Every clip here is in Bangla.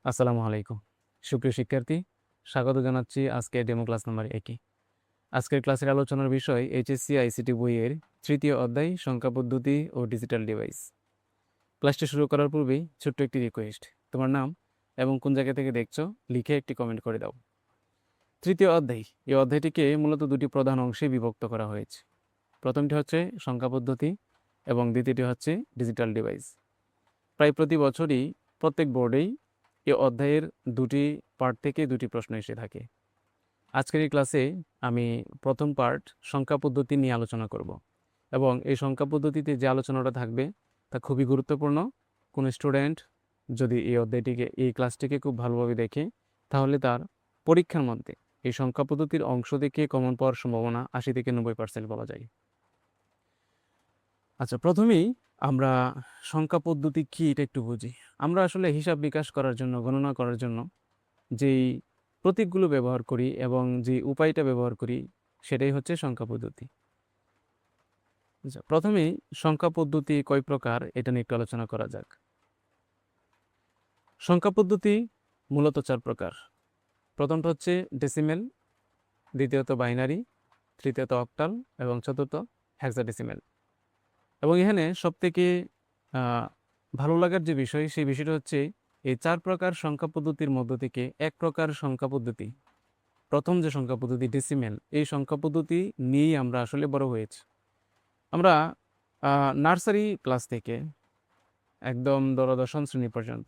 আসসালামু আলাইকুম সুপ্রিয় শিক্ষার্থী, স্বাগত জানাচ্ছি আজকে ডেমো ক্লাস নাম্বার 1-এ। আজকের ক্লাসের আলোচনার বিষয় এইচএসসি আইসিটি বইয়ের তৃতীয় অধ্যায় সংখ্যা পদ্ধতি ও ডিজিটাল ডিভাইস। ক্লাসটি শুরু করার পূর্বেই ছোট্ট একটি রিকোয়েস্ট, তোমার নাম এবং কোন জায়গা থেকে দেখছো লিখে একটি কমেন্ট করে দাও। তৃতীয় অধ্যায়, এই অধ্যায়টিকে মূলত দুটি প্রধান অংশে বিভক্ত করা হয়েছে। প্রথমটি হচ্ছে সংখ্যা পদ্ধতি এবং দ্বিতীয়টি হচ্ছে ডিজিটাল ডিভাইস। প্রায় প্রতি বছরই প্রত্যেক বোর্ডেই এই অধ্যায়ের দুটি পার্ট থেকে দুটি প্রশ্ন এসে থাকে। আজকের এই ক্লাসে আমি প্রথম পার্ট সংখ্যা পদ্ধতি নিয়ে আলোচনা করব এবং এই সংখ্যা পদ্ধতিতে যে আলোচনাটা থাকবে তা খুবই গুরুত্বপূর্ণ। কোনো স্টুডেন্ট যদি এই ক্লাসটিকে খুব ভালোভাবে দেখে, তাহলে তার পরীক্ষার মধ্যে এই সংখ্যা পদ্ধতির অংশ থেকে কমন পাওয়ার সম্ভাবনা 80-90% বলা যায়। আচ্ছা, প্রথমেই আমরা সংখ্যা পদ্ধতি কি এটা একটু বুঝি। আমরা আসলে হিসাব বিকাশ করার জন্য, গণনা করার জন্য যেই প্রতীকগুলো ব্যবহার করি এবং যে উপায়টা ব্যবহার করি সেটাই হচ্ছে সংখ্যা পদ্ধতি। আচ্ছা, প্রথমেই সংখ্যা পদ্ধতি কয় প্রকার এটা নিয়ে একটু আলোচনা করা যাক। সংখ্যা পদ্ধতি মূলত 4 প্রকার। প্রথমটা হচ্ছে ডেসিমেল, দ্বিতীয়ত বাইনারি, তৃতীয়ত অক্টাল এবং চতুর্থ হেক্সাডেসিমেল। এবং এখানে সবথেকে ভালো লাগার যে বিষয়, সেই বিষয়টা হচ্ছে এই 4 প্রকার সংখ্যা পদ্ধতির মধ্য থেকে এক প্রকার সংখ্যা পদ্ধতি, প্রথম যে সংখ্যা পদ্ধতি ডেসিমেল, এই সংখ্যা পদ্ধতি নিয়েই আমরা আসলে বড় হয়েছি। আমরা নার্সারি ক্লাস থেকে একদম দশম শ্রেণী পর্যন্ত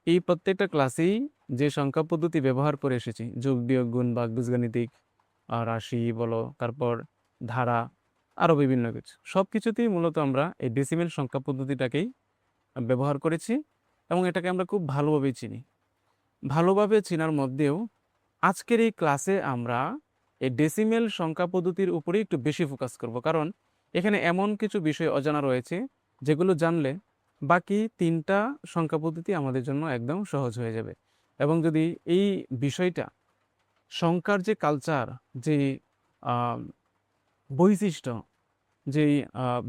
এই প্রত্যেকটা ক্লাসেই যে সংখ্যা পদ্ধতি ব্যবহার করে এসেছি, যোগ বিয়োগ গুণ ভাগ বীজগাণিতিক রাশি বলো, তারপর ধারা, আরও বিভিন্ন কিছু, সব কিছুতেই মূলত আমরা এই ডেসিমেল সংখ্যা পদ্ধতিটাকেই ব্যবহার করেছি এবং এটাকে আমরা খুব ভালোভাবে চিনি। ভালোভাবে চেনার মধ্যেও আজকের এই ক্লাসে আমরা এই ডেসিমেল সংখ্যা পদ্ধতির উপরে একটু বেশি ফোকাস করব, কারণ এখানে এমন কিছু বিষয় অজানা রয়েছে যেগুলো জানলে বাকি 3টা সংখ্যা পদ্ধতি আমাদের জন্য একদম সহজ হয়ে যাবে। এবং যদি এই বিষয়টা, সংখ্যার যে কালচার, যে বৈশিষ্ট্য, যেই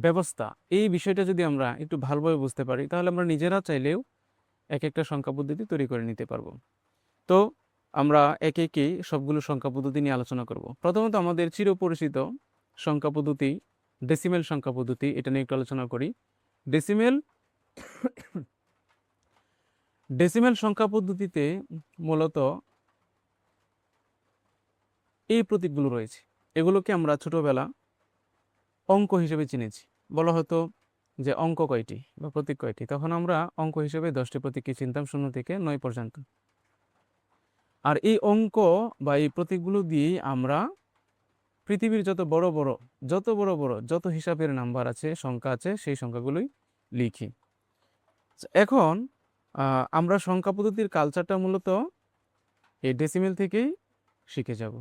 ব্যবস্থা, এই বিষয়টা যদি আমরা একটু ভালোভাবে বুঝতে পারি, তাহলে আমরা নিজেরা চাইলেও এক একটা সংখ্যা পদ্ধতি তৈরি করে নিতে পারবো। তো আমরা একে একে সবগুলো সংখ্যা পদ্ধতি নিয়ে আলোচনা করব। প্রথমত আমাদের চিরপরিচিত সংখ্যা পদ্ধতি ডেসিমেল সংখ্যা পদ্ধতি, এটা নিয়ে একটু আলোচনা করি। ডেসিমেল ডেসিমেল সংখ্যা পদ্ধতিতে মূলত এই প্রতীকগুলো রয়েছে, এগুলোকে আমরা ছোটবেলা অঙ্ক হিসেবে চিনেছি। বলা হতো যে অঙ্ক কয়টি বা প্রতীক কয়টি, তখন আমরা অঙ্ক হিসেবে 10টি প্রতীককে চিনতাম 0 থেকে 9 পর্যন্ত। আর এই অঙ্ক বা এই প্রতীকগুলো দিয়েই আমরা পৃথিবীর যত বড় বড় যত হিসাবের নাম্বার আছে, সংখ্যা আছে, সেই সংখ্যাগুলোই লিখি। এখন আমরা সংখ্যা পদ্ধতির কালচারটা মূলত এই ডেসিমেল থেকেই শিখে যাব।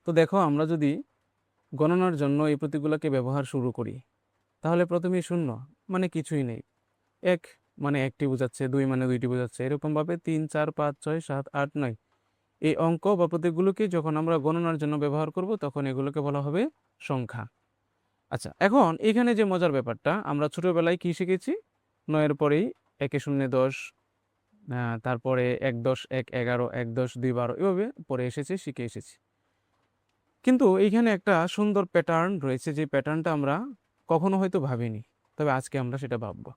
তো দেখো, আমরা যদি গণনার জন্য এই প্রতীকগুলোকে ব্যবহার শুরু করি, তাহলে প্রথমেই 0 মানে কিছুই নেই, 1 মানে 1টি বোঝাচ্ছে, 2 মানে 2টি বোঝাচ্ছে, এরকমভাবে 3, 4, 5, 6, 7, 8, 9 এই অঙ্ক বা প্রতীকগুলোকে যখন আমরা গণনার জন্য ব্যবহার করব, তখন এগুলোকে বলা হবে সংখ্যা। আচ্ছা, এখন এখানে যে মজার ব্যাপারটা, আমরা ছোটবেলায় কি শিখেছি, 9-এর পরেই 1-এ 0 10, তারপরে 1 10 1 11, 1 10 2 12, এভাবে পরে এসেছি, শিখে এসেছি। কিন্তু এইখানে একটা সুন্দর প্যাটার্ন রয়েছে, যে প্যাটার্নটা আমরা কখনো হয়তো ভাবিনি, তবে আজকে আমরা সেটা ভাববো।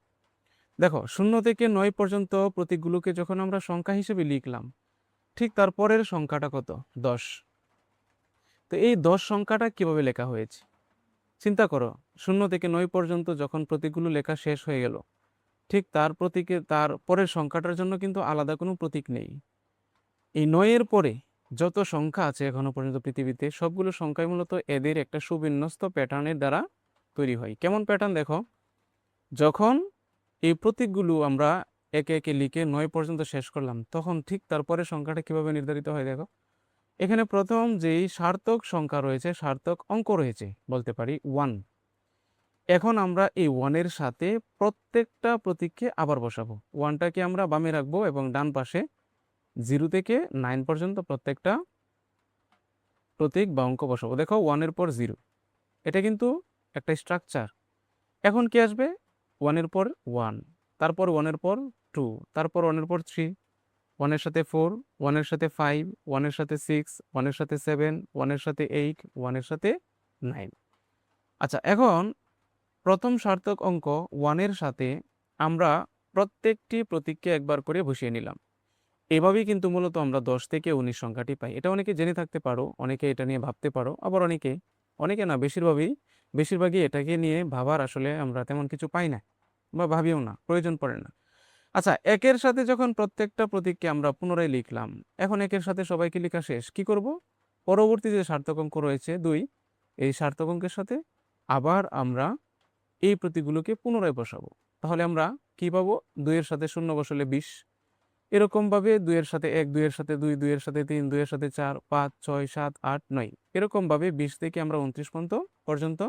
দেখো, 0 থেকে 9 পর্যন্ত প্রতীকগুলোকে যখন আমরা সংখ্যা হিসেবে লিখলাম, ঠিক তারপরের সংখ্যাটা কত, 10। তো এই 10 সংখ্যাটা কিভাবে লেখা হয়েছে চিন্তা করো। 0 থেকে 9 পর্যন্ত যখন প্রতীকগুলো লেখা শেষ হয়ে গেল, ঠিক তার পরের সংখ্যাটার জন্য কিন্তু আলাদা কোনো প্রতীক নেই। এই 9-এর পরে যত সংখ্যা আছে এখনো পর্যন্ত পৃথিবীতে, সবগুলো সংখ্যাই মূলত এদের একটা সুবিন্যস্ত প্যাটার্নের দ্বারা তৈরি হয়। কেমন প্যাটার্ন দেখো, যখন এই প্রতীকগুলো আমরা একে একে লিখে 9 পর্যন্ত শেষ করলাম, তখন ঠিক তারপরে সংখ্যাটা কিভাবে নির্ধারিত হয় দেখো। এখানে প্রথম যেই সার্থক সংখ্যা রয়েছে, সার্থক অঙ্ক রয়েছে, বলতে পারি 1। এখন আমরা এই 1-এর সাথে প্রত্যেকটা প্রতীককে আবার বসাবো। 1টাকে আমরা বামে রাখবো এবং ডান পাশে 0 থেকে 9 পর্যন্ত প্রত্যেকটা প্রতীক বা অঙ্ক বসাবো। দেখো, 1-এর পর 0, এটা কিন্তু একটা স্ট্রাকচার। এখন কি আসবে, 1-এর পর 1, তারপর 1-এর পর 2, তারপর 1 এর পর 3, 1 এর সাথে 4, 1 এর সাথে 5, 1 এর সাথে 6, 1 এর সাথে 7, 1 এর সাথে 8, 1 এর সাথে 9। আচ্ছা, এখন প্রথম সার্থক অঙ্ক 1 এর সাথে আমরা প্রত্যেকটি প্রতীককে একবার করে বসিয়ে নিলাম। এভাবেই কিন্তু মূলত আমরা 10 থেকে 19 সংখ্যাটি পাই। এটা অনেকে জেনে থাকতে পারো, অনেকে এটা নিয়ে ভাবতে পারো, আবার অনেকে না, বেশিরভাগই এটাকে নিয়ে ভাবার আসলে আমরা তেমন কিছু পাই না বা ভাবিও না, প্রয়োজন পড়ে না। আচ্ছা, একের সাথে যখন প্রত্যেকটা প্রতীককে আমরা পুনরায় লিখলাম, এখন একের সাথে সবাইকে লেখা শেষ, কি করব? পরবর্তী যে সার্থক অঙ্ক রয়েছে 2, এই সার্থক অঙ্কের সাথে আবার আমরা এই প্রতীকগুলোকে পুনরায় বসাবো। তাহলে আমরা কি পাবো? 2 এর সাথে 0 বসালে 20, এরকমভাবে 2 এর সাথে 1, 2 এর সাথে 2, 2 এর সাথে 3, 2 এর সাথে 4, 5, 6, 7, 8, 9, এরকমভাবে 20 থেকে আমরা 29 পর্যন্ত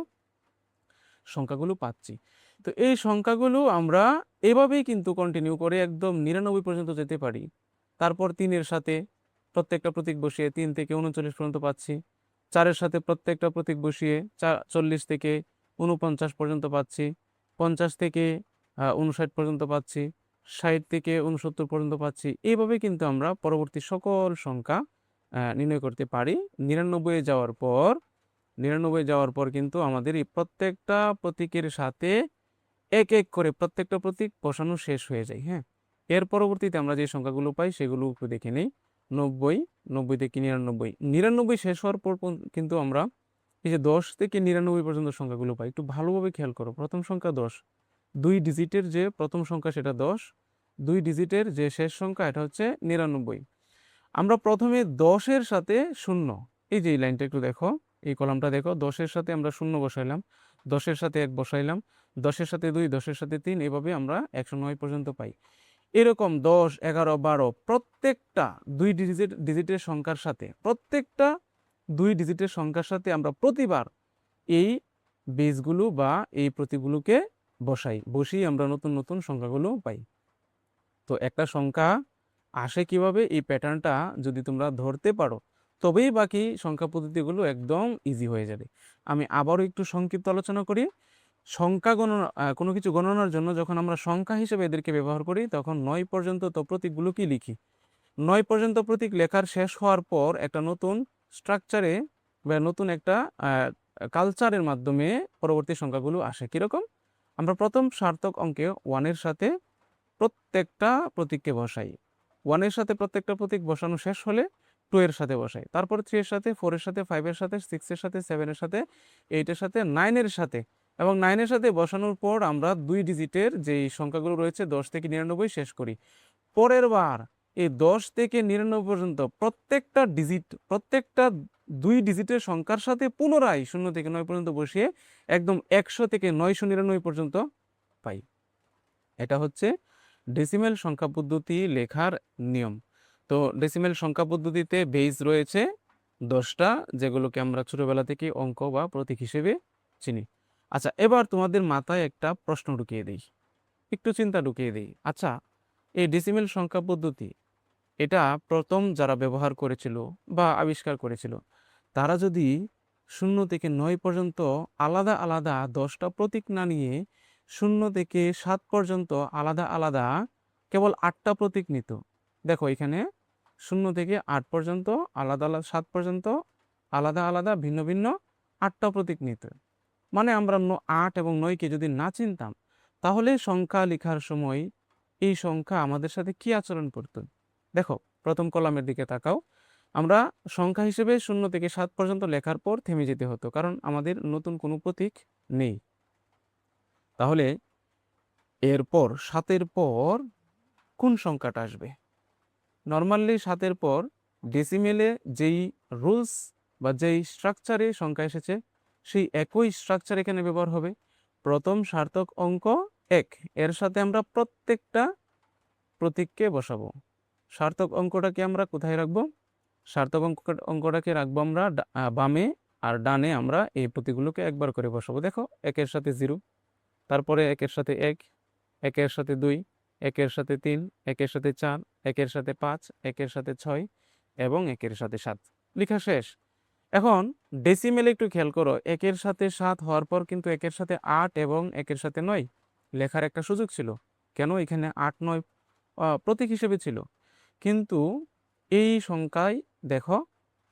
সংখ্যাগুলো পাচ্ছি। তো এই সংখ্যাগুলো আমরা এভাবেই কিন্তু কন্টিনিউ করে একদম 99 পর্যন্ত যেতে পারি। তারপর 3 এর সাথে প্রত্যেকটা প্রতীক বসিয়ে 3 থেকে 39 পর্যন্ত পাচ্ছি। 4 এর সাথে প্রত্যেকটা প্রতীক বসিয়ে 40 থেকে 49 পর্যন্ত পাচ্ছি। 50 থেকে 59 পর্যন্ত পাচ্ছি। 60 থেকে 69 পর্যন্ত পাচ্ছি। এইভাবে কিন্তু আমরা পরবর্তী সকল সংখ্যা নির্ণয় করতে পারি। 99 যাওয়ার পর কিন্তু আমাদের এই প্রত্যেকটা প্রতীকের সাথে এক এক করে প্রত্যেকটা প্রতীক বসানো শেষ হয়ে যায়। হ্যাঁ, এর পরবর্তীতে আমরা যে সংখ্যাগুলো পাই সেগুলো একটু দেখে নিই। 90, 90 থেকে 99, 99 শেষ হওয়ার পর কিন্তু আমরা এই যে 10 থেকে 99 পর্যন্ত সংখ্যাগুলো পাই। একটু ভালোভাবে খেয়াল করো। প্রথম সংখ্যা 10, 2 ডিজিটের যে প্রথম সংখ্যা সেটা 10, 2 ডিজিটের যে শেষ সংখ্যা এটা হচ্ছে 99। আমরা প্রথমে 10 এর সাথে 0, এই যে এই লাইনটা একটু দেখো, এই কলামটা দেখো, 10 এর সাথে আমরা 0 বসাইলাম, 10 এর সাথে 1 বসাইলাম, 10 এর সাথে 2, 10 এর সাথে 3, এভাবে আমরা 109 পর্যন্ত পাই। এরকম 10, 11, 12 প্রত্যেকটা 2 ডিজিটের সংখ্যার সাথে আমরা প্রতিবার এই বেসগুলো বা এই প্রতীকগুলোকে বসিয়ে আমরা নতুন নতুন সংখ্যাগুলো পাই। তো একটা সংখ্যা আসে কিভাবে, এই প্যাটার্নটা যদি তোমরা ধরতে পারো তবেই বাকি সংখ্যা পদ্ধতিগুলো একদম ইজি হয়ে যাবে। আমি আবারও একটু সংক্ষিপ্ত আলোচনা করি। সংখ্যা গণনা, কোনো কিছু গণনার জন্য যখন আমরা সংখ্যা হিসেবে এদেরকে ব্যবহার করি তখন 9 পর্যন্ত তো প্রতীকগুলোকে লিখি। 9 পর্যন্ত প্রতীক লেখার শেষ হওয়ার পর একটা নতুন স্ট্রাকচারে বা নতুন একটা কালচারের মাধ্যমে পরবর্তী সংখ্যাগুলো আসে। কীরকম? আমরা প্রথম সার্থক অঙ্কে 1 এর সাথে প্রত্যেকটা প্রতীককে বসাই। 1 এর সাথে প্রত্যেকটা প্রতীক বসানো শেষ হলে 2 এর সাথে বসাই, তারপর 3 এর সাথে, 4 এর সাথে, 5 এর সাথে, 6 এর সাথে, 7 এর সাথে, 8 এর সাথে, 9 এর সাথে, এবং 9 এর সাথে বসানোর পর আমরা 2 ডিজিটের যেই সংখ্যাগুলো রয়েছে 10 থেকে 99 শেষ করি। পরের বার এই 10 থেকে 99 পর্যন্ত প্রত্যেকটা 2 ডিজিটের সংখ্যার সাথে পুনরায় 0 থেকে 9 পর্যন্ত বসিয়ে একদম 100 থেকে 999 পর্যন্ত পাই। এটা হচ্ছে ডেসিমেল সংখ্যা পদ্ধতি লেখার নিয়ম। তো ডেসিমেল সংখ্যা পদ্ধতিতে বেস রয়েছে 10টা, যেগুলোকে আমরা ছোটবেলা থেকে অঙ্ক বা প্রতীক হিসেবে চিনি। আচ্ছা, এবার তোমাদের মাথায় একটা প্রশ্ন ঢুকিয়ে দিই, একটু চিন্তা ঢুকিয়ে দিই। আচ্ছা, এই ডেসিমেল সংখ্যা পদ্ধতি এটা প্রথম যারা ব্যবহার করেছিল বা আবিষ্কার করেছিল, তারা যদি 0 থেকে 9 পর্যন্ত আলাদা আলাদা 10টা প্রতীক না নিয়ে 0 থেকে 7 পর্যন্ত আলাদা আলাদা কেবল 8টা প্রতীক নিত। দেখো এখানে 0 থেকে 8 পর্যন্ত আলাদা আলাদা, 7 পর্যন্ত আলাদা আলাদা ভিন্ন ভিন্ন 8টা প্রতীক নিত। মানে আমরা 8 এবং 9কে যদি না চিনতাম তাহলে সংখ্যা লেখার সময় এই সংখ্যা আমাদের সাথে কি আচরণ করত? দেখো প্রথম কলামের দিকে তাকাও। আমরা সংখ্যা হিসেবে 0 থেকে 7 পর্যন্ত লেখার পর থেমে যেতে হতো, কারণ আমাদের নতুন কোনো প্রতীক নেই। তাহলে এরপর 7-এর পর কোন সংখ্যাটা আসবে? নর্মালি 7-এর পর ডেসিমেলে যেই রুলস বা যেই স্ট্রাকচারে সংখ্যা এসেছে সেই একই স্ট্রাকচার এখানে ব্যবহার হবে। প্রথম সার্থক অঙ্ক 1, এর সাথে আমরা প্রত্যেকটা প্রতীককে বসাবো। সার্থক অঙ্কটাকে আমরা কোথায় রাখবো? সার্থক অঙ্কটাকে রাখবো আমরা বামে, আর ডানে আমরা এই প্রতীকগুলোকে একবার করে বসাবো। দেখো 1-এর সাথে 0, তারপরে 1-এর সাথে 1, 1-এর সাথে 2, 1-এর সাথে 3, 1-এর সাথে 4, 1-এর সাথে 5, 1-এর সাথে 6 এবং 1-এর সাথে 7। লেখা শেষ। এখন ডেসিমেলে একটু খেয়াল করো, 1-এর সাথে 7 হওয়ার পর কিন্তু 1-এর সাথে 8 এবং 1-এর সাথে 9 লেখার একটা সুযোগ ছিল। কেন এখানে 8, 9 প্রতীক হিসেবে ছিল, কিন্তু এই সংখ্যায় দেখো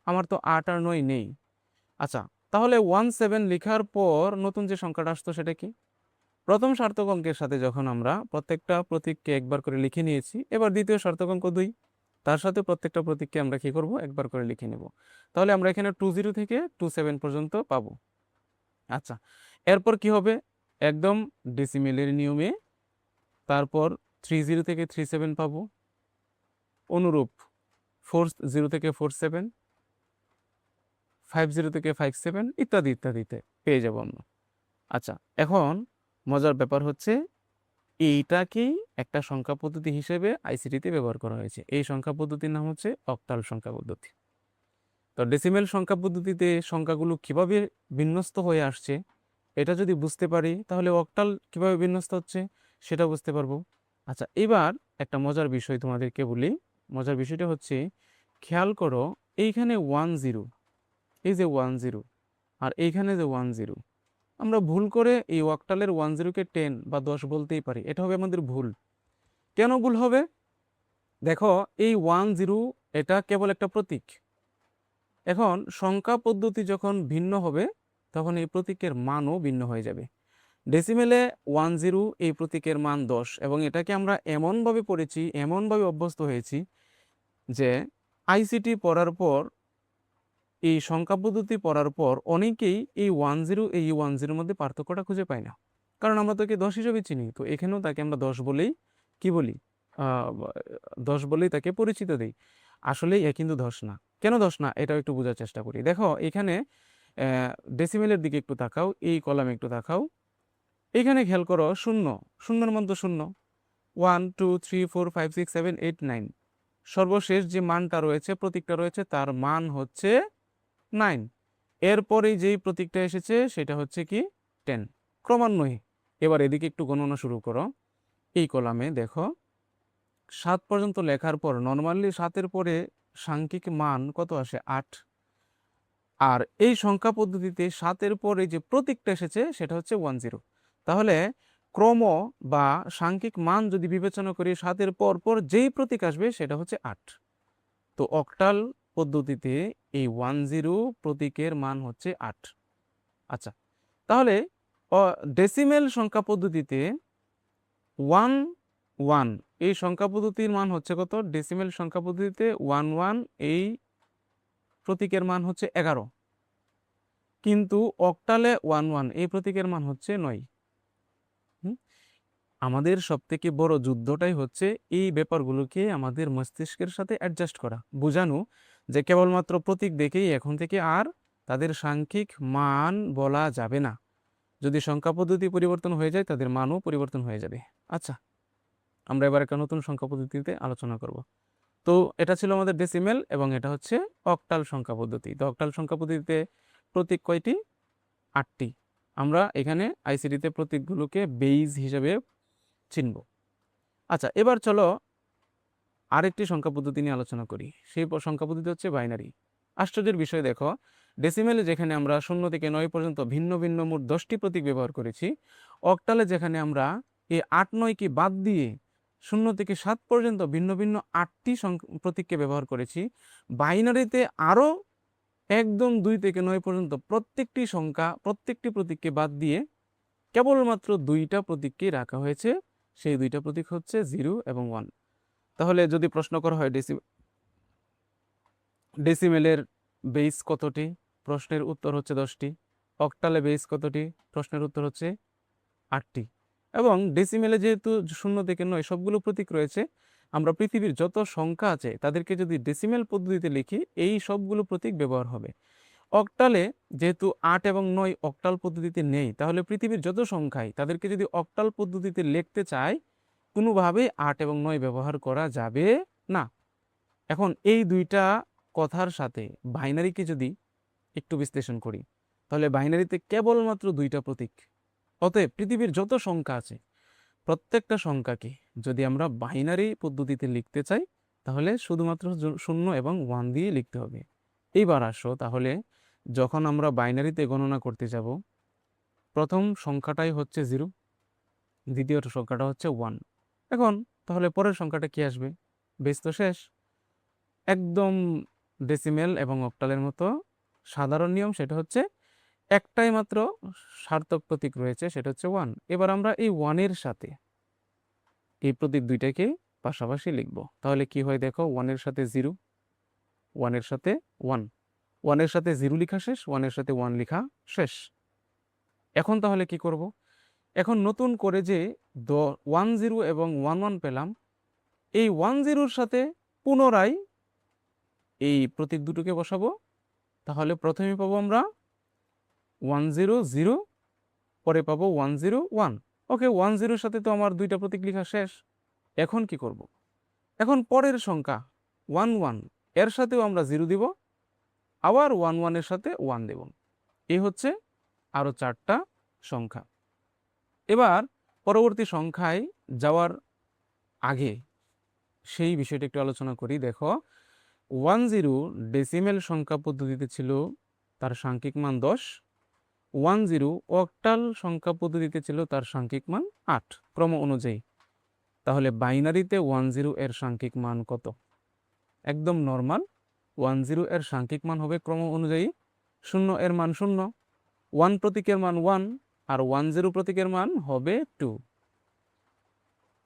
আমার তো 8 আর 9 নেই। আচ্ছা, তাহলে 17 লেখার পর নতুন যে সংখ্যাটা আসতো সেটা কি? প্রথম সার্থক অঙ্কের সাথে যখন আমরা প্রত্যেকটা প্রতীককে একবার করে লিখে নিয়েছি, এবার দ্বিতীয় সার্থক অঙ্ক 2, তার সাথে প্রত্যেকটা প্রতীককে আমরা কি করব, একবার করে লিখে নেব। তাহলে আমরা এখানে 20 থেকে 27 পর্যন্ত পাবো। আচ্ছা, এরপর কি হবে, একদম ডেসিমেলের নিয়মে তারপর 30 থেকে 37 পাবো, অনুরূপ 40 থেকে 47, 50 থেকে 57 ইত্যাদি ইত্যাদিতে পেয়ে যাব আমরা। আচ্ছা, এখন মজার ব্যাপার হচ্ছে এইটাকেই একটা সংখ্যা পদ্ধতি হিসেবে আইসিটিতে ব্যবহার করা হয়েছে। এই সংখ্যা পদ্ধতির নাম হচ্ছে অক্টাল সংখ্যা পদ্ধতি। তো ডেসিমেল সংখ্যা পদ্ধতিতে সংখ্যাগুলো কিভাবে বিন্যস্ত হয়ে আসছে এটা যদি বুঝতে পারি, তাহলে অক্টাল কিভাবে বিন্যস্ত হচ্ছে সেটা বুঝতে পারবো। আচ্ছা, এবার একটা মজার বিষয় তোমাদেরকে বলি। মজার বিষয়টা হচ্ছে, খেয়াল করো এইখানে 10, এই যে 10 আর এইখানে যে 10, আমরা ভুল করে এই অক্টালের 10কে 10 বা 10 বলতেই পারি। এটা হবে আমাদের ভুল। কেন ভুল হবে? দেখো, এই 10 এটা কেবল একটা প্রতীক। এখন সংখ্যা পদ্ধতি যখন ভিন্ন হবে তখন এই প্রতীকের মানও ভিন্ন হয়ে যাবে। ডেসিমেলে 10 এই প্রতীকের মান 10, এবং এটাকে আমরা এমনভাবে পড়েছি, এমনভাবে অভ্যস্ত হয়েছি যে আইসিটি পড়ার পর, এই সংখ্যা পদ্ধতি পড়ার পর অনেকেই এই 10 এই 10 মধ্যে পার্থক্যটা খুঁজে পায় না, কারণ আমরা তাকে 10 হিসেবে চিনি। তো এখানেও তাকে আমরা 10 বলেই কি বলি, 10 বলেই তাকে পরিচিত দিই। আসলে এ কিন্তু 10 না। কেন 10 না এটাও একটু বোঝার চেষ্টা করি। দেখো এখানে ডেসিমেলের দিকে একটু তাকাও, এই কলামে একটু তাকাও, এখানে খেয়াল করো শূন্য, শূন্যর মান তো শূন্য, 1 2 3 4 5 6 7 8 9, সর্বশেষ যে মানটা রয়েছে, প্রতীকটা রয়েছে, তার মান হচ্ছে 9। এরপরে যেই প্রতীকটা এসেছে সেটা হচ্ছে কি 10, ক্রমান্বয়ে। এবার এদিকে একটু গণনা শুরু করো। এই কলামে দেখো 7 পর্যন্ত লেখার পর নর্মালি 7-এর পরে সাংখ্যিক মান কত আসে, 8। আর এই সংখ্যা পদ্ধতিতে 7-এর পরে যে প্রতীকটা এসেছে সেটা হচ্ছে 10। তাহলে ক্রম বা সাংখ্যিক মান যদি বিবেচনা করি, 7-এর পর পর যেই প্রতীক আসবে সেটা হচ্ছে 8। তো অক্টাল পদ্ধতিতে এই 10 প্রতীকের মান হচ্ছে 8। আচ্ছা, তাহলে ডেসিমেল সংখ্যা পদ্ধতিতে 1 1 এই সংখ্যা পদ্ধতির মান হচ্ছে কত? ডেসিমেল সংখ্যা পদ্ধতিতে 1 1 এই প্রতীকের মান হচ্ছে 11, কিন্তু অক্টালে 1 1 এই প্রতীকের মান হচ্ছে 9। আমাদের সবথেকে বড় যুদ্ধটাই হচ্ছে এই ব্যাপারগুলোকে আমাদের মস্তিষ্কের সাথে অ্যাডজাস্ট করা, বোঝানো যে কেবলমাত্র প্রতীক দেখেই এখন থেকে আর তাদের সাংখ্যিক মান বলা যাবে না। যদি সংখ্যা পদ্ধতি পরিবর্তন হয়ে যায় তাদের মানও পরিবর্তন হয়ে যাবে। আচ্ছা, আমরা এবার একটা নতুন সংখ্যা পদ্ধতিতে আলোচনা করব। তো এটা ছিল আমাদের ডেসিমেল, এবং এটা হচ্ছে অক্টাল সংখ্যা পদ্ধতি। তো অক্টাল সংখ্যা পদ্ধতিতে প্রতীক কয়টি? 8টি। আমরা এখানে আইসিটিতে প্রতীকগুলোকে বেইজ হিসেবে চিনব। আচ্ছা, এবার চলো আরেকটি সংখ্যা পদ্ধতি নিয়ে আলোচনা করি। সেই সংখ্যা পদ্ধতি হচ্ছে বাইনারি। আশ্চর্যের বিষয় দেখো, ডেসিমেলে যেখানে আমরা 0 থেকে 9 পর্যন্ত ভিন্ন ভিন্ন মোট 10টি প্রতীক ব্যবহার করেছি, অক্টালে যেখানে আমরা এই 8 9কে বাদ দিয়ে 0 থেকে 7 পর্যন্ত ভিন্ন ভিন্ন 8টি প্রতীককে ব্যবহার করেছি, বাইনারিতে আরও একদম 2 থেকে 9 পর্যন্ত প্রত্যেকটি সংখ্যা, প্রত্যেকটি প্রতীককে বাদ দিয়ে কেবলমাত্র 2টা প্রতীককেই রাখা হয়েছে। সেই 2টা প্রতীক হচ্ছে 0 এবং 1। তাহলে যদি প্রশ্ন করা হয় ডেসিমেলের বেস কতটি, প্রশ্নের উত্তর হচ্ছে 10টি। অক্টালে বেস কতটি, প্রশ্নের উত্তর হচ্ছে 8টি। এবং ডেসিমেলে যেহেতু 0 থেকে 9 সবগুলো প্রতীক রয়েছে, আমরা পৃথিবীর যত সংখ্যা আছে তাদেরকে যদি ডেসিমেল পদ্ধতিতে লিখি এই সবগুলো প্রতীক ব্যবহার হবে। অক্টালে যেহেতু 8 এবং 9 অক্টাল পদ্ধতিতে নেই, তাহলে পৃথিবীর যত সংখ্যাই তাদেরকে যদি অক্টাল পদ্ধতিতে লিখতে চাই, কোনোভাবেই 8 এবং 9 ব্যবহার করা যাবে না। এখন এই দুইটা কথার সাথে বাইনারিকে যদি একটু বিশ্লেষণ করি, তাহলে বাইনারিতে কেবলমাত্র 2টা প্রতীক। অতএব পৃথিবীর যত সংখ্যা আছে প্রত্যেকটা সংখ্যাকে যদি আমরা বাইনারি পদ্ধতিতে লিখতে চাই, তাহলে শুধুমাত্র 0 এবং 1 দিয়ে লিখতে হবে। এইবার আসো, তাহলে যখন আমরা বাইনারিতে গণনা করতে যাব, প্রথম সংখ্যাটাই হচ্ছে 0, দ্বিতীয় সংখ্যাটা হচ্ছে 1। এখন তাহলে পরের সংখ্যাটা কি আসবে? বেস তো শেষ। একদম ডেসিমেল এবং অক্টালের মতো সাধারণ নিয়ম, সেটা হচ্ছে একটাই মাত্র সার্থক প্রতীক রয়েছে, সেটা হচ্ছে 1। এবার আমরা এই 1-এর সাথে এই প্রতীক দুইটাকে পাশাপাশি লিখব। তাহলে কি হয় দেখো, 1-এর সাথে 0, 1-এর সাথে 1, 1-এর সাথে 0 লেখা শেষ, 1-এর সাথে 1 লেখা শেষ। এখন তাহলে কি করব? এখন নতুন করে যে 10 এবং 11 পেলাম, এই 10-র সাথে পুনরায় এই প্রতীক দুটোকে বসাবো। তাহলে প্রথমে পাবো আমরা 100, পরে পাবো 101। ওকে, 10-র সাথে তো আমার দুইটা প্রতীক লেখা শেষ। এখন কি করব? এখন পরের সংখ্যা 11, এর সাথেও আমরা 0 দিব, আবার 11-এর সাথে 1 দেব। এই হচ্ছে আরো 4টা সংখ্যা। এবার পরবর্তী সংখ্যায় যাওয়ার আগে সেই বিষয়টা একটু আলোচনা করি। দেখো, 10 ডেসিমেল সংখ্যা পদ্ধতিতে ছিল, তার সাংখ্যিক মান 10। 10 অক্টাল সংখ্যা পদ্ধতিতে ছিল, তার সাংখ্যিক মান 8 ক্রম অনুযায়ী। তাহলে বাইনারিতে 10 এর সাংখ্যিক মান কত? একদম নর্মাল, 10 এর সাংখ্যিক মান হবে ক্রম অনুযায়ী 0 এর মান 0, 1 প্রতীকের মান 1, আর 10 প্রতীকের মান হবে 2।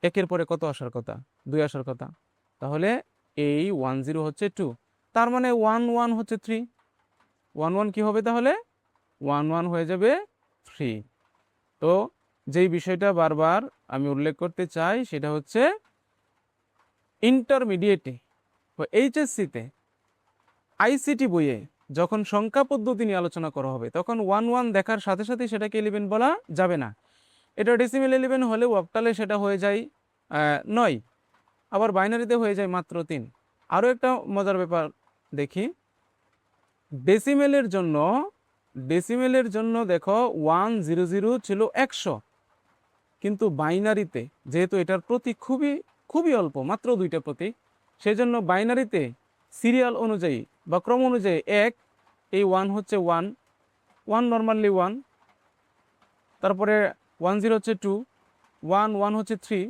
একের পরে কত আসার কথা? 2 আসার কথা। তাহলে এই 10 হচ্ছে 2, তার মানে 11 হচ্ছে 3। 11 কি হবে তাহলে? 11 হয়ে যাবে 3। তো যেই বিষয়টা বারবার আমি উল্লেখ করতে চাই, সেটা হচ্ছে ইন্টারমিডিয়েটে বা এইচএসসিতে আইসিটি বইয়ে যখন সংখ্যা পদ্ধতি নিয়ে আলোচনা করা হবে, তখন 11 দেখার সাথে সাথে সেটাকে 11 বলা যাবে না। এটা ডেসিমেল 11 হলেও অক্টালে সেটা হয়ে যায় 9, আবার বাইনারিতে হয়ে যায় মাত্র 3। আরও একটা মজার ব্যাপার দেখি, ডেসিমেলের জন্য দেখো 100 ছিল 100, কিন্তু বাইনারিতে যেহেতু এটার প্রতীক খুবই অল্প, মাত্র 2টা প্রতীক, সেজন্য বাইনারিতে সিরিয়াল অনুযায়ী বা ক্রম অনুযায়ী 1, এই 1 হচ্ছে 1 নর্মালি 1, তারপরে 10 হচ্ছে 2, 1 হচ্ছে 3,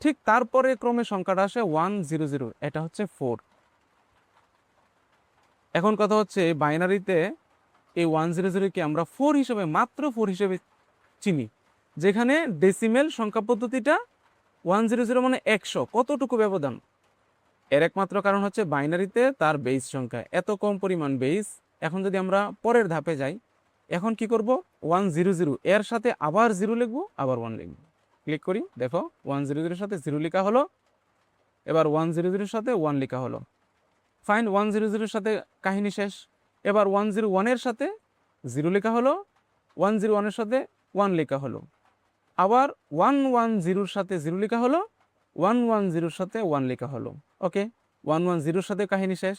ঠিক তারপরে ক্রমে সংখ্যাটা আসে 100, এটা হচ্ছে 4। এখন কথা হচ্ছে বাইনারিতে এই 100কে আমরা 4 হিসেবে, মাত্র 4 হিসেবে চিনি, যেখানে ডেসিমেল সংখ্যা পদ্ধতিটা 100 মানে 100, কতটুকু ব্যবধান? এর একমাত্র কারণ হচ্ছে বাইনারিতে তার বেস সংখ্যা এত কম পরিমাণ বেস। এখন যদি আমরা পরের ধাপে যাই, এখন কি করব? 100 এর সাথে আবার 0 লিখবো, আবার 1 লিখবো। ক্লিক করি, দেখো 100 এর সাথে 0 লেখা হলো, এবার 100 এর সাথে 1 লেখা হলো। ফাইন, 100 এর সাথে কাহিনী শেষ। এবার 101 এর সাথে 0 লেখা হলো, 101 এর সাথে 1 লেখা হলো, আবার 110 সাথে 0 লেখা হলো, 110 সাথে 1 লেখা হলো। ওকে, 110 সাথে কাহিনী শেষ।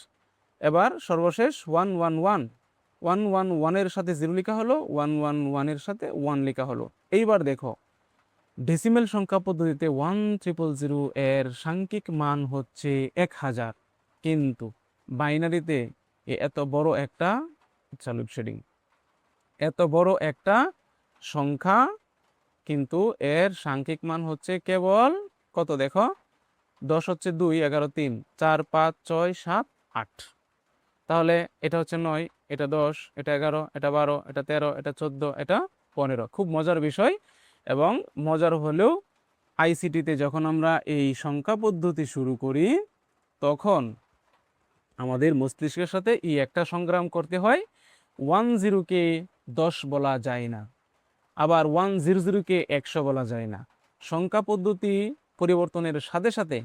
এবার সর্বশেষ 111 এর সাথে 0 লেখা হলো, 111 এর সাথে 1 লেখা হলো। এইবার দেখো, ডেসিমেল সংখ্যা পদ্ধতিতে 1000 এর সাংখ্যিক মান হচ্ছে 1000, কিন্তু বাইনারিতে এত বড় একটা এত বড় একটা সংখ্যা, কিন্তু এর সাংখ্যিক মান হচ্ছে কেবল কত? দেখো, 10 হচ্ছে 2, 11 3, 4 5 6 7 8। তাহলে এটা হচ্ছে 9, এটা 10, এটা 11, এটা 12, এটা 13, এটা 14, এটা 15। খুব মজার বিষয়, এবং মজার হলেও আইসিটিতে যখন আমরা এই সংখ্যা পদ্ধতি শুরু করি, তখন আমাদের মস্তিষ্কের সাথে এই একটা সংগ্রাম করতে হয়। 10কে 10 বলা যায় না, আবার 100কে 100 বলা যায় না। সংখ্যা পদ্ধতি পরিবর্তনের সাথে সাথে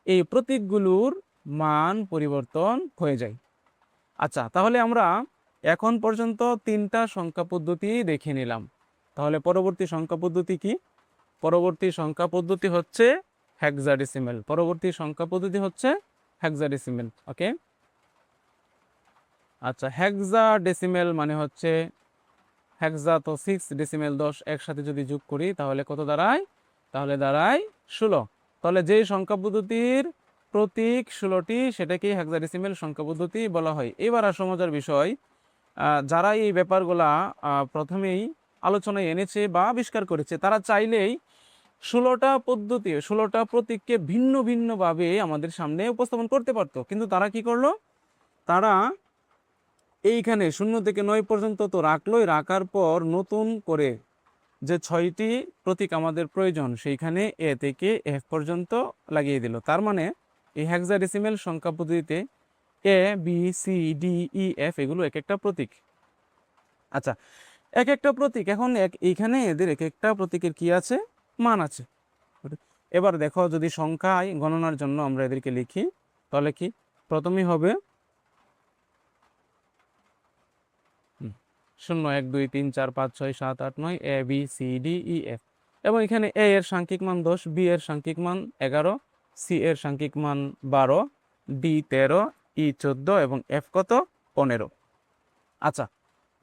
এই প্রতীকগুলোর মান পরিবর্তন হয়ে যায়। আচ্ছা, তাহলে আমরা এখন পর্যন্ত 3টা সংখ্যা পদ্ধতি দেখে নিলাম। তাহলে পরবর্তী সংখ্যা পদ্ধতি কি? পরবর্তী সংখ্যা পদ্ধতি হচ্ছে হেক্সাডেসিমেল। ওকে, আচ্ছা, হেক্সাডেসিমেল মানে হচ্ছে, হেক্সা তো 6, ডেসিমেল 10, একসাথে যদি যোগ করি তাহলে কত দাঁড়ায়? তাহলে দাঁড়ায় 16। তাহলে যেই সংখ্যা পদ্ধতির প্রতীক 16টি, সেটাকেই হেক্সাডেসিমেল সংখ্যা পদ্ধতি বলা হয়। এবার আসো মজার বিষয়, যারা এই ব্যাপারগুলা প্রথমেই আলোচনায় এনেছে বা আবিষ্কার করেছে, তারা চাইলেই 16টা পদ্ধতি 16টা প্রতীককে ভিন্ন ভিন্নভাবে আমাদের সামনে উপস্থাপন করতে পারতো, কিন্তু তারা কি করলো, তারা এইখানে 0 থেকে 9 পর্যন্ত তো রাখলোই, রাখার পর নতুন করে যে 6টি প্রতীক আমাদের প্রয়োজন সেইখানে এ থেকে এফ পর্যন্ত লাগিয়ে দিল। তার মানে এই হেক্সাডেসিমেল সংখ্যা পদ্ধতিতে A B C D E F এগুলো এক একটা প্রতীক। আচ্ছা, এক একটা প্রতীক, এখন এইখানে এদের এক একটা প্রতীকের কি আছে, মান আছে। এবার দেখো, যদি সংখ্যায় গণনার জন্য আমরা এদেরকে লিখি তাহলে কি প্রথমেই হবে 0 1 2 3 4 5 6 7 8 9 A B C D E F, এবং এখানে এ এর সাংখ্যিক মান 10, বি এর সাংখ্যিক মান 11, সি এর সাংখ্যিক মান 12, ডি 13, ই 14 এবং এফ কত 15। আচ্ছা,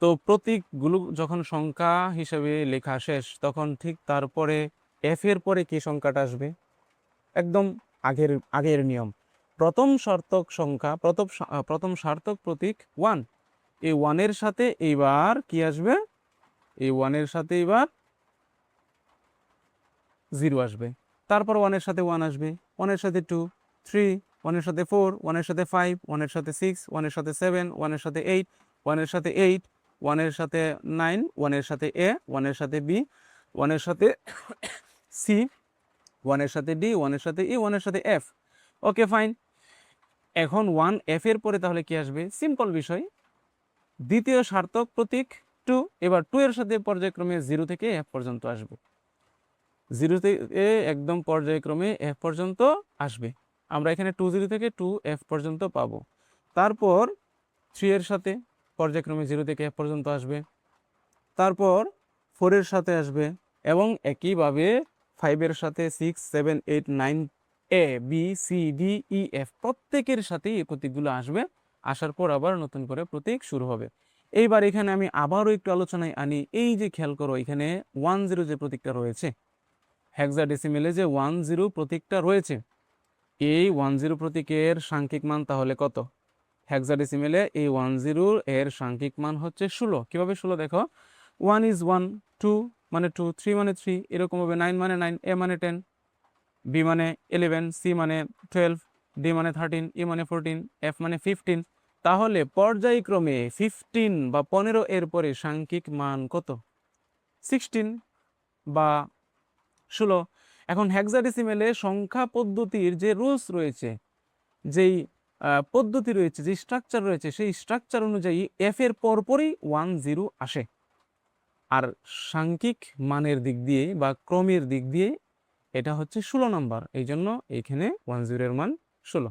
তো প্রতীকগুলো যখন সংখ্যা হিসেবে লেখা শেষ তখন ঠিক তারপরে এফ এর পরে কি সংখ্যাটা আসবে, একদম আগের নিয়ম। প্রথম সার্থক সংখ্যা, প্রথম সার্থক প্রতীক 1, এই 1 এর সাথে এইবার কি আসবে, এই 1 এর সাথে এবার 0 আসবে, তারপর 1 এর সাথে 1 আসবে, 1 এর সাথে 2, 3, 1 এর সাথে 4, 1 এর সাথে 5, 1 এর সাথে 6, 1 এর সাথে 7, 1 এর সাথে 8, 1 এর সাথে 8, 1 এর সাথে 9, 1 এর সাথে এ, 1 এর সাথে বি, 1 এর সাথে সি, 1 এর সাথে ডি, 1 এর সাথে ই, 1 এর সাথে এফ। ওকে ফাইন, এখন 1 এফ এর পরে তাহলে কি আসবে, সিম্পল বিষয়, দ্বিতীয় সার্থক প্রতীক 2, এবার 2 এর সাথে পর্যায়ক্রমে 0 থেকে এফ পর্যন্ত আসবে, 0 থেকে একদম পর্যায়ক্রমে এফ পর্যন্ত আসবে। আমরা এখানে 20 থেকে 2f পর্যন্ত পাবো। তারপর 3 এর সাথে পর্যায়ক্রমে 0 থেকে এফ পর্যন্ত আসবে, তারপর 4 এর সাথে আসবে, এবং একইভাবে 5 এর সাথে 6, 7, 8, 9 A B C D E F প্রত্যেকের সাথেই এই প্রতীকগুলো আসবে। আসার পর আবার নতুন করে প্রতীক শুরু হবে। এইবার এখানে আমি আবারও একটু আলোচনায় আনি, এই যে খেয়াল করো এখানে 10 যে প্রতীকটা রয়েছে, হেক্সাডেসিমেলে যে 10 প্রতীকটা রয়েছে, এই 10 প্রতীকের সাংখ্যিক মান তাহলে কত, হেক্সাডেসিমেলে এই 10 এর সাংখ্যিক মান হচ্ছে 16। কিভাবে 16 দেখো, 1 is 1, 2 মানে 2, 3 মানে 3, এরকম হবে, 9 মানে 9, এ মানে 10, বি মানে 11, সি মানে 12, ডি মানে 13, ই মানে 14, এফ মানে 15। তাহলে পর্যায়ক্রমে 15 বা 15 এর পরে সাংখ্যিক মান কত, 16 বা 16। এখন হেক্সাডেসিমেলে সংখ্যা পদ্ধতির যে রুলস রয়েছে, যেই পদ্ধতি রয়েছে, যে স্ট্রাকচার রয়েছে, সেই স্ট্রাকচার অনুযায়ী এফ এর পরপরই 10 আসে, আর সাংখ্যিক মানের দিক দিয়ে বা ক্রমের দিক দিয়ে এটা হচ্ছে 16 নাম্বার, এই জন্য এইখানে 10 এর মান 16।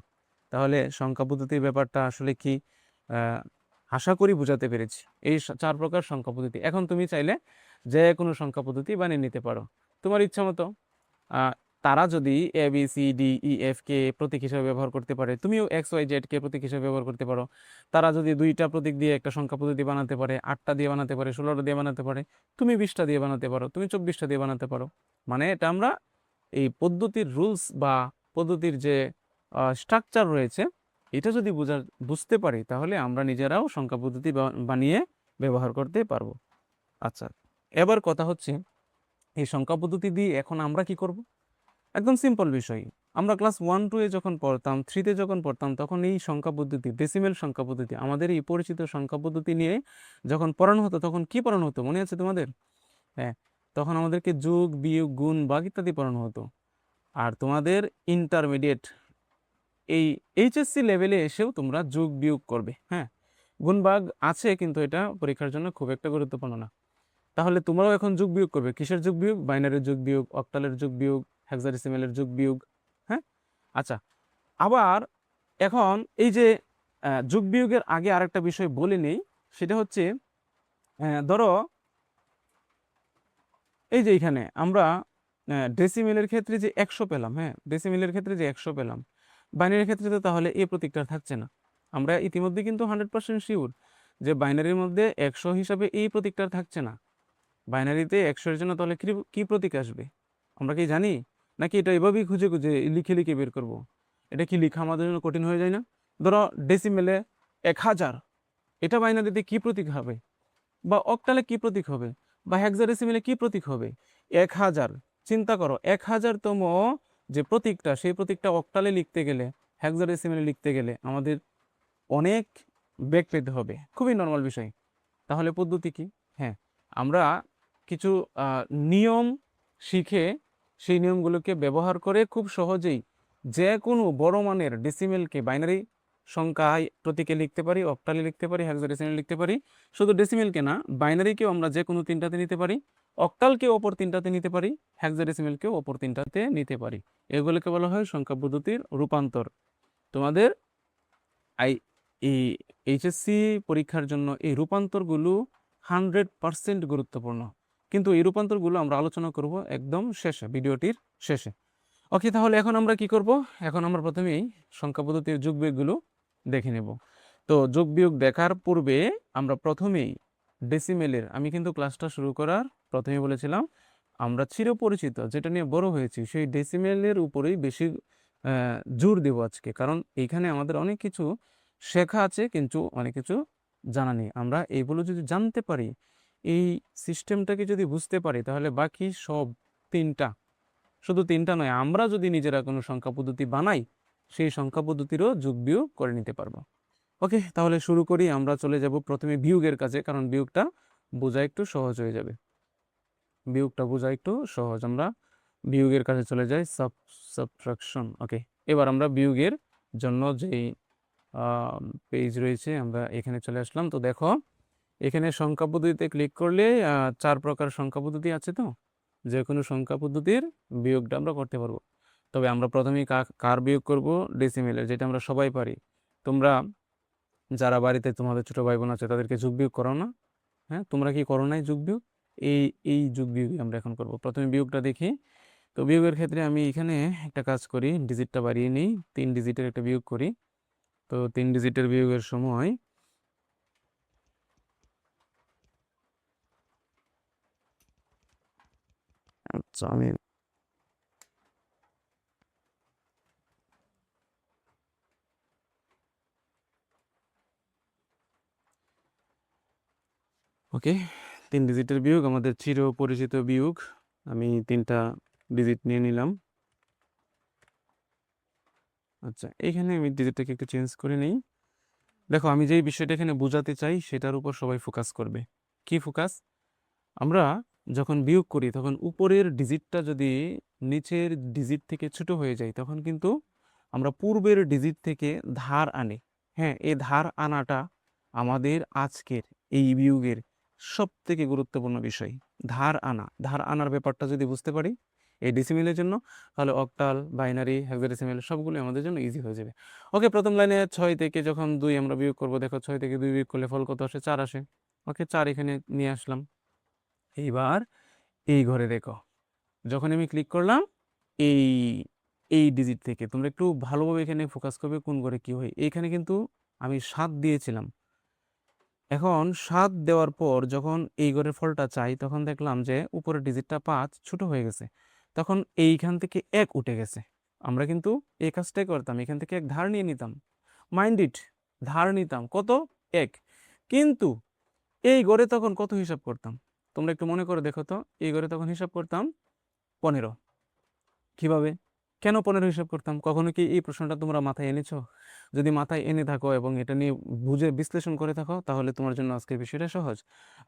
তাহলে সংখ্যা পদ্ধতির ব্যাপারটা আসলে কি আশা করি বোঝাতে পেরেছি। এই 4 প্রকার সংখ্যা পদ্ধতি, এখন তুমি চাইলে যে কোনো সংখ্যা পদ্ধতি বানিয়ে নিতে পারো তোমার ইচ্ছা মতো। তারা যদি A B C D E F কে প্রতীক হিসেবে ব্যবহার করতে পারে, তুমিও এক্স ওয়াই জেড কে প্রতীক হিসেবে ব্যবহার করতে পারো। তারা যদি 2টা প্রতীক দিয়ে একটা সংখ্যা পদ্ধতি বানাতে পারে, 8টা দিয়ে বানাতে পারে, 16টা দিয়ে বানাতে পারে, তুমি 20টা দিয়ে বানাতে পারো, তুমি 24টা দিয়ে বানাতে পারো। মানে এটা আমরা এই পদ্ধতির রুলস বা পদ্ধতির যে স্ট্রাকচার রয়েছে, এটা যদি বুঝতে পারি তাহলে আমরা নিজেরাও সংখ্যা পদ্ধতি বানিয়ে ব্যবহার করতে পারবো। আচ্ছা, এবার কথা হচ্ছে এই সংখ্যা পদ্ধতি দিয়ে এখন আমরা কি করব। একদম সিম্পল বিষয়, আমরা ক্লাস 1-2 এ যখন পড়তাম, 3-তে যখন পড়তাম, তখন এই সংখ্যা পদ্ধতি, ডেসিমেল সংখ্যা পদ্ধতি, আমাদের এই পরিচিত সংখ্যা পদ্ধতি নিয়ে যখন পড়ানো হতো তখন কি পড়ানো হতো মনে আছে তোমাদের? হ্যাঁ, তখন আমাদেরকে যোগ, বিয়োগ, গুণ, ভাগ ইত্যাদি পড়ানো হতো। আর তোমাদের ইন্টারমিডিয়েট এই এইচএসসি লেভেলে এসেও তোমরা যোগ বিয়োগ করবে। হ্যাঁ, গুণ ভাগ আছে, কিন্তু এটা পরীক্ষার জন্য খুব একটা গুরুত্বপূর্ণ না। তাহলে তোমরাও এখন যোগ বিয়োগ করবে, কিসের যোগ বিয়োগ, বাইনারির যোগ বিয়োগ, অক্টালের যোগ বিয়োগ, হেক্সাডেসিমেলের যোগ বিয়োগ। হ্যাঁ, আচ্ছা, আবার এখন এই যে যোগ বিয়োগের আগে আরেকটা বিষয় বলে নেই, সেটা হচ্ছে ধরো এই যে এখানে আমরা ডেসিমেলের ক্ষেত্রে যে 100 পেলাম, হ্যাঁ, ডেসিমেলের ক্ষেত্রে যে 100 পেলাম, বাইনারির ক্ষেত্রে তো তাহলে এই প্রতীকটা থাকছে না। আমরা ইতিমধ্যে কিন্তু 100% শিওর যে বাইনারির মধ্যে 100 হিসাবে এই প্রতীকটা থাকছে না। বাইনারিতে 100 এর জন্য তাহলে কি প্রতীক আসবে আমরা কি জানি? নাকি এটা এভাবেই খুঁজে খুঁজে লিখে লিখে বের করব? এটা কি লেখা আমাদের জন্য কঠিন হয়ে যায় না? ধরো ডেসিমেলে 1000, এটা বাইনারিতে কি প্রতীক হবে, বা অক্টালে কি প্রতীক হবে, বা হেক্সাডেসিমেলে কি প্রতীক হবে? 1000 চিন্তা করো 1000তম যে প্রতীকটা, সেই প্রতীকটা অক্টালে লিখতে গেলে, হেক্সাডেসিমেলে লিখতে গেলে আমাদের অনেক বেগ পেতে হবে, খুবই নর্মাল বিষয়। তাহলে পদ্ধতি কি? হ্যাঁ, আমরা কিছু নিয়ম শিখে সেই নিয়মগুলোকে ব্যবহার করে খুব সহজেই যে কোনো বড় মানের ডেসিমেলকে বাইনারি সংখ্যায় প্রতীকে লিখতে পারি, অক্টালে লিখতে পারি, হেক্সাডেসিমেলে লিখতে পারি। শুধু ডেসিমেলকে না, বাইনারিকেও আমরা যে কোনো তিনটাতে নিতে পারি, অক্টালকেও অপর তিনটাতে নিতে পারি, হেক্সাডেসিমেলকেও অপর তিনটাতে নিতে পারি। এগুলোকে বলা হয় সংখ্যা পদ্ধতির রূপান্তর। তোমাদের আই এই এইচএসসি পরীক্ষার জন্য এই রূপান্তরগুলো 100% গুরুত্বপূর্ণ, কিন্তু এই রূপান্তরগুলো আমরা আলোচনা করব একদম শেষে, ভিডিওটির শেষে। ওকে, তাহলে এখন আমরা কি করব? এখন আমরা প্রথমেই সংখ্যা পদ্ধতির যোগ বিয়োগগুলো দেখে নেব। তো যোগ বিয়োগ দেখার পূর্বে আমরা প্রথমেই ডেসিমেলের, আমি কিন্তু ক্লাসটা শুরু করার প্রথমে বলেছিলাম আমরা চিরপরিচিত যেটা নিয়ে বড় হয়েছি সেই ডেসিমেলের উপরেই বেশি জোর দেব আজকে, কারণ এইখানে আমাদের অনেক কিছু শেখা আছে কিন্তু অনেক কিছু জানা নেই। আমরা এইগুলো যদি জানতে পারি, এই সিস্টেমটাকে যদি বুঝতে পারি, তাহলে বাকি সব তিনটা, শুধু তিনটা নয়, আমরা যদি নিজেরা কোনো সংখ্যা পদ্ধতি বানাই, সেই সংখ্যা পদ্ধতিরও যোগ বিয়োগ করে নিতে পারবো। ওকে, তাহলে শুরু করি। আমরা চলে যাব প্রথমে বিয়োগের কাছে, কারণ বিয়োগটা বোঝা একটু সহজ হয়ে যাবে। বিয়োগটা বোঝা একটু সহজ, আমরা বিয়োগের কাছে চলে যাই, সাবট্রাকশন। ওকে, এবার আমরা বিয়োগের জন্য যেই পেজ রয়েছে আমরা এখানে চলে আসলাম। তো দেখো এখানে সংখ্যা পদ্ধতিতে ক্লিক করলে 4 প্রকার সংখ্যা পদ্ধতি আছে। তো যে কোনো সংখ্যা পদ্ধতির বিয়োগটা আমরা করতে পারবো। তবে আমরা প্রথমেই কার বিয়োগ করব? ডেসিমেলের, যেটা আমরা সবাই পারি। তোমরা যারা বাড়িতে তোমাদের ছোট ভাই বোন আছে তাদেরকে যোগ বিয়োগ করো না? হ্যাঁ, তোমরা কি করো নাই যোগ বিয়োগ? এই এই যোগ বিয়োগই আমরা এখন করব। প্রথমে বিয়োগটা দেখি। তো বিয়োগের ক্ষেত্রে আমি এখানে একটা কাজ করি, ডিজিটটা বাড়িয়ে নিই, 3 ডিজিটের একটা বিয়োগ করি। তো 3 ডিজিটের বিয়োগের সময় আচ্ছা আমি ওকে, 3 ডিজিটের বিয়োগ, আমাদের চির পরিচিত বিয়োগ। আমি 3টা ডিজিট নিয়ে নিলাম। আচ্ছা, এখানে আমি ডিজিটটাকে একটু চেঞ্জ করে নিই। দেখো আমি যেই বিষয়টা এখানে বোঝাতে চাই সেটার উপর সবাই ফোকাস করবে। কি ফোকাস? আমরা যখন বিয়োগ করি তখন উপরের ডিজিটটা যদি নিচের ডিজিট থেকে ছোট হয়ে যায়, তখন কিন্তু আমরা পূর্বের ডিজিট থেকে ধার আনি। হ্যাঁ, এই ধার আনাটা আমাদের আজকের এই বিয়োগের সব থেকে গুরুত্বপূর্ণ বিষয়। ধার আনা, ধার আনার ব্যাপারটা যদি বুঝতে পারি এই ডেসিমেলের জন্য, তাহলে অক্টাল, বাইনারি, হেক্সাডেসিমেল সবগুলো আমাদের জন্য ইজি হয়ে যাবে। ওকে, প্রথম লাইনে 6 থেকে যখন 2 আমরা বিয়োগ করব, দেখো 6 থেকে 2 বিয়োগ করলে ফল কত আসে? 4 আসে। ওকে, 4 এখানে নিয়ে আসলাম। এইবার এই ঘরে দেখো, যখন আমি ক্লিক করলাম এই এই ডিজিট থেকে, তোমরা একটু ভালোভাবে এখানে ফোকাস করবে কোন ঘরে কি হয়। এখানে কিন্তু আমি 7 দিয়েছিলাম। এখন 7 দেওয়ার পর যখন এই ঘরের ফলটা চাই, তখন দেখলাম যে উপরের ডিজিটটা 5 ছোট হয়ে গেছে, তখন এইখান থেকে 1 উঠে গেছে। আমরা কিন্তু এই কাজটাই করতাম, এখান থেকে 1 ধার নিয়ে নিতাম, মাইন্ড ইট, ধার নিতাম কত? 1। কিন্তু এই ঘরে তখন কত হিসাব করতাম? তোমরা একটু মনে করে দেখো তো, এই ঘরে তখন হিসাব করতাম 15। কিভাবে, কেন 15 হিসাব করতাম? কখনো কি এই প্রশ্নটা তোমরা মাথায় এনেছো? যদি মাথায় এনে থাকো এবং এটা নিয়ে বুঝে বিশ্লেষণ করে থাকো, তাহলে তোমার জন্য আজকের বিষয়টা সহজ।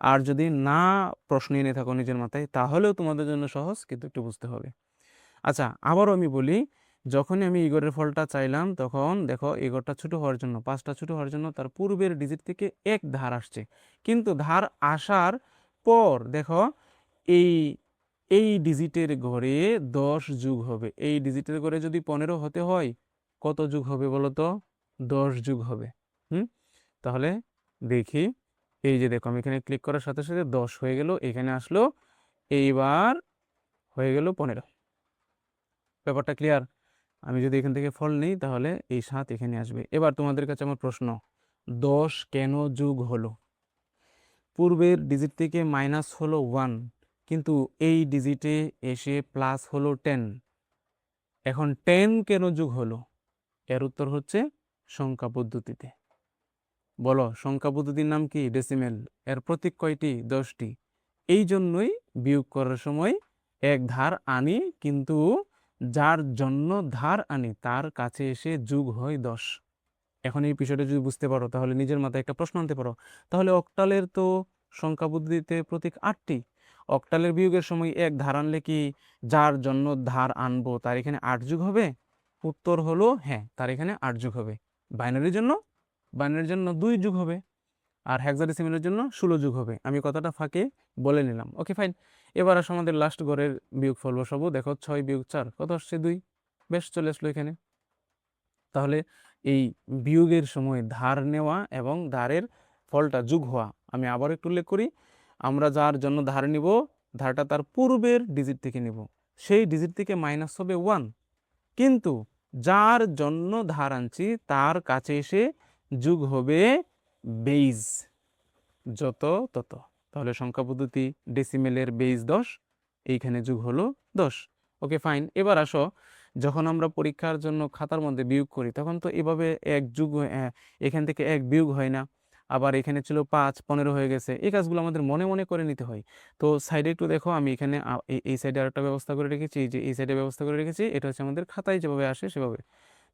আর যদি না প্রশ্ন এনে থাকো নিজের মাথায়, তাহলেও তোমাদের জন্য সহজ, কিন্তু একটু বুঝতে হবে। আচ্ছা, আবারও আমি বলি, যখনই আমি ইগরের ফলটা চাইলাম, তখন দেখো ইগরটা ছোট হওয়ার জন্য, 5টা ছোট হওয়ার জন্য তার পূর্বের ডিজিট থেকে 1 ধার আসছে। কিন্তু ধার আসার পর দেখো এই এই ডিজিটের ঘরে 10 যোগ হবে। এই ডিজিটের ঘরে যদি 15 হতে হয়, কত যোগ হবে বলো তো? 10 যোগ হবে। তাহলে দেখি, এই যে দেখো আমি এখানে ক্লিক করার সাথে সাথে 10 হয়ে গেল, এখানে আসলো, এইবার হয়ে গেল 15। ব্যাপারটা ক্লিয়ার? আমি যদি এখান থেকে ফল নিই, তাহলে এই 7 এখানে আসবে। এবার তোমাদের কাছে আমার প্রশ্ন, 10 কেন যোগ হলো? পূর্বের ডিজিট থেকে মাইনাস হলো 1, কিন্তু এই ডিজিটে এসে প্লাস হলো 10। এখন 10 কেন যোগ হলো? এর উত্তর হচ্ছে সংখ্যা পদ্ধতিতে। বলো, সংখ্যা পদ্ধতির নাম কি? ডেসিমেল। এর প্রতীক কয়টি? 10টি। এই জন্যই বিয়োগ করার সময় এক ধার আনি, কিন্তু যার জন্য ধার আনি তার কাছে এসে যোগ হয় 10। এখন এই বিষয়টা যদি বুঝতে পারো তাহলে নিজের মাথায় একটা প্রশ্ন আনতে পারো, তাহলে অক্টালের তো সংখ্যা পদ্ধতিতে প্রতীক 8টি। অক্টালের বিয়োগের সময় এক ধার আনলে কি যার জন্য ধার আনবো তার এখানে 8 যোগ হবে? উত্তর হলো হ্যাঁ, তার এখানে 8 যোগ হবে। বাইনারির জন্য 2 যোগ হবে, আর হেক্সাডেসিমেলের জন্য 16 যোগ হবে। আমি কথাটা ফাঁকে বলে নিলাম। Okay fine. এবার আসো আমাদের লাস্ট ঘরের বিয়োগফল বসাবো। দেখো 6 বিয়োগ 4 কত আসছে? 2। বেশ, চলে আসলো এখানে। তাহলে এই বিয়োগের সময় ধার নেওয়া এবং ধারের ফলটা যোগ হওয়া, আমি আবার একটু উল্লেখ করি, আমরা যার জন্য ধার নিব ধারটা তার পূর্বের ডিজিট থেকে নিব, সেই ডিজিট থেকে মাইনাস হবে 1, কিন্তু যার জন্য ধার আনছি তার কাছে এসে যোগ হবে বেইজ, যত তত। তাহলে সংখ্যা পদ্ধতি ডেসিমেলের বেইজ 10, এইখানে যোগ হলো 10। Okay fine. এবার আসো, যখন আমরা পরীক্ষার জন্য খাতার মধ্যে বিয়োগ করি তখন তো এভাবে এক যোগ এখান থেকে এক বিয়োগ হয় না। আবার এখানে ছিল 5, 15 হয়ে গেছে। এই কাজগুলো আমাদের মনে মনে করে নিতে হয়। তো সাইডে একটু দেখো, আমি এখানে এই সাইডে আরেকটা ব্যবস্থা করে রেখেছি, যে এই সাইডে ব্যবস্থা করে রেখেছি, এটা হচ্ছে আমাদের খাতায় যেভাবে আসে সেভাবে।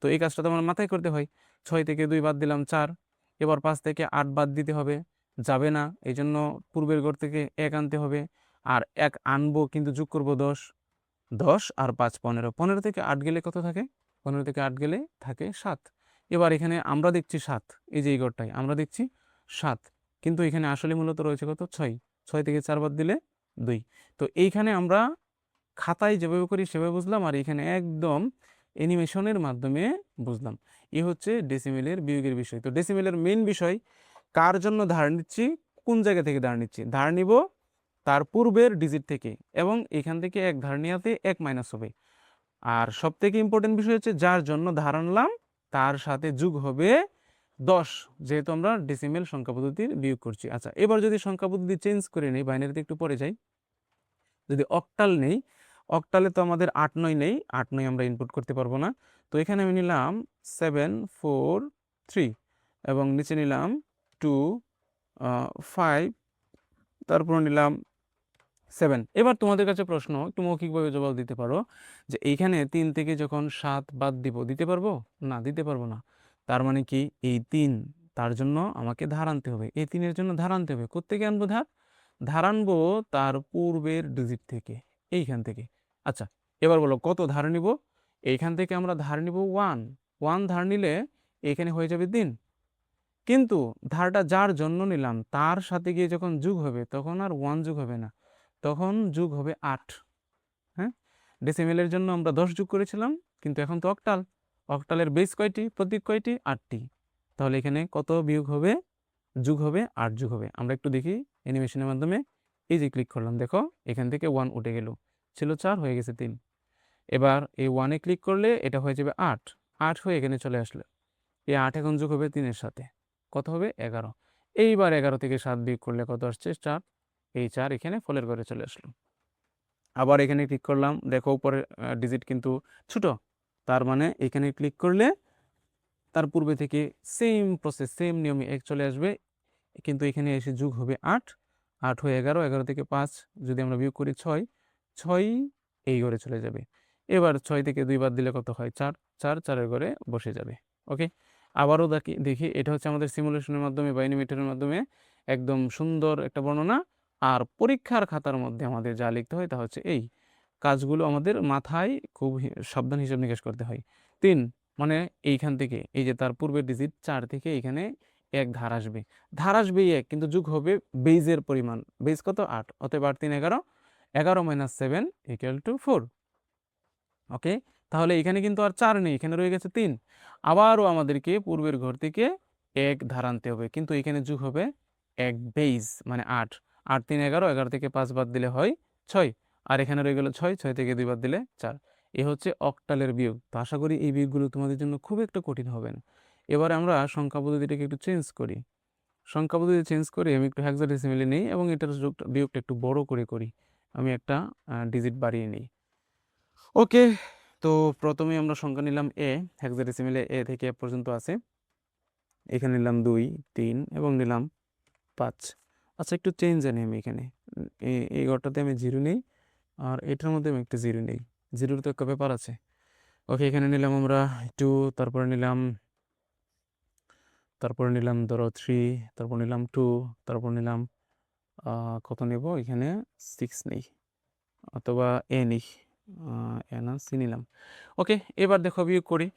তো এই কাজটা তো আমার মাথায় করতে হয়। 6 থেকে 2 বাদ দিলাম 4, এবার 5 থেকে 8 বাদ দিতে হবে, যাবে না, এই জন্য পূর্বের ঘর থেকে 1 আনতে হবে, আর 1 আনবো কিন্তু যোগ করব 10। 10 আর 5 15, 15 থেকে 8 গেলে কত থাকে? 15 থেকে 8 গেলে থাকে 7। এবার এখানে আমরা দেখছি 7, এই যে এই ঘরটায় আমরা দেখছি 7, কিন্তু এখানে আসলে মূলত রয়েছে কত? 6। 6 থেকে 4 বাদ দিলে 2। তো এইখানে আমরা খাতায় যেভাবে করি সেভাবে বুঝলাম, আর এখানে একদম অ্যানিমেশনের মাধ্যমে বুঝলাম। এই হচ্ছে ডেসিমেলের বিয়োগের বিষয়। তো ডেসিমেলের মেইন বিষয়, কার জন্য ধার নিচ্ছি, কোন জায়গা থেকে ধার নিচ্ছি। ধার নিব তার পূর্বের ডিজিট থেকে, এবং এখান থেকে এক ধার নেওয়াতে 1 মাইনাস হবে। আর সব থেকে ইম্পর্টেন্ট বিষয় হচ্ছে যার জন্য ধার আনলাম তার সাথে যোগ হবে 10, যেহেতু আমরা ডেসিমেল সংখ্যা পদ্ধতির বিয়োগ করছি। আচ্ছা, এবার যদি সংখ্যা পদ্ধতি চেঞ্জ করে নেই, বাইনারিতে একটু পরে যাই, যদি অক্টাল নেই, অক্টালে তো আমাদের 8 9 নেই, 8 9 আমরা ইনপুট করতে পারবো না। তো এখানে আমি নিলাম 7 4 3, এবং নিচে নিলাম 2 5, তারপর নিলাম 7। এবার তোমাদের কাছে প্রশ্ন, একটু মৌখিকভাবে জবাব দিতে পারো, যে এইখানে 3 থেকে যখন 7 বাদ দিতে পারবো? না, দিতে পারবো না। তার মানে কি এই 3, তার জন্য আমাকে ধার আনতে হবে, এই 3-এর জন্য ধার আনতে হবে। কোত্থেকে আনবো ধার? ধার আনবো তার পূর্বের ডিজিট থেকে, এইখান থেকে। আচ্ছা, এবার বলো কত ধার নিব? এইখান থেকে আমরা ধার নিব 1, 1 ধার নিলে এখানে হয়ে যাবে 3, কিন্তু ধারটা যার জন্য নিলাম তার সাথে গিয়ে যখন যোগ হবে তখন আর 1 যোগ হবে না, তখন যোগ হবে 8। হ্যাঁ, ডেসিমেলের জন্য আমরা 10 যোগ করেছিলাম, কিন্তু এখন তো অক্টাল, অক্টালের বেস কয়টি, প্রতীক কয়টি? 8টি। তাহলে এখানে কত বিয়োগ হবে? যোগ হবে 8 যোগ হবে। আমরা একটু দেখি অ্যানিমেশনের মাধ্যমে। এই যে ক্লিক করলাম, দেখো এখান থেকে 1 উঠে গেল, ছিল 4 হয়ে গেছে 3। এবার এই 1-এ ক্লিক করলে এটা হয়ে যাবে 8, 8 হয়ে এখানে চলে আসলো। এই 8 এখন যোগ হবে 3-এর সাথে, কত হবে? 11। এইবার 11 থেকে 7 বিয়োগ করলে কত আসছে? 4। এই 4 এখানে ফলের ঘরে চলে আসলো। আবার এখানে ক্লিক করলাম, দেখো উপরে ডিজিট কিন্তু ছোট, তার মানে এখানে ক্লিক করলে তার পূর্বে থেকে সেম প্রসেস, সেম নিয়মে 1 চলে আসবে, কিন্তু এখানে এসে যোগ হবে 8, 8 হয়ে 11, 11 থেকে 5 যদি আমরা বিয়োগ করি 6, 6 এই ঘরে চলে যাবে। এবার 6 থেকে 2 বাদ দিলে কত হয়? 4, 4 4-এর ঘরে বসে যাবে। ওকে, আবারও দেখি, এটা হচ্ছে আমাদের সিমুলেশনের মাধ্যমে বা অ্যানিমেটরের মাধ্যমে একদম সুন্দর একটা বর্ণনা। আর পরীক্ষার খাতার মধ্যে আমাদের যা লিখতে হয় তা হচ্ছে এই কাজগুলো আমাদের মাথায় খুব সাবধান হিসাব নিকাশ করতে হয়। 3 মানে এইখান থেকে, এই যে তার পূর্বের ডিজিট 4 থেকে এখানে 1 ধার আসবে, ধার আসবে 1, কিন্তু যোগ হবে বেইজের পরিমাণ। বেইজ কত? 8, অতএব 8 3 11, 11 - 7 = 4। ওকে, তাহলে এখানে কিন্তু আর 4 নেই, এখানে রয়ে গেছে 3। আবারও আমাদেরকে পূর্বের ঘর থেকে 1 ধার আনতে হবে, কিন্তু এখানে যোগ হবে 1 বেইজ মানে 8, 8 3 11, 11 থেকে 5 বাদ দিলে হয় 6, আর এখানে রয়ে গেল 6, 6 থেকে 2 বাদ দিলে 4। এ হচ্ছে অক্টালের বিয়োগ। তো আশা করি এই বিয়োগগুলো তোমাদের জন্য খুব একটা কঠিন হবে না। এবার আমরা সংখ্যা পদ্ধতিটাকে একটু চেঞ্জ করি। সংখ্যা পদ্ধতি চেঞ্জ করে আমি একটু হেক্সাডেসিমেলে নেই, এবং এটার বিয়োগটা একটু বড় করে করি। আমি একটা ডিজিট বাড়িয়ে নিই। ওকে, তো প্রথমে আমরা সংখ্যা নিলাম এ, হেক্সাডেসিমেলে এ থেকে এ পর্যন্ত আছে। এখানে নিলাম 2 3 এবং নিলাম 5। আচ্ছা, একটু চেঞ্জ আনি আমি এখানে, এই ঘরটাতে আমি 0 নেই, আর এটার মধ্যে আমি একটা জিরো নেই, জিরোর তো একটা ব্যাপার আছে। ওকে, এখানে নিলাম আমরা 2, তারপরে নিলাম ধরো 3, তারপর নিলাম 2, তারপর নিলাম কত নেব এখানে 6 নেই, অথবা এ নিই, এ না সি নিলাম। ওকে, এবার দেখো বিয়োগ করি।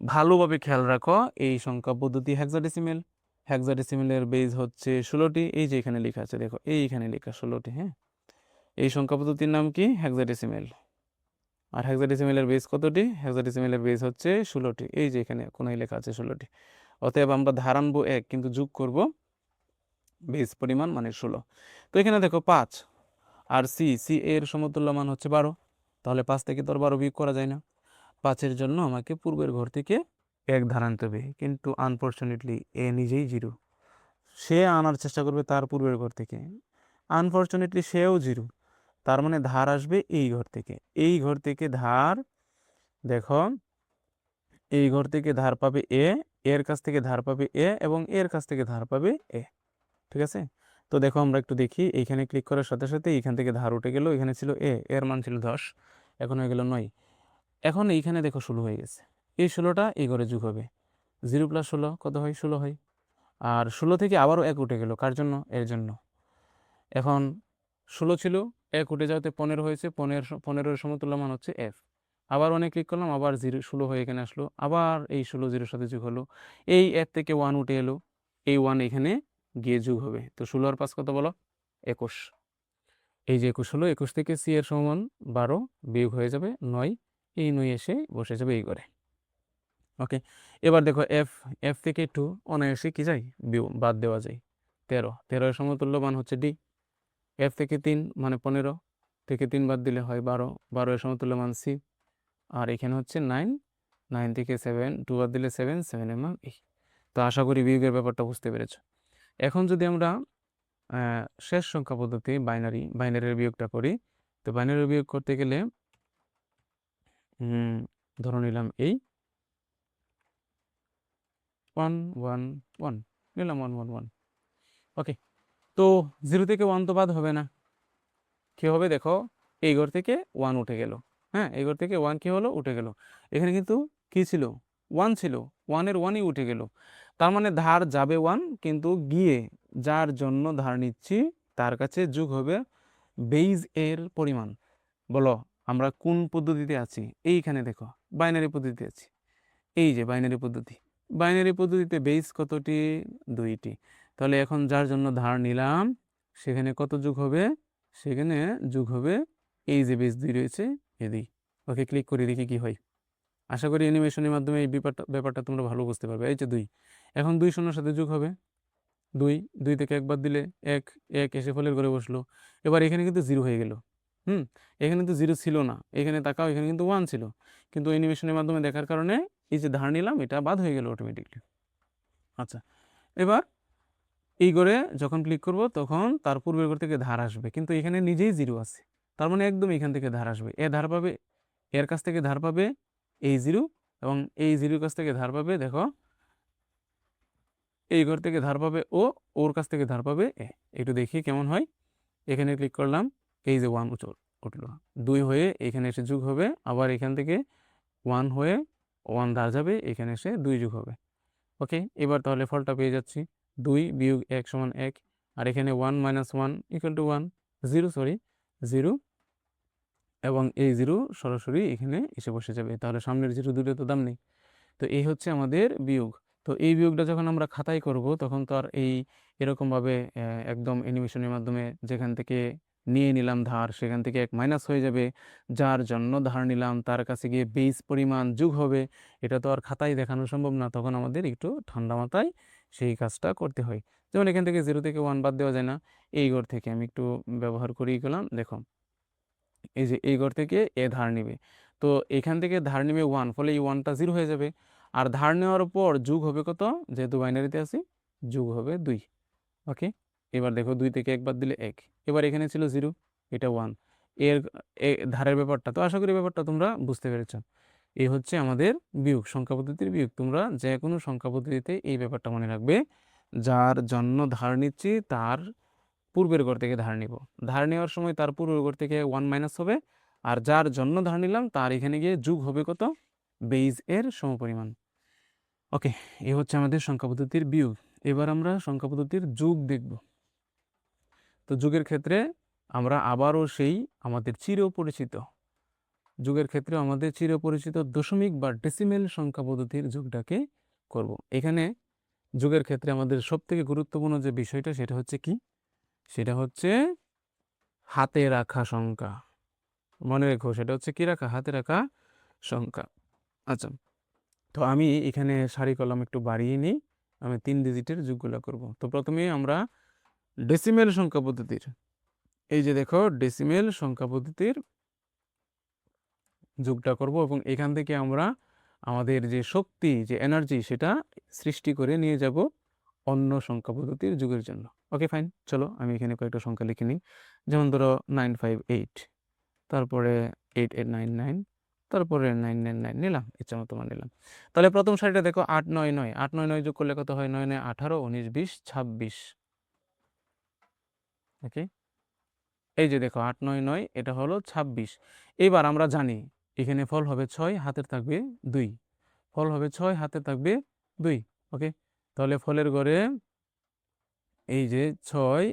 ভালোভাবে খেয়াল রাখো, এই সংখ্যা পদ্ধতি হেক্সাডেসিমেল, হেক্সাডেসিমেলের বেজ হচ্ছে 16টি। এই যে এখানে লেখা আছে দেখো, এইখানে লেখা 16টি। হ্যাঁ, এই সংখ্যা পদ্ধতির নাম কি? হেক্সাডেসিমেল। আর হেক্সাডেসিমেলের বেজ কতটি? হেক্সাডেসিমেলের বেজ হচ্ছে 16টি। এই যে এখানে কোনায় লেখা আছে 16টি। অতএব আমরা ধার আনবো 1, কিন্তু যোগ করব বেজ পরিমাণ মানে 16। তো এখানে দেখো 5 আর সি এর সমতুল্য মান হচ্ছে 12, তাহলে 5 থেকে তো আর 12 বিয়োগ করা যায় না। 5-এর জন্য আমাকে পূর্বের ঘর থেকে 1 ধার আনতে হবে, কিন্তু আনফর্চুনেটলি এ নিজেই 0। সে আনার চেষ্টা করবে তার পূর্বের ঘর থেকে, আনফর্চুনেটলি সেও 0। তার মানে ধার আসবে এই ঘর থেকে, এই ঘর থেকে ধার, দেখো এই ঘর থেকে ধার পাবে এ, এর কাছ থেকে ধার পাবে এ, এবং এর কাছ থেকে ধার পাবে এ। ঠিক আছে? তো দেখো আমরা একটু দেখি, এইখানে ক্লিক করার সাথে সাথে এইখান থেকে ধার উঠে গেল, এখানে ছিল এ, এর মান ছিল 10, এখন হয়ে গেল 9। এখন এইখানে দেখো 16 হয়ে গেছে, এই 16টা এই ঘরে যোগ হবে, 0 + 16 কত হয়? 16 হয়। আর 16 থেকে আবারও 1 উঠে গেল, কার জন্য? এর জন্য। এখন 16 ছিল, 1 উঠে যাওয়াতে 15 হয়েছে, 15-এর সমতুল্য মান হচ্ছে f। আবার অনেক ক্লিক করলাম, আবার 16 হয়ে এখানে আসলো, আবার এই 16 0-এর সাথে যোগ হলো, এই 1 থেকে 1 উঠে এলো, এই 1 এখানে গিয়ে যোগ হবে। তো 16 আর 5 কত বলো? 21। এই যে 21 হলো, 21 থেকে সি এর সমান 12 বিয়োগ হয়ে যাবে 9, এই 9 এসে বসে যাবে এই ঘরে। ওকে, এবার দেখো এফ, এফ থেকে 2 অনায়াসে কি যায়? বাদ দেওয়া যায়। 13 এর সমতুল্য মান হচ্ছে ডি। এফ থেকে 3 মানে 15, থেকে 3 বাদ দিলে হয় 12 এর সমতুল্য মান সি। আর এখানে হচ্ছে 9, 9 থেকে 7, 2 বাদ দিলে 7, 7 এর মান এই। তো আশা করি বিয়োগের ব্যাপারটা বুঝতে পেরেছ। এখন যদি আমরা শেষ সংখ্যা পদ্ধতি বাইনারির বিয়োগটা করি, তো বাইনারির বিয়োগ করতে গেলে ধরে নিলাম এই 1 1 1 নিলাম, 1 1 1। ওকে, তো 0 থেকে 1 তো বাদ হবে না, কি হবে? দেখো এই ঘর থেকে 1 উঠে গেল। হ্যাঁ, এই ঘর থেকে 1 কি হলো? উঠে গেল। এখানে কিন্তু কি ছিল? 1 ছিল, 1-এর 1ই উঠে গেল। তার মানে ধার যাবে 1, কিন্তু গিয়ে যার জন্য ধার নিচ্ছি তার কাছে যোগ হবে বেইজ এর পরিমাণ। বলো আমরা কোন পদ্ধতিতে আছি? এইখানে দেখো বাইনারি পদ্ধতিতে আছি। এই যে বাইনারি পদ্ধতি, বাইনারি পদ্ধতিতে বেইজ কতটি? 2টি। তাহলে এখন যার জন্য ধার নিলাম সেখানে কত যোগ হবে? সেখানে যোগ হবে এই যে বেইজ 2 রয়েছে এদিকে। ওকে, ক্লিক করে দেখি কি হয়। আশা করি অ্যানিমেশনের মাধ্যমে এই ব্যাপারটা তোমরা ভালো বুঝতে পারবে। এই যে 2, এখন 2 শূন্যর সাথে যোগ হবে 2, 2 থেকে 1 বাদ দিলে 1, 1 এসে ফলের ঘরে বসলো। এবার এখানে কিন্তু 0 হয়ে গেল। এখানে কিন্তু 0 ছিল না, এখানে তাকাও, এখানে কিন্তু 1 ছিল, কিন্তু অ্যানিমেশনের মাধ্যমে দেখার কারণে এই যে ধার নিলাম এটা বাদ হয়ে গেল অটোমেটিকলি। আচ্ছা, এবার এই ঘরে যখন ক্লিক করব তখন তার পূর্বের ঘর থেকে ধার আসবে, কিন্তু এখানে নিজেই 0 আছে, তার মানে একদম এখান থেকে ধার আসবে, এ ধার পাবে, এর কাছ থেকে ধার পাবে এই 0, এবং এই 0-এর কাছ থেকে ধার পাবে, দেখো এই ঘর থেকে ধার পাবে ও, ওর কাছ থেকে ধার পাবে এ। একটু দেখি কেমন হয়। এখানে ক্লিক করলাম, এই যে 1 উঠলো, 2 হয়ে এখানে এসে যোগ হবে, আবার এখান থেকে 1 হয়ে 1 ধার যাবে, এখানে এসে 2 যোগ হবে। ওকে, এবার তাহলে ফলটা পেয়ে যাচ্ছি 2 বিয়োগ 1 সমান 1, আর এখানে 1 - 1 = 1, 0 সরি 0, এবং এই 0 সরাসরি এখানে এসে বসে যাবে, তাহলে সামনের 0 দুটো তো দাম নেই। তো এই হচ্ছে আমাদের বিয়োগ। তো এই বিয়োগটা যখন আমরা খাতায় করব তখন তো আর এরকমভাবে একদম অ্যানিমেশনের মাধ্যমে যেখান থেকে নিয়ে নিলাম ধার সেখান থেকে 1 মাইনাস হয়ে যাবে, যার জন্য ধার নিলাম তার কাছে গিয়ে বেস পরিমাণ যোগ হবে, এটা তো আর খাতায় দেখানো সম্ভব না। তখন আমাদের একটু ঠান্ডা মাথায় সেই কাজটা করতে হয়। যেমন এখান থেকে 0 থেকে 1 বাদ দেওয়া যায় না, এই ঘর থেকে আমি একটু ব্যবহার করেই গেলাম। দেখো এই যে এই ঘর থেকে এ ধার নিবে, তো এখান থেকে ধার নিবে 1, ফলে এই 1টা 0 হয়ে যাবে। আর ধার নেওয়ার পর যোগ হবে কত? যেহেতু বাইনারিতে আছি, যোগ হবে 2। ওকে, এবার দেখো 2 থেকে 1 বাদ দিলে 1, এবার এখানে ছিল 0, এটা 1, এর ধারের ব্যাপারটা তো আশা করি ব্যাপারটা তোমরা বুঝতে পেরেছ। এই হচ্ছে আমাদের বিয়োগ, সংখ্যা পদ্ধতির বিয়োগ। তোমরা যে কোনো সংখ্যা পদ্ধতিতে এই ব্যাপারটা মনে রাখবে, যার জন্য ধার নিচ্ছি তার পূর্বের ঘর থেকে ধার নিব। ধার নেওয়ার সময় তার পূর্বের ঘর থেকে 1 মাইনাস হবে, আর যার জন্য ধার নিলাম তার এখানে গিয়ে যোগ হবে কত, বেইজ এর সমপরিমাণ। ওকে, এই হচ্ছে আমাদের সংখ্যা পদ্ধতির বিয়োগ। এবার আমরা সংখ্যা পদ্ধতির যোগ দেখব। তো যোগের ক্ষেত্রে আমরা আবারও সেই আমাদের চিরপরিচিত দশমিক বা ডেসিমেল সংখ্যা পদ্ধতির যোগটাকে করব। এখানে যোগের ক্ষেত্রে আমাদের সবথেকে গুরুত্বপূর্ণ যে বিষয়টা সেটা হচ্ছে কি, সেটা হচ্ছে হাতে রাখা সংখ্যা। মনে রেখো, সেটা হচ্ছে কি রাখা, হাতে রাখা সংখ্যা। আচ্ছা, তো আমি এখানে সারি কলম একটু বাড়িয়ে নিই, আমি 3 ডিজিটের যোগগুলো করব। তো প্রথমে আমরা ডেসিমেল সংখ্যা পদ্ধতির, এই যে দেখো ডেসিমেল সংখ্যা পদ্ধতির যোগটা করব, এবং এখান থেকে আমরা আমাদের যে শক্তি, যে এনার্জি, সেটা সৃষ্টি করে নিয়ে যাব অন্য সংখ্যা পদ্ধতির যুগের জন্য। ওকে ফাইন, চলো আমি এখানে কয়েকটা সংখ্যা লিখে নিই। যেমন ধরো 958, তারপরে 8899, তারপরে 999 নিলাম, ইচ্ছা মতো নিলাম। তাহলে প্রথম সারিটা দেখো 899, 899 যোগ করলে কত হয়, 9 9 18, 19 20 26। ওকে, এই যে দেখো 899 এটা হলো 26। এবার আমরা জানি এখানে ফল হবে 6, হাতের থাকবে 2, ফল হবে 6, হাতে থাকবে 2। ওকে, তাহলে ফলের ঘরে এই যে 6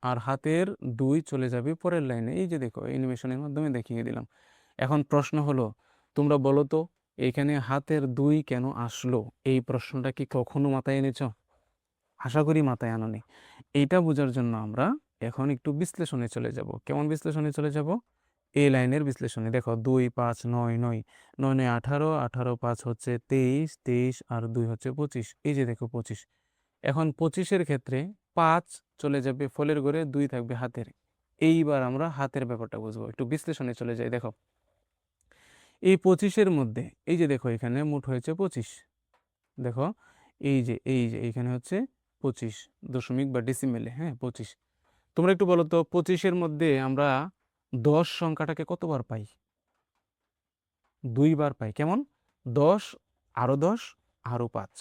আর হাতের 2 চলে যাবে পরের লাইনে। এই যে দেখো অ্যানিমেশনের মাধ্যমে দেখিয়ে দিলাম। এখন প্রশ্ন হলো, তোমরা বলো তো এখানে হাতের 2 কেন আসলো? এই প্রশ্নটা কি কখনো মাথায় এনেছ? আশা করি মাথায় আনোনি। এইটা বোঝার জন্য আমরা এখন একটু বিশ্লেষণে চলে যাব। কেমন বিশ্লেষণে চলে যাব? এই লাইনের বিশ্লেষণে। দেখো 2 5 9 9, 9 9 18, 18 5 হচ্ছে 23, 23 আর 2 হচ্ছে 25। এই যে দেখো 25। এখন 25-এর ক্ষেত্রে 5 চলে যাবে ফলের ঘরে, 2 থাকবে হাতের। এইবার আমরা হাতের ব্যাপারটা বুঝবো, একটু বিশ্লেষণে চলে যাই। দেখো এই 25-এর মধ্যে এই যে দেখো এখানে মোট হয়েছে 25। দেখো এই যে এখানে হচ্ছে 25 দশমিক বা ডেসিমেলে, হ্যাঁ 25। তোমরা একটু বলো তো 25-এর মধ্যে আমরা 10 সংখ্যাটাকে কতবার পাই? 2 বার পাই। কেমন? 10 আরো 10 আরো 5।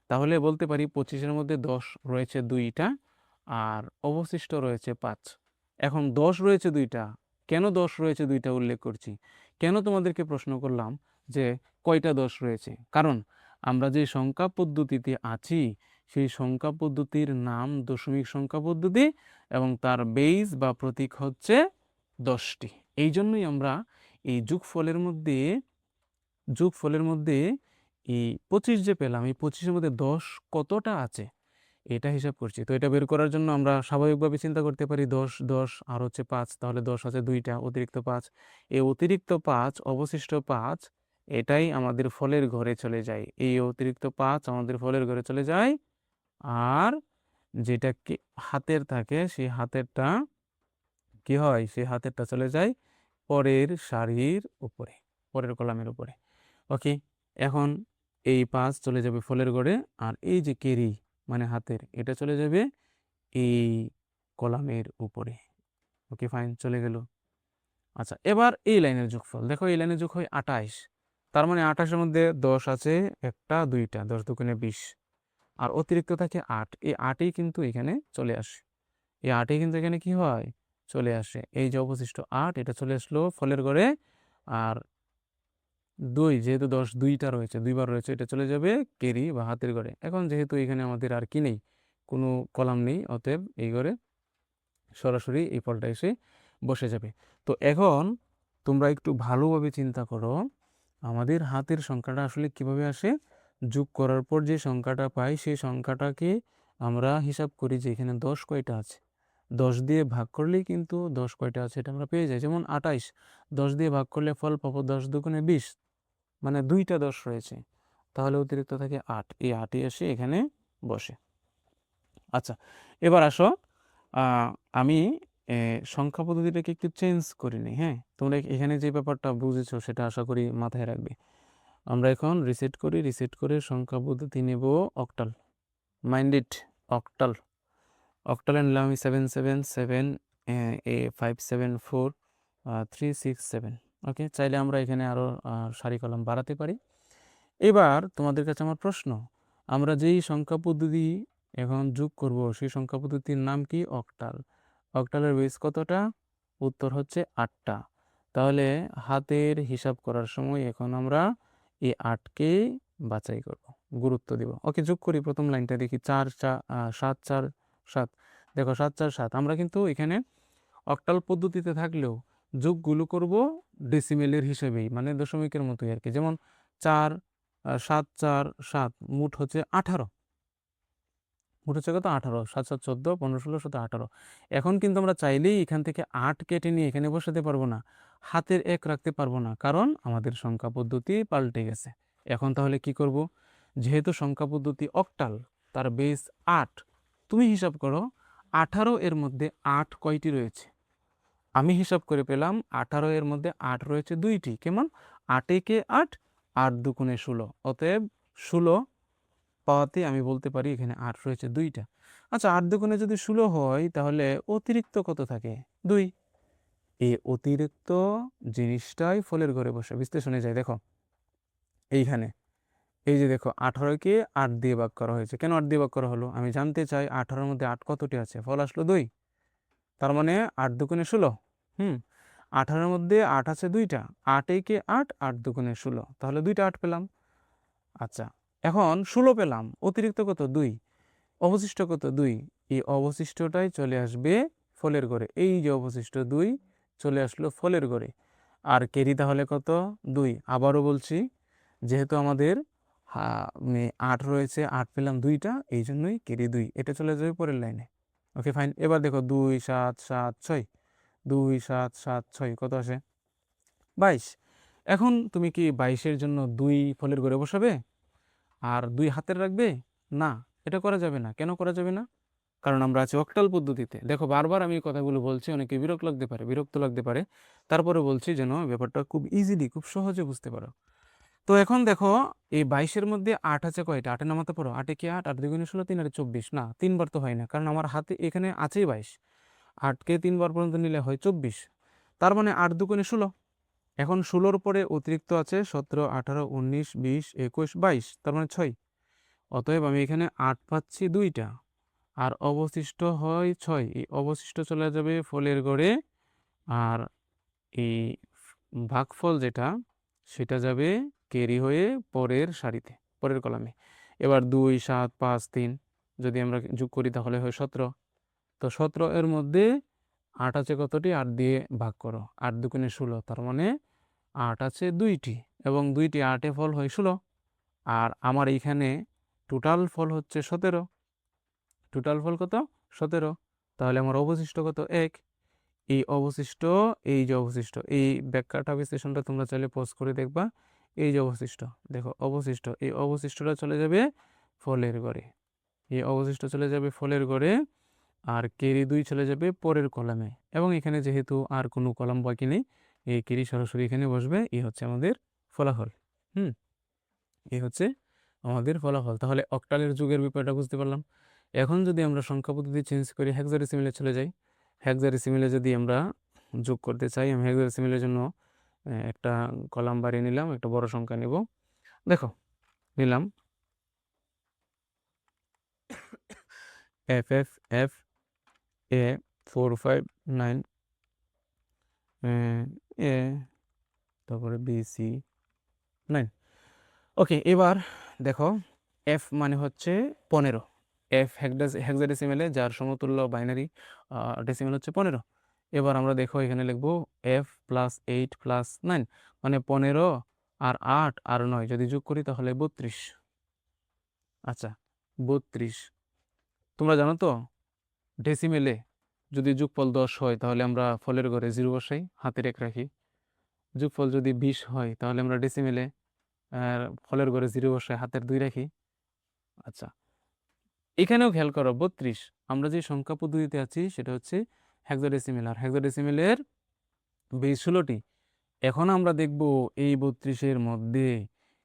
তাহলে বলতে পারি 25-এর মধ্যে 10 রয়েছে 2টা, আর অবশিষ্ট রয়েছে 5। এখন 10 রয়েছে 2টা, কেন 10 রয়েছে 2টা উল্লেখ করছি, কেন তোমাদেরকে প্রশ্ন করলাম যে কয়টা 10 রয়েছে? কারণ আমরা যে সংখ্যা পদ্ধতিতে আছি সেই সংখ্যা পদ্ধতির নাম দশমিক সংখ্যা পদ্ধতি, এবং তার বেইজ বা প্রতীক হচ্ছে 10টি। এই জন্যই আমরা এই যোগফলের মধ্যে এই 25 যে পেলাম, এই 25-এর মধ্যে 10 কতটা আছে এটা হিসাব করছি। তো এটা বের করার জন্য আমরা স্বাভাবিকভাবে চিন্তা করতে পারি 10 10 আর হচ্ছে 5, তাহলে 10 আছে 2টা, অতিরিক্ত 5। এই অতিরিক্ত 5, অবশিষ্ট 5, এটাই আমাদের ফলের ঘরে চলে যায়। এই অতিরিক্ত 5 আমাদের ফলের ঘরে চলে যায়, আর যেটা কি হাতের থাকে সেই হাতেরটা কি হয়, সেই হাতেরটা চলে যায় পরের সারির উপরে, পরের কলামের উপরে। ওকে, এখন এই 5 চলে যাবে ফলের ঘরে, আর এই যে কেরি মানে হাতের, এটা চলে যাবে এই কলামের উপরে। ওকে ফাইন, চলে গেল। আচ্ছা, এবার এই লাইনের যোগফল দেখো, এই লাইনের যোগ হয় 28। তার মানে 28-এর মধ্যে 10 আছে একটা, 2টা, 10 দুগুণে 20, আর অতিরিক্ত থাকে 8। এই 8ই কিন্তু এখানে চলে আসে, এই 8ই কিন্তু এখানে কি হয়, চলে আসে। এই যে অবশিষ্ট 8, এটা চলে আসলো ফলের ঘরে, আর 2 যেহেতু 10 2টা রয়েছে, 2বার রয়েছে, এটা চলে যাবে কেরি বা হাতের ঘরে। এখন যেহেতু এখানে আমাদের আর কি নেই, কোনো কলাম নেই, অতএব এই ঘরে সরাসরি এই ফলটা এসে বসে যাবে। তো এখন তোমরা একটু ভালোভাবে চিন্তা করো, আমাদের হাতের সংখ্যাটা আসলে কিভাবে আসে? যোগ করার পর যে সংখ্যাটা পাই সেই সংখ্যাটাকে আমরা হিসাব করি যে এখানে 10 কয়টা আছে। 10 দিয়ে ভাগ করলেই কিন্তু 10 কয়টা আছে এটা আমরা পেয়ে যাই। যেমন 28, 10 দিয়ে ভাগ করলে ফল পাবো 10 দুগুণে 20, মানে 2টা 10 রয়েছে, তাহলে অতিরিক্ত থাকে 8। এই 8ই এসে এখানে বসে। আচ্ছা, এবার আসো আমি সংখ্যা পদ্ধতিটাকে একটু চেঞ্জ করে নিই। হ্যাঁ, তোমরা এখানে যে ব্যাপারটা বুঝেছো সেটা আশা করি মাথায় রাখবে। আমরা এখন রিসেট করে সংখ্যা পদ্ধতি নেব অক্টাল। Minded, octal. অক্টালে নিলাম আমি 777 574 367। ওকে, চাইলে আমরা এখানে আরও সারি কলাম বাড়াতে পারি। এবার তোমাদের কাছে আমার প্রশ্ন, আমরা যেই সংখ্যা পদ্ধতি এখন যোগ করব সেই সংখ্যা পদ্ধতির নাম কি? অক্টাল। অক্টালের বেস কতটা? উত্তর হচ্ছে 8টা। তাহলে হাতের হিসাব করার সময় এখন আমরা এই 8কে বাছাই করব, গুরুত্ব দিব। ওকে, যোগ করি প্রথম লাইনটা, দেখি 4 7 4 7। দেখো 7 4 7, আমরা কিন্তু এখানে অক্টাল পদ্ধতিতে থাকলেও যোগগুলো করব ডেসিমেলের হিসেবেই, মানে দশমিকের মতোই আর কি। যেমন 4 7 4 7 মোট হচ্ছে 18। মোট হচ্ছে কত? 18। 7 7 14, 15 16 17 18। এখন কিন্তু আমরা চাইলেই এখান থেকে 8 কেটে নিয়ে এখানে বসাতে পারবো না, হাতের 1 রাখতে পারবো না, কারণ আমাদের সংখ্যা পদ্ধতি পাল্টে গেছে। এখন তাহলে কি করব? যেহেতু সংখ্যা পদ্ধতি অক্টাল, তার বেস 8, তুমি হিসাব করো 18 এর মধ্যে 8 কয়টি রয়েছে? আমি হিসাব করে পেলাম 18 এর মধ্যে 8 রয়েছে 2টি। কেমন? 8 একে 8, 8 দুগুণে 16। অতএব 16 পাওয়াতে আমি বলতে পারি এখানে 8 রয়েছে 2টা। আচ্ছা, 8 দুগুণে যদি 16 হয় তাহলে অতিরিক্ত কত থাকে? 2। এই অতিরিক্ত জিনিসটাই ফলের ঘরে বসে বিশ্লেষণে যায়। দেখো এইখানে, এই যে দেখো 18কে 8 দিয়ে ভাগ করা হয়েছে। কেন 8 দিয়ে ভাগ করা হলো? আমি জানতে চাই 18-র মধ্যে 8 কতটি আছে। ফল আসলো 2। তার মানে 8 দুগুণে 16। 18-র মধ্যে 8 আছে 2টা। 8 একে 8, 8 দুগুণে 16, তাহলে 2টা 8 পেলাম। আচ্ছা, এখন 16 পেলাম, অতিরিক্ত কত? 2। অবশিষ্ট কত? 2। এই অবশিষ্টটাই চলে আসবে ফলের ঘরে। এই যে অবশিষ্ট 2 চলে আসলো ফলের ঘরে। আর কেরি তাহলে কত? 2। আবারও বলছি, যেহেতু আমাদের 8 রয়েছে, 8 পেলাম 2টা, এই জন্যই কেরি 2। এটা চলে যাবে পরের লাইনে। Okay fine. এবার দেখো 2 7 7 6, 2 7 7 6 কত আসে? 22। এখন তুমি কি 22-এর জন্য 2 ফলের ঘরে বসাবে আর 2 হাতের রাখবে? না, এটা করা যাবে না। কেন করা যাবে না? কারণ আমরা আছি অক্টাল পদ্ধতিতে। দেখো বারবার আমি এই কথাগুলো বলছি, অনেকে বিরক্ত লাগতে পারে। তারপরে বলছি যেন ব্যাপারটা খুব ইজিলি, খুব সহজে বুঝতে পারো। তো এখন দেখো এই 22-এর মধ্যে 8 আছে কয়টা? 8-এ নামাতে পারো। 8 একে 8, 8 দুগুণে 16, 3 আর 24। না, 3 বার তো হয় না, কারণ আমার হাতে এখানে আছেই 22। 8কে 3 বার পর্যন্ত নিলে হয় 24। তার মানে 8 দুগুণে 16। এখন 16-র পরে অতিরিক্ত আছে 17, 18, 19, 20, 21, 22, তার মানে 6। অতএব আমি এখানে 8 পাচ্ছি 2টা, আর অবশিষ্ট হয় 6। এই অবশিষ্ট চলে যাবে ফলের ঘরে, আর এই ভাগফল যেটা, সেটা যাবে ক্যারি হয়ে পরের সারিতে, পরের কলামে। এবার 2 7 5 3 যদি আমরা যোগ করি তাহলে হয় 17। তো 17 এর মধ্যে 8 আছে কতটি? 8 দিয়ে ভাগ করো। 8 দুগুণে 16, তার মানে 8 আছে 2টি, এবং 2টি 8-এ ফল হয় 16। আর আমার এইখানে টোটাল ফল হচ্ছে 17। টোটাল ফল কত? 17। তাহলে আমার অবশিষ্ট কত? 1। এই অবশিষ্ট, এই যে অবশিষ্ট, এই ব্যাখ্যাটা বিশ্লেষণটা তোমরা চাইলে পজ করে দেখবা। এই যে অবশিষ্ট, দেখো অবশিষ্ট, এই অবশিষ্টটা চলে যাবে ফলের ঘরে। এই অবশিষ্ট চলে যাবে ফলের ঘরে, আর কেরি 2 চলে যাবে পরের কলামে। এবং এখানে যেহেতু আর কোনো কলাম বাকি নেই, এই কেরি সরাসরি এখানে বসবে। এই হচ্ছে আমাদের ফলাফল। হুম এই হচ্ছে আমাদের ফলাফল। তাহলে অক্টালের যুগের ব্যাপারটা বুঝতে পারলাম। এখন যদি আমরা সংখ্যা পদ্ধতি চেঞ্জ করি, হেক্সাডেসিমেলে চলে যাই। হেক্সাডেসিমেলে যদি আমরা যোগ করতে চাই, আমি হেক্সাডেসিমেলের জন্য একটা কলাম বাড়িয়ে নিলাম, একটা বড় সংখ্যা নেব। দেখো নিলাম FF A 4 5 9 এ, তারপরে BC 9। ওকে, এবার দেখো এফ মানে হচ্ছে 15। এফ হেক্সাডেসিমেলে যার সমতুল্য বাইনারি ডেসিমেল হচ্ছে 15। এবার আমরা দেখো এখানে লিখবো F + 8 + 9, মানে 15 আর 8 আর 9 যদি যোগ করি তাহলে 32। আচ্ছা, 32। তোমরা জানো তো ডেসিমেলে যদি যোগফল 10 হয় তাহলে আমরা ফলের ঘরে 0 বসাই, হাতের 1 রাখি। যোগফল যদি 20 হয় তাহলে আমরা ডেসিমেলে ফলের ঘরে 0 বসাই, হাতের 2 রাখি। আচ্ছা, এখানেও খেয়াল করো 32। আমরা যে সংখ্যা পদ্ধতিতে আছি সেটা হচ্ছে হেক্সাডেসিমেল, আর হেক্সাডেসিমেলের বেস 16টি। এখন আমরা দেখব এই 32-এর মধ্যে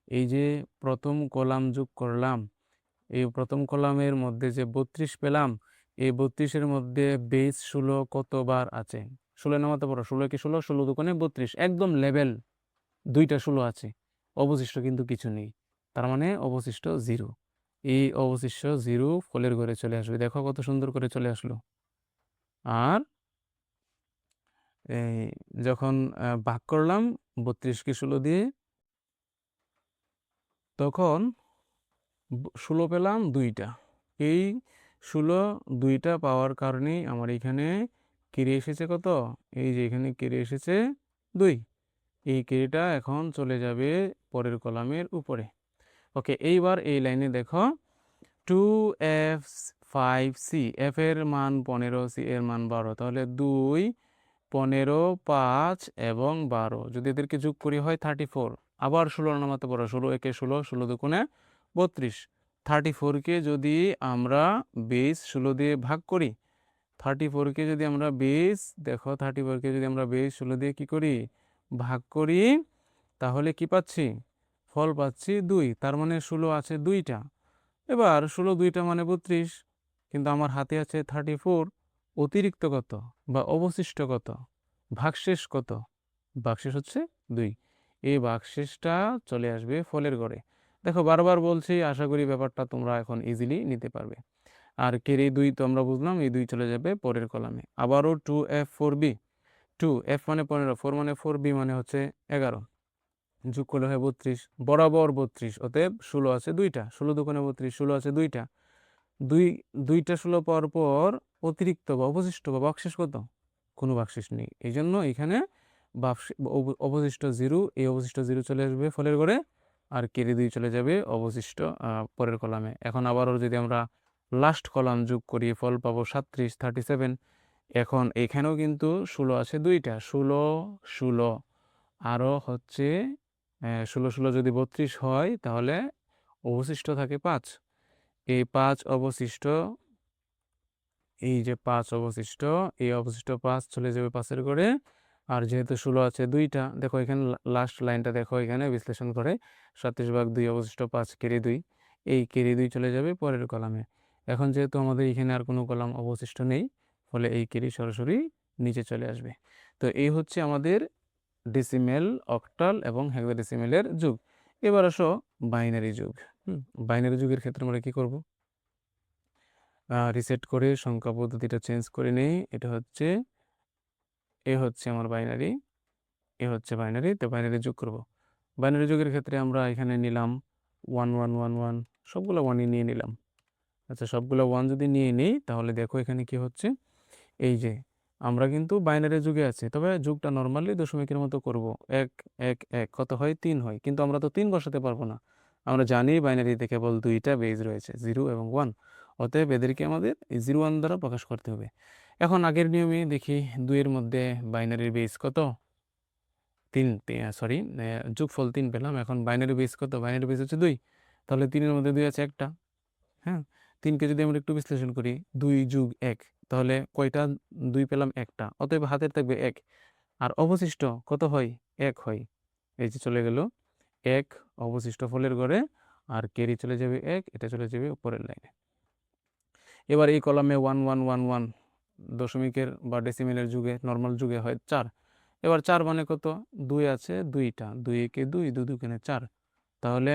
এই যে প্রথম কলাম যোগ করলাম, এই প্রথম কলামের মধ্যে যে 32 পেলাম, এই 32-এর মধ্যে বেস 16 কতবার আছে? 16 নামাতে পারো। 16 কি 16? 16 দুগুণে 32, একদম লেভেল। 2টা 16 আছে, অবশিষ্ট কিন্তু কিছু নেই, তার মানে অবশিষ্ট 0। এই অবশিষ্ট 0 ফলের ঘরে চলে আসবে। দেখো কত সুন্দর করে চলে আসলো। আর এই যখন ভাগ করলাম 32কে 16 দিয়ে, তখন 16 পেলাম 2টা। এই 16 2টা পাওয়ার কারণেই আমার এখানে কেড়ে এসেছে কত? এই যে এখানে কেড়ে এসেছে 2। এই কেড়েটা এখন চলে যাবে পরের কলামের উপরে। ওকে, এইবার এই লাইনে দেখো 2f 5c, f এর মান 15, c এর মান 12, তাহলে 2 15 5 এবং 12, যদি এদেরকে যোগ করি হয় 34। আবার 16 নামাতে পারো, 16 একে 16, 16 দুগুণে 32। 34কে যদি আমরা বেস 16 দিয়ে ভাগ করি, 34কে যদি আমরা বেস, দেখো 34কে যদি আমরা বেস 16 দিয়ে কি করি, ভাগ করি, তাহলে কি পাচ্ছি? ফল পাচ্ছি 2। তার মানে 16 আছে 2টা। এবার 16 2টা মানে 32, কিন্তু আমার হাতে আছে 34। অতিরিক্ত কত বা অবশিষ্ট কত? ভাগশেষ কত? ভাগশেষ হচ্ছে 2। এই ভাগশেষটা চলে আসবে ফলের ঘরে। দেখো বারবার বলছি, আশা করি ব্যাপারটা তোমরা এখন ইজিলি নিতে পারবে। আর কেড়ে 2 তো আমরা বুঝলাম, এই 2 চলে যাবে পরের কলামে। আবারও 2f 4b, 2f মানে 15, 4 মানে 4b মানে হচ্ছে 11, যোগ করলে হয় 32, বরাবর 32। অতএব 16 আছে 2টা, 16 দুগুণে 32, 16 আছে 2টা। 2টা 16 পাওয়ার পর অতিরিক্ত বা অবশিষ্ট বা ভাগশেষ কত? কোনো ভাগশেষ নেই। এই জন্য এখানে অবশিষ্ট 0, এই অবশিষ্ট 0 চলে আসবে ফলের ঘরে, আর কেড়ে 2 চলে যাবে অবশিষ্ট পরের কলামে। এখন আবারও যদি আমরা লাস্ট কলাম যোগ করি, ফল পাবো 37, 37। এখন এখানেও কিন্তু 16 আছে 2টা, 16 16, আরও হচ্ছে 16 16 যদি 32 হয়, তাহলে অবশিষ্ট থাকে 5। এই 5 অবশিষ্ট, এই যে 5 অবশিষ্ট, এই অবশিষ্ট 5 চলে যাবে 5-এর ঘরে। আর যেহেতু 16 আছে 2টা, দেখো এখানে লাস্ট লাইনটা দেখো, এখানে বিশ্লেষণ করে 37/2 অবশিষ্ট 5 কেড়ে 2, এই কেড়ে 2 চলে যাবে পরের কলামে। এখন যেহেতু আমাদের এখানে আর কোনো কলাম অবশিষ্ট নেই, ফলে এই কেড়ে সরাসরি নিচে চলে আসবে। তো এই হচ্ছে আমাদের ডেসিমেল, অক্টাল এবং হেক্সাডেসিমেলের যুগ। এবার আসো বাইনারি যুগ। বাইনারি যুগের ক্ষেত্রে আমরা কি করব? রিসেট করে সংখ্যা পদ্ধতিটা চেঞ্জ করে নেই। এটা হচ্ছে, এ হচ্ছে আমার বাইনারি, এ হচ্ছে বাইনারি। তো বাইনারি যোগ করব। বাইনারি যুগের ক্ষেত্রে আমরা এখানে নিলাম 1 1 1 1, সবগুলো 1ই নিয়ে নিলাম। আচ্ছা, সবগুলো 1 যদি নিয়ে নিই, তাহলে দেখো এখানে কি হচ্ছে। এই যে আমরা কিন্তু বাইনারি যুগে আছি, তবে যুগটা নর্মালি দশমিকের মতো করব। 1 1 1 কত হয়? 3 হয়, কিন্তু আমরা তো 3 বসাতে পারবো না। আমরা জানি বাইনারিতে কেবল 2টা বেজ রয়েছে, 0 এবং 1। অতএব এদেরকে আমাদের 0 1 দ্বারা প্রকাশ করতে হবে। এখন আগের নিয়মে দেখি, 2 এর মধ্যে বাইনারির বেজ কত? 3, সরি, যোগফল 3 পেলাম। এখন বাইনারি বেজ কত? বাইনারি বেজ হচ্ছে 2, তাহলে 3 এর মধ্যে 2 আছে একটা। হ্যাঁ, 3কে যদি আমরা একটু বিশ্লেষণ করি, 2 যোগ 1, তাহলে কয়টা 2 পেলাম? একটা। অতএব হাতের থাকবে 1, আর অবশিষ্ট কত হয়? 1 হয়। এই যে চলে গেল 1 অবশিষ্ট ফলের ঘরে, আর কেরি চলে যাবে 1, এটা চলে যাবে উপরের লাইনে। এবার এই কলামে 1 1 1 1 দশমিকের বা ডেসিমেলের যুগে, নর্মাল যুগে হয় 4। এবার 4 মানে কত? 2 আছে 2টা, 2 একে 2, 2 দুগুণে 4। তাহলে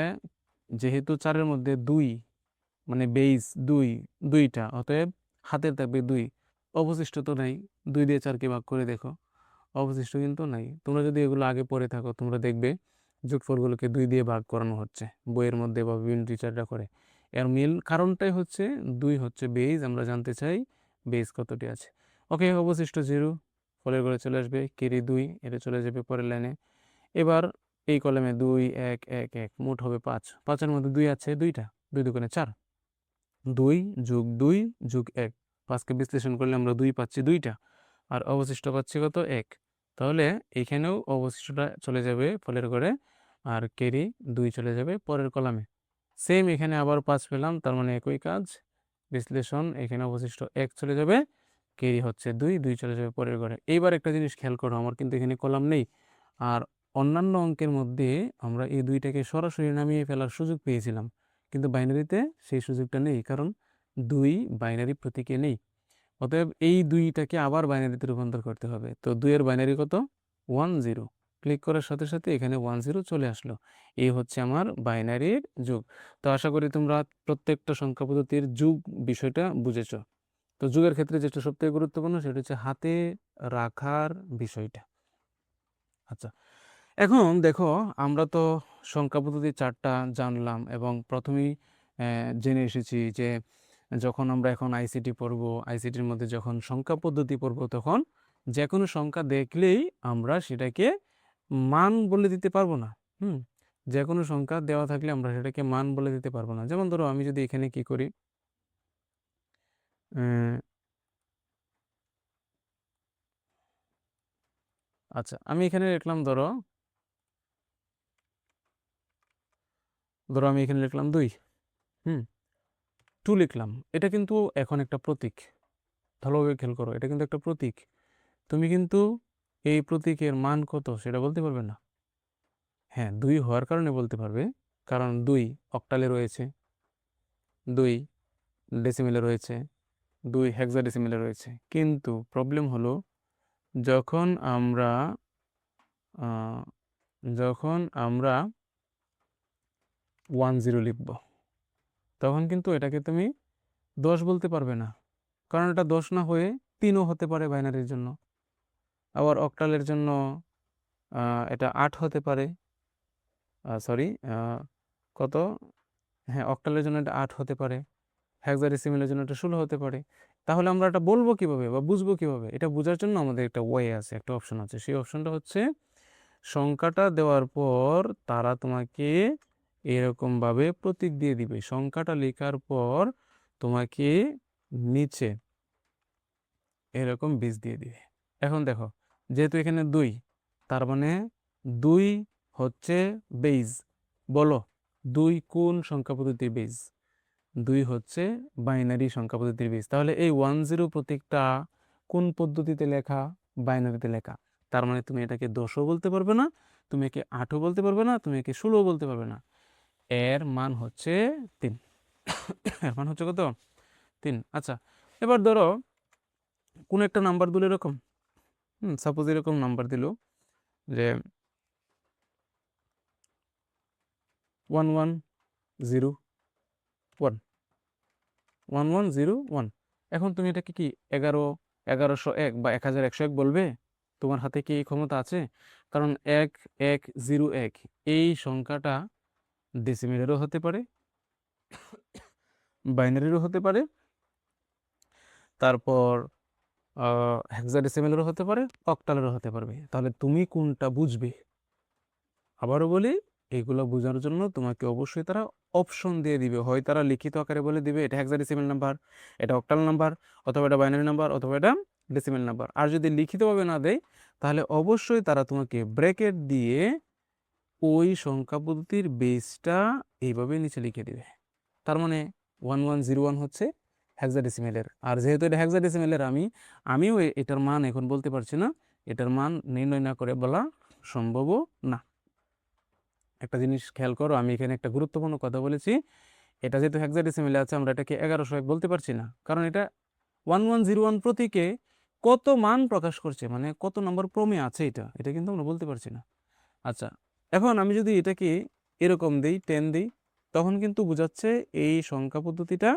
যেহেতু 4-এর মধ্যে 2 মানে বেস 2, 2টা, অতএব হাতের থাকবে 2। অবশিষ্ট তো নাই, 2 দিয়ে 4কে ভাগ করে দেখো, অবশিষ্ট কিন্তু নাই। তোমরা যদি এগুলো আগে পড়ে থাকো, তোমরা দেখবে যোগফলগুলোকে 2 দিয়ে ভাগ করানো হচ্ছে বইয়ের মধ্যে বা বিভিন্ন টিচাররা করে। এর মূল কারণটাই হচ্ছে 2 হচ্ছে বেস, আমরা জানতে চাই বেস কতটি আছে। ওকে, অবশিষ্ট 0 ফলের ঘরে চলে আসবে, কেরি 2, এটা চলে যাবে পরের লাইনে। এবার এই কলমে 2 1 1 1 মোট হবে 5, 5-এর মধ্যে 2 আছে 2টা, 2 দুগুণে 4, 2 যোগ 2 যোগ 1, 5কে বিশ্লেষণ করলে আমরা 2 পাচ্ছি 2টা, আর অবশিষ্ট পাচ্ছি কত? 1। তাহলে এখানেও অবশিষ্টটা চলে যাবে ফলের ঘরে, আর কেরি 2 চলে যাবে পরের কলামে। সেম এখানে আবার 5 পেলাম, তার মানে একই কাজ, বিশ্লেষণ, এখানে অবশিষ্ট 1 চলে যাবে, কেরি হচ্ছে 2, 2 চলে যাবে পরের ঘরে। এইবার একটা জিনিস খেয়াল করো, আমার কিন্তু এখানে কলাম নেই, আর অন্যান্য অঙ্কের মধ্যে আমরা এই 2টাকে সরাসরি নামিয়ে ফেলার সুযোগ পেয়েছিলাম, কিন্তু বাইনারিতে সেই সুযোগটা নেই, কারণ 2 বাইনারি প্রতীকে নেই। অতএব এই 2টাকে আবার বাইনারিতে রূপান্তর করতে হবে। তো 2 এর বাইনারি কত? 1 0। ক্লিক করার সাথে সাথে এখানে 1 0 চলে আসলো। এই হচ্ছে আমার বাইনারির যুগ। তো আশা করি তোমরা প্রত্যেকটা সংখ্যা পদ্ধতির যুগ বিষয়টা বুঝেছো। তো যুগের ক্ষেত্রে যেটা সবথেকে গুরুত্বপূর্ণ সেটা হচ্ছে হাতে রাখার বিষয়টা। আচ্ছা, এখন দেখো আমরা তো সংখ্যা পদ্ধতি 4টা জানলাম এবং প্রথমেই জেনে এসেছি যে যখন আমরা এখন আইসিটি পড়ব, আইসিটির মধ্যে যখন সংখ্যা পদ্ধতি পড়ব তখন যে কোনো সংখ্যা দেখলেই আমরা সেটাকে মান বলে দিতে পারবো না। যে কোনো সংখ্যা দেওয়া থাকলে আমরা সেটাকে মান বলে দিতে পারবো না। যেমন ধরো আমি যদি এখানে কি করি, আচ্ছা আমি এখানে লিখলাম, ধরো আমি এখানে লিখলাম 2, 2 লিখলাম। এটা কিন্তু এখন একটা প্রতীক, ভালোভাবে খেয়াল করো, এটা কিন্তু একটা প্রতীক। তুমি কিন্তু এই প্রতীকের মান কত সেটা বলতে পারবে না। হ্যাঁ, 2 হওয়ার কারণে বলতে পারবে, কারণ 2 অক্টালে রয়েছে, 2 ডেসিমেলে রয়েছে, 2 হেক্সাডেসিমেলে রয়েছে। কিন্তু প্রবলেম হলো যখন আমরা আহ, যখন আমরা 10 লিখব তখন কিন্তু এটাকে তুমি 10 বলতে পারবে না, কারণ এটা 10 না হয়ে 3ও হতে পারে বাইনারির জন্য। আবার অক্টালের জন্য এটা 8 হতে পারে, সরি কত, হ্যাঁ অক্টালের জন্য এটা 8 হতে পারে, হেক্সাডেসিমেলের জন্য এটা 16 হতে পারে। তাহলে আমরা এটা বলবো কিভাবে বা বুঝবো কিভাবে? এটা বোঝার জন্য আমাদের একটা ওয়ে আছে, একটা অপশন আছে। সেই অপশনটা হচ্ছে সংখ্যাটা দেওয়ার পর তারা তোমাকে এরকমভাবে প্রতীক দিয়ে দিবে। সংখ্যাটা লেখার পর তোমাকে নিচে এরকম বীজ দিয়ে দিবে। এখন দেখো, যেহেতু এখানে 2, তার মানে 2 হচ্ছে বেজ। বলো 2 কোন সংখ্যা পদ্ধতির বেজ? 2 হচ্ছে বাইনারি সংখ্যা পদ্ধতির বেজ। তাহলে এই 10 প্রতীকটা কোন পদ্ধতিতে লেখা? বাইনারিতে লেখা। তার মানে তুমি এটাকে 10ও বলতে পারবে না, তুমি একে 8ও বলতে পারবে না, তুমি একে 16ও বলতে পারবে না। এর মান হচ্ছে 3। এর মান হচ্ছে কত? 3। আচ্ছা, এবার ধরো কোন একটা নাম্বার দিল এরকম, সাপোজ এরকম নাম্বার দিল যে 1101, 1101। এখন তুমি এটাকে কি 1101 বা 1101 বলবে? তোমার হাতে কি এই ক্ষমতা আছে? কারণ 1101 এই সংখ্যাটা ডেসিমেলেরও হতে পারে, বাইনারিরও হতে পারে, তারপর হেক্সাডেসিমেলেরও হতে পারে, অক্টালেরও হতে পারবে। তাহলে তুমি কোনটা বুঝবে? আবারও বলি, এগুলো বোঝার জন্য তোমাকে অবশ্যই তারা অপশন দিয়ে দিবে। হয় তারা লিখিত আকারে বলে দিবে এটা হেক্সাডেসিমেল নাম্বার, এটা অক্টাল নাম্বার, অথবা এটা বাইনারি নাম্বার, অথবা এটা ডেসিমেল নাম্বার। আর যদি লিখিতভাবে না দেয় তাহলে অবশ্যই তারা তোমাকে ব্র্যাকেট দিয়ে ওই সংখ্যা পদ্ধতির বেসটা এইভাবে নিচে লিখে দিবে। তার মানে 1101 হচ্ছে হেক্সাডেসিমেলের। আর যেহেতু এটা হেক্সাডেসিমেলের, আমিও এটার মান এখন বলতে পারছি না, এটার মান নির্ণয় না করে বলা সম্ভবও না। একটা জিনিস খেয়াল করো, আমি এখানে একটা গুরুত্বপূর্ণ কথা বলেছি। এটা যেহেতু হেক্সাডেসিমেলে আছে, আমরা এটাকে 1101 বলতে পারছি না, কারণ এটা 1101 প্রতীকে কত মান প্রকাশ করছে, মানে কত নম্বর ক্রমে আছে এটা কিন্তু আমরা বলতে পারছি না। আচ্ছা, এখন আমি যদি এটাকে এরকম দিই 10 দিই, তখন কিন্তু বোঝাচ্ছে এই সংখ্যা পদ্ধতিটা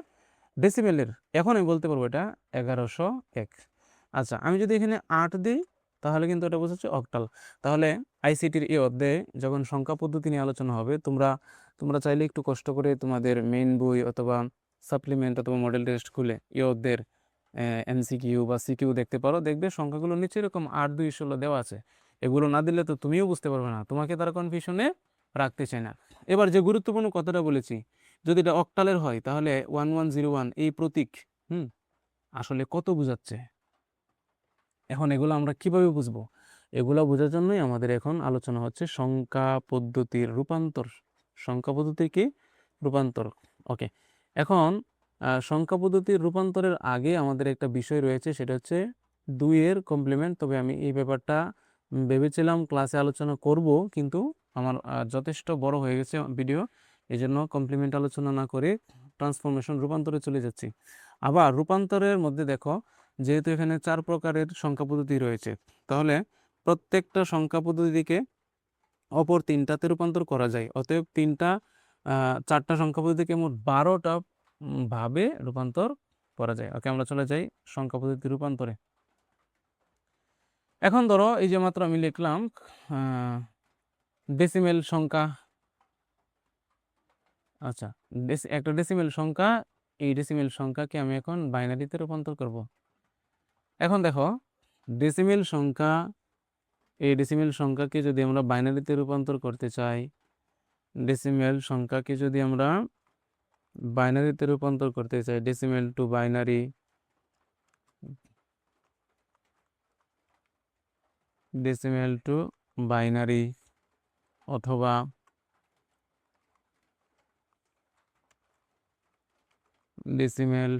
ডেসিমেলের। এখন আমি বলতে পারবো এটা 1101। আচ্ছা, আমি যদি এখানে 8 দিই তাহলে কিন্তু এটা বোঝাচ্ছে অক্টাল। তাহলে আইসিটির এই অধ্যায়ে যখন সংখ্যা পদ্ধতি নিয়ে আলোচনা হবে, তোমরা তোমরা চাইলে একটু কষ্ট করে তোমাদের মেইন বই অথবা সাপ্লিমেন্ট অথবা মডেল টেস্ট খুলে এই অধ্যায়ের এমসিকিউ বা সিকিউ দেখতে পারো। দেখবে সংখ্যাগুলো নিচে এরকম 8, 2, 16 দেওয়া আছে। এগুলো না দিলে তো তুমিও বুঝতে পারবে না, তোমাকে তারা কনফিউশনে রাখতে চায় না। এবার যে গুরুত্বপূর্ণ কথাটা বলেছি, যদি এটা অক্টালের হয় তাহলে 1101 এই প্রতীক আসলে কত বোঝাচ্ছে? এখন এগুলো আমরা কিভাবে বুঝবো? এগুলো বোঝার জন্যই আমাদের এখন আলোচনা হচ্ছে সংখ্যা পদ্ধতির রূপান্তর। সংখ্যা পদ্ধতির কি রূপান্তর? ওকে, এখন সংখ্যা পদ্ধতির রূপান্তরের আগে আমাদের একটা বিষয় রয়েছে, সেটা হচ্ছে 2 এর কমপ্লিমেন্ট। তবে আমি এই ব্যাপারটা ভেবেছিলাম ক্লাসে আলোচনা করব, কিন্তু আমার যথেষ্ট বড় হয়ে গেছে ভিডিও, এই জন্য কমপ্লিমেন্ট আলোচনা না করে ট্রান্সফরমেশন রূপান্তরে চলে যাচ্ছি। আবার রূপান্তরের মধ্যে দেখো, যেহেতু এখানে 4 প্রকারের সংখ্যা পদ্ধতি রয়েছে, তাহলে প্রত্যেকটা সংখ্যা পদ্ধতিকে অপর 3টাতে রূপান্তর করা যায়। অতএব 4টা সংখ্যা পদ্ধতিকে মোট 12টা ভাবে রূপান্তর করা যায়। ওকে, আমরা চলে যাই সংখ্যা পদ্ধতি রূপান্তরে। এখন ধরো এই যে মাত্র আমি লিখলাম ডেসিমেল সংখ্যা, আচ্ছা একটা ডেসিমেল সংখ্যা, এই ডেসিমেল সংখ্যাকে আমি এখন বাইনারিতে রূপান্তর করব। এখন দেখো ডেসিমেল সংখ্যা, এই ডেসিমেল সংখ্যাকে যদি আমরা বাইনারিতে রূপান্তর করতে চাই, ডেসিমেল সংখ্যাকে যদি আমরা বাইনারিতে রূপান্তর করতে চাই, decimal two binary, decimal two binary অথবা ডেসিমেল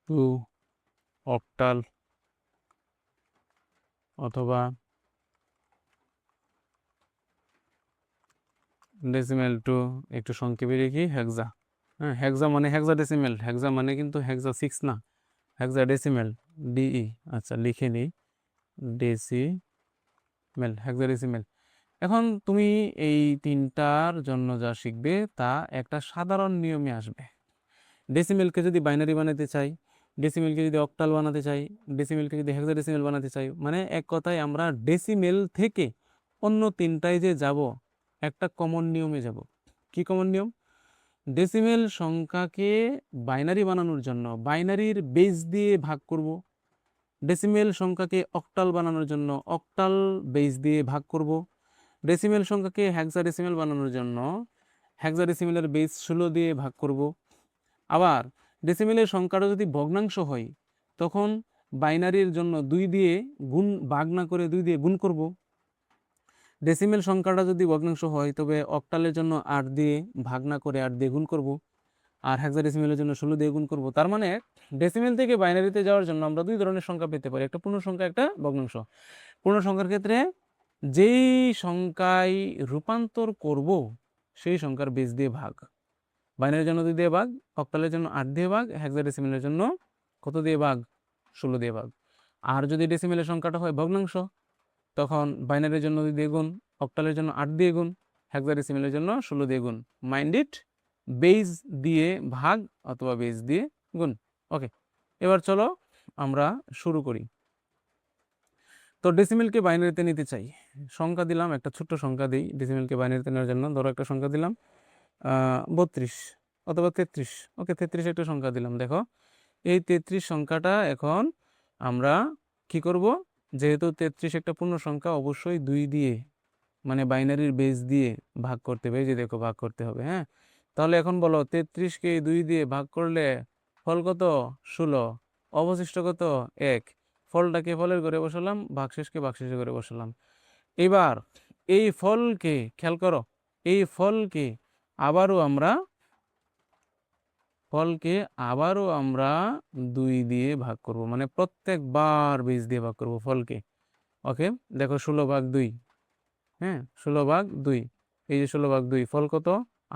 টু অক্টাল অথবা ডেসিমেল টু, একটু সংক্ষেপে লিখি হেক্সা। হ্যাঁ, হেক্সা মানে হেক্সা ডেসিমেল, হেক্সা মানে কিন্তু হেক্সা 6 না, হেক্সা ডেসিমেল, ডিই। আচ্ছা লিখে নিই, ডেসিমেল, হেক্সা ডেসিমেল। এখন তুমি এই তিনটার জন্য যা শিখবে তা একটা সাধারণ নিয়মে আসবে। ডেসিমেলকে যদি বাইনারি বানাতে চাই, ডেসিমেলকে যদি অক্টাল বানাতে চাই, ডেসিমেলকে যদি হেক্সাডেসিমেল বানাতে চাই, মানে এক কথায় আমরা ডেসিমেল থেকে অন্য তিনটায় যে যাব একটা কমন নিয়মে যাব। কি কমন নিয়ম? ডেসিমেল সংখ্যাকে বাইনারি বানানোর জন্য বাইনারির বেস দিয়ে ভাগ করব, ডেসিমেল সংখ্যাকে অক্টাল বানানোর জন্য অক্টাল বেস দিয়ে ভাগ করব, ডেসিমেল সংখ্যাকে হেক্সাডেসিমেল বানানোর জন্য হেক্সাডেসিমেলের বেস 16 দিয়ে ভাগ করব। আবার ডেসিমেলের সংখ্যাটা যদি ভগ্নাংশ হয় তখন বাইনারির জন্য 2 দিয়ে গুণ, ভাগ না করে 2 দিয়ে গুণ করব। ডেসিমেল সংখ্যাটা যদি ভগ্নাংশ হয় তবে অক্টালের জন্য 8 দিয়ে ভাগ না করে 8 দিয়ে গুণ করব, আর হেক্সাডেসিমেলের জন্য 16 দিয়ে গুণ করব। তার মানে ডেসিমেল থেকে বাইনারিতে যাওয়ার জন্য আমরা 2 ধরনের সংখ্যা পেতে পারি, একটা পূর্ণ সংখ্যা, একটা ভগ্নাংশ। পূর্ণ সংখ্যার ক্ষেত্রে যেই সংখ্যায় রূপান্তর করব সেই সংখ্যার বেস দিয়ে ভাগ, বাইনারির জন্য 2 দিয়ে ভাগ, অক্টালের জন্য 8 দিয়ে ভাগ, হেক্সাডেসিমেলের জন্য কত দিয়ে ভাগ? 16 দিয়ে ভাগ। আর যদি ডেসিমেলের সংখ্যাটা হয় ভগ্নাংশ, তখন বাইনারির জন্য 2 দিয়ে গুণ, অক্টালের জন্য 8 দিয়ে গুণ, হেক্সাডেসিমেলের জন্য 16 দিয়ে গুণ। মাইন্ড ইট, বেস দিয়ে ভাগ অথবা বেস দিয়ে গুণ। ওকে, এবার চলো আমরা শুরু করি। তো ডেসিমেলকে বাইনারিতে নিতে চাই, সংখ্যা দিলাম, একটা ছোট্ট সংখ্যা দিই ডেসিমেলকে বাইনারিতে নেওয়ার জন্য। ধরো একটা সংখ্যা দিলাম 32 অথবা 33। ওকে, 33 একটা সংখ্যা দিলাম। দেখো এই 33 সংখ্যাটা এখন আমরা কি করব, যেহেতু 33 একটা পূর্ণ সংখ্যা, অবশ্যই 2 দিয়ে মানে বাইনারির বেস দিয়ে ভাগ করতে হবে। এই যে দেখো ভাগ করতে হবে। হ্যাঁ, তাহলে এখন বলো 33কে 2 দিয়ে ভাগ করলে ফল কত? 16। অবশিষ্ট কত? 1। ফলটাকে ফলের ঘরে বসালাম, ভাগশেষকে ভাগশেষের ঘরে বসালাম। এবার এই ফলকে খেয়াল করো, এই ফলকে আবারও আমরা 2 দিয়ে ভাগ করব, মানে প্রত্যেকবার বেস দিয়ে ভাগ করব ফলকে। ওকে, দেখো 16/2। হ্যাঁ, 16/2, এই যে 16/2, ফল কত?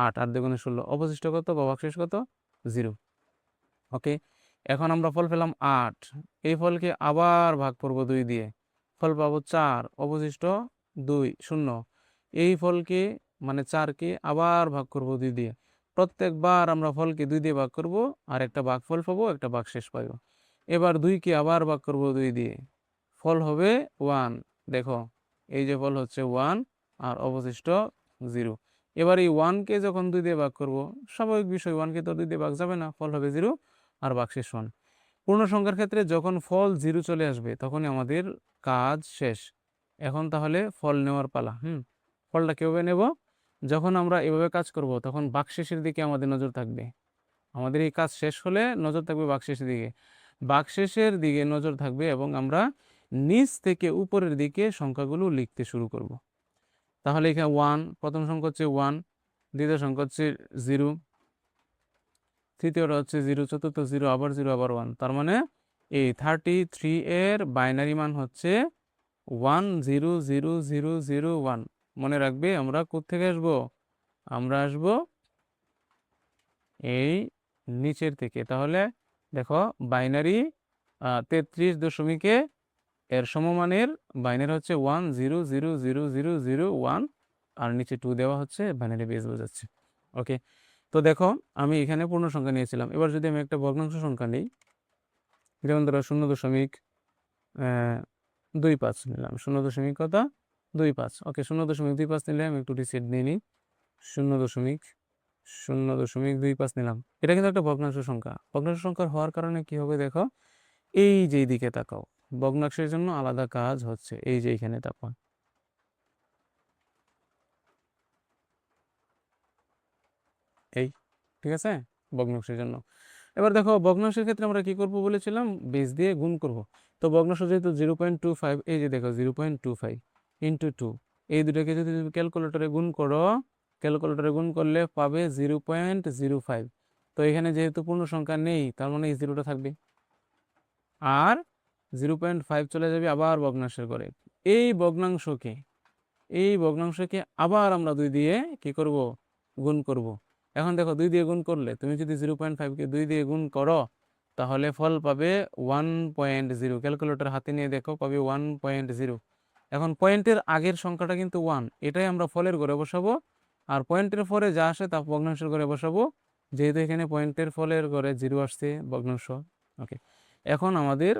8, 8 দুগুণে 16, অবশিষ্ট কত বা ভাগশেষ কত? 0। ওকে, এখন আমরা ফল পেলাম 8, এই ফলকে আবার ভাগ করব 2 দিয়ে, ফল পাবো 4, অবশিষ্ট 2, 0। এই ফলকে মানে 4কে আবার ভাগ করব 2 দিয়ে, প্রত্যেকবার আমরা ফলকে 2 দিয়ে ভাগ করব আর একটা ভাগফল পাবো, একটা ভাগশেষ পাবো। এবার 2কে আবার ভাগ করব 2 দিয়ে, ফল হবে 1। দেখো এই যে ফল হচ্ছে 1 আর অবশিষ্ট 0। এবার এই 1কে যখন 2 দিয়ে ভাগ করব, স্বাভাবিক বিষয়, 1কে তো 2 দিয়ে ভাগ যাবে না, ফল হবে 0 আর ভাগশেষ 1। পূর্ণ সংখ্যার ক্ষেত্রে যখন ফল 0 চলে আসবে তখনই আমাদের কাজ শেষ। এখন তাহলে ফল নেওয়ার পালা। ফলটা কিভাবে নেব? যখন আমরা এভাবে কাজ করব তখন ভাগশেষের দিকে আমাদের নজর থাকবে। আমাদের এই কাজ শেষ হলে নজর থাকবে ভাগশেষের দিকে, ভাগশেষের দিকে নজর থাকবে এবং আমরা নিচ থেকে উপরের দিকে সংখ্যাগুলো লিখতে শুরু করব। তাহলে এখানে 1, প্রথম সংখ্যা হচ্ছে 1, দ্বিতীয় সংখ্যা হচ্ছে 0, তৃতীয়টা হচ্ছে 0, চতুর্থ 0, আবার 0, আবার 1। তার মানে এই 33 এর বাইনারি মান হচ্ছে 100001। মনে রাখবে আমরা কোত্থেকে আসব? আমরা আসব এই নিচের থেকে। তাহলে দেখো বাইনারি 33 দশমিকে এর সমমানের বাইনারি হচ্ছে 10000001 আর নিচে 2 দেওয়া হচ্ছে, বাইনারি বেস বোঝাচ্ছে। ওকে, তো দেখো আমি এখানে পূর্ণ সংখ্যা নিয়েছিলাম। এবার যদি আমি একটা ভগ্নাংশ সংখ্যা নিই, যেমন ধরো 0.25 নিলাম, 0.25। ওকে, 0.25 নিলে আমি একটু রিসেট দিয়ে নিই। 0.25 নিলাম। এটা কিন্তু একটা ভগ্নাংশ সংখ্যা। ভগ্নাংশ সংখ্যা হওয়ার কারণে কি হবে দেখো, এই যে দিকে তাকাও, ভগ্নাংশের জন্য আলাদা কাজ হচ্ছে, এই যে এখানে তাকাও, এই, ঠিক আছে, ভগ্নাংশের জন্য। এবার দেখো ভগ্নাংশের ক্ষেত্রে আমরা কি করব বলেছিলাম, বেস দিয়ে গুণ করব। তো ভগ্নাংশ যেহেতু 0.25, এই যে দেখো 0.25 ইন্টু 2, এই দুটাকে যদি তুমি ক্যালকুলেটরে গুণ করো, ক্যালকুলেটরে গুণ করলে পাবে 0.05। তো এখানে যেহেতু পূর্ণ সংখ্যা নেই, তার মানে এই জিরোটা থাকবে, আর 0.5 চলে যাবে আবার ভগ্নাংশের ঘরে। এই ভগ্নাংশকে এই ভগ্নাংশকে আবার আমরা 2 দিয়ে কি করব, গুণ করব। এখন দেখো 2 দিয়ে গুণ করলে, তুমি যদি 0.5কে 2 দিয়ে গুণ করো, তাহলে ফল পাবে 1.0। ক্যালকুলেটর হাতে নিয়ে দেখো, পাবে 1.0। এখন পয়েন্টের আগের সংখ্যাটা কিন্তু 1, এটাই আমরা ফলের ঘরে বসাবো, আর পয়েন্টের পরে যা আসে তা ভগ্নাংশের ঘরে বসাবো। যেহেতু এখানে পয়েন্টের ফলের ঘরে 0 আসছে, ভগ্নাংশ। ওকে, এখন আমাদের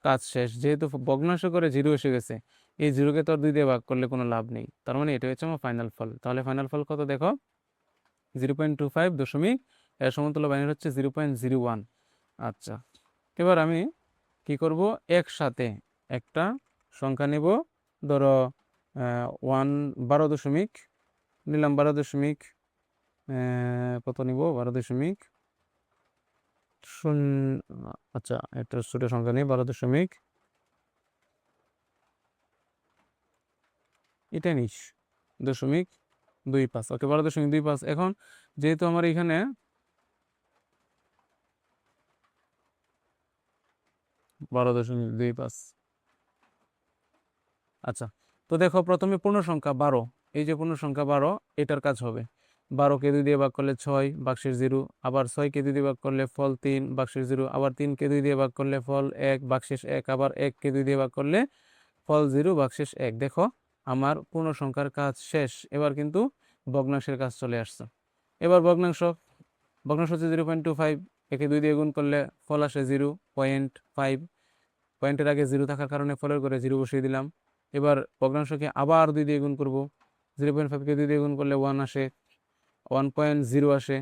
কাজ শেষ। যেহেতু ভগ্নাংশ করে 0 এসে গেছে, এই 0কে তো আর 2 দিয়ে ভাগ করলে কোনো লাভ নেই। তার মানে এটা হচ্ছে আমার ফাইনাল ফল। তাহলে ফাইনাল ফল কত দেখো, 0.25 দশমিক, এর সমতুল্য বাইনারি হচ্ছে 0.01। আচ্ছা, এবার আমি কি করব, একসাথে একটা সংখ্যা নেব। ধরো 12 দশমিক নিলাম, 12 দশমিক কত নিব, 12 দশমিক শূন্য। আচ্ছা, একটা ছোট সংখ্যা নেই, 12 এটা নিস দশমিক 25। ওকে, 12.25। এখন যেহেতু আমার এখানে 12.25, আচ্ছা, তো দেখো প্রথমে পূর্ণ সংখ্যা 12, এই যে পূর্ণ সংখ্যা 12, এটার কাজ হবে 12কে 2 দিয়ে ভাগ করলে 6, বাক্সের 0। আবার 6কে 2 দিয়ে ভাগ করলে ফল 3, বাক্সের 0। আবার 3কে 2 দিয়ে ভাগ করলে ফল 1, বাক্সের 1। আবার 1কে 2 দিয়ে ভাগ করলে ফল 0, বাক্সেস 1। দেখো আমার পূর্ণ সংখ্যার কাজ শেষ। এবার কিন্তু ভগ্নাংশের কাজ চলে আসছে। এবার ভগ্নাংশ হচ্ছে 0.25, একে 2 দিয়ে গুণ করলে ফল আসে 0.5। পয়েন্টের আগে 0 থাকার কারণে ফলের ঘরে 0 বসিয়ে দিলাম। এবার ভগ্নাংশকে আবার 2 দিয়ে গুণ করব, 0.5কে 2 দিয়ে গুণ করলে 1 আসে, 1.0 আসে।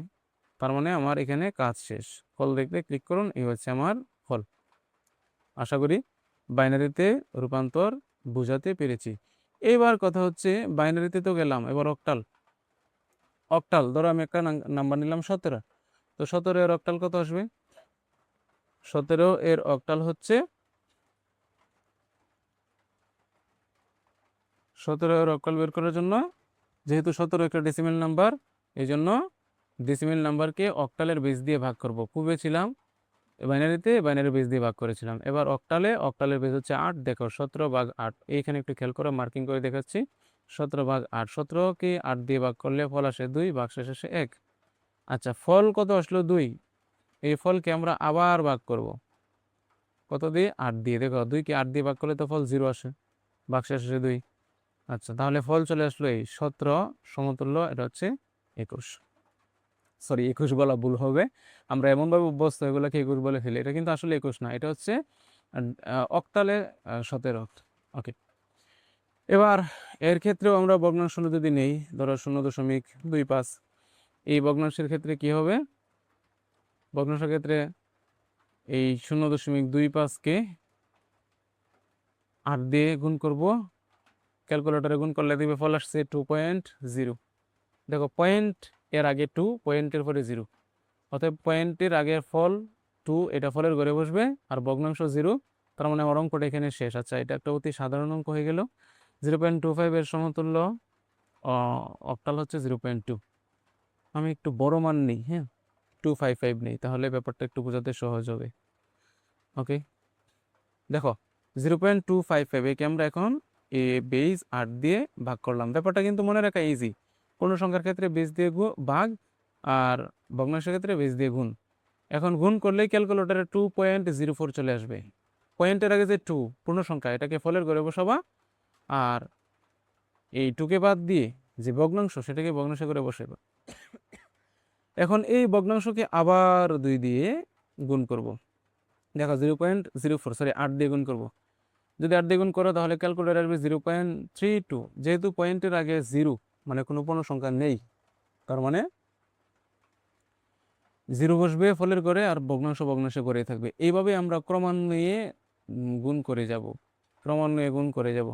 তার মানে আমার এখানে কাজ শেষ। ফল দেখতে ক্লিক করুন, এই হচ্ছে আমার ফল। আশা করি বাইনারিতে রূপান্তর বোঝাতে পেরেছি। এবার কথা হচ্ছে, বাইনারিতে তো গেলাম, এবার অক্টাল। ধরো আমি একটা নাম্বার নিলাম 17। তো 17 এর অক্টাল কত আসবে, 17 এর অক্টাল হচ্ছে 17 এর অক্টাল বের করার জন্য, যেহেতু 17 একটা ডেসিমেল নাম্বার, এই জন্য ডেসিমেল নাম্বারকে অক্টালের বেস দিয়ে ভাগ করব। পূর্বে ছিলাম বাইনারিতে, বাইনারি বেস দিয়ে ভাগ করেছিলাম। এবার অক্টালের বেস হচ্ছে 8। দেখো 17/8, এইখানে একটু খেয়াল করে মার্কিং করে দেখাচ্ছি। 17/8, 17কে 8 দিয়ে ভাগ করলে ফল আসে 2, ভাগশেষ আসে 1। আচ্ছা, ফল কত আসলো 2, এই ফলকে আমরা আবার ভাগ করব কত দিয়ে, 8 দিয়ে। দেখো 2কে 8 দিয়ে ভাগ করলে তো ফল 0 আসে, ভাগশেষ আসে 2। আচ্ছা, তাহলে ফল চলে আসলো এই 17 সমতুল্য, এটা হচ্ছে 21। সরি, 21 বলা ভুল হবে, আমরা এমনভাবে অভ্যস্ত এগুলোকে 21 বলে ফেলি। এটা কিন্তু আসলে 21 না, এটা হচ্ছে অক্টালে 17। ওকে, এবার এর ক্ষেত্রেও আমরা ভগ্নাংশ যদি নেই, ধরো 0.25, এই ভগ্নাংশের ক্ষেত্রে কি হবে, ভগ্নাংশের ক্ষেত্রে এই 0.25কে 8 দিয়ে গুণ করব, ক্যালকুলেটরে গুণ করলে দিবে ফল আসছে 2.0। দেখো পয়েন্ট এর আগে 2, পয়েন্টের পরে 0, অতএব পয়েন্টের আগের ফল 2, এটা ফলের ঘরে বসবে, আর ভগ্নাংশ 0। তার মানে আমার অঙ্কটা এখানে শেষ। আচ্ছা, এটা একটা অতি সাধারণ অঙ্ক হয়ে গেল। 0.25 এর সমতুল্য অক্টাল হচ্ছে 0.2। আমি একটু বড় মান নিই, হ্যাঁ, 255 নেই, তাহলে ব্যাপারটা একটু বোঝাতে সহজ হবে। ওকে, দেখো 0.255, একে আমরা এখন বেস 8 দিয়ে ভাগ করলাম। ব্যাপারটা কিন্তু মনে রাখা ইজি। কোনো সংখ্যার ক্ষেত্রে বেস দিয়ে ভাগ, আর ভগ্নাংশের ক্ষেত্রে বেস দিয়ে গুণ। এখন গুণ করলেই ক্যালকুলেটরে 2.04 চলে আসবে। পয়েন্টের আগে যে 2 পূর্ণ সংখ্যা, এটাকে ফলের ঘরে বসাবা, আর এই 2কে বাদ দিয়ে যে ভগ্নাংশ, সেটাকে ভগ্নাংশে করে বসাবা। এখন এই ভগ্নাংশকে আবার 2 দিয়ে গুণ করব। দেখো 0.04, সরি 8 দিয়ে গুণ করব। যদি 8 দিয়ে গুণ করো তাহলে ক্যালকুলেটর আসবে 0.32। যেহেতু পয়েন্টের আগে 0 মানে কোনো পূর্ণ সংখ্যা নেই, তার মানে 0 বসবে ফলের ঘরে আর ভগ্নাংশ ভগ্নাংশে ঘরেই থাকবে। এইভাবে আমরা ক্রমান্বয়ে গুণ করে যাব, ক্রমান্বয়ে গুণ করে যাব।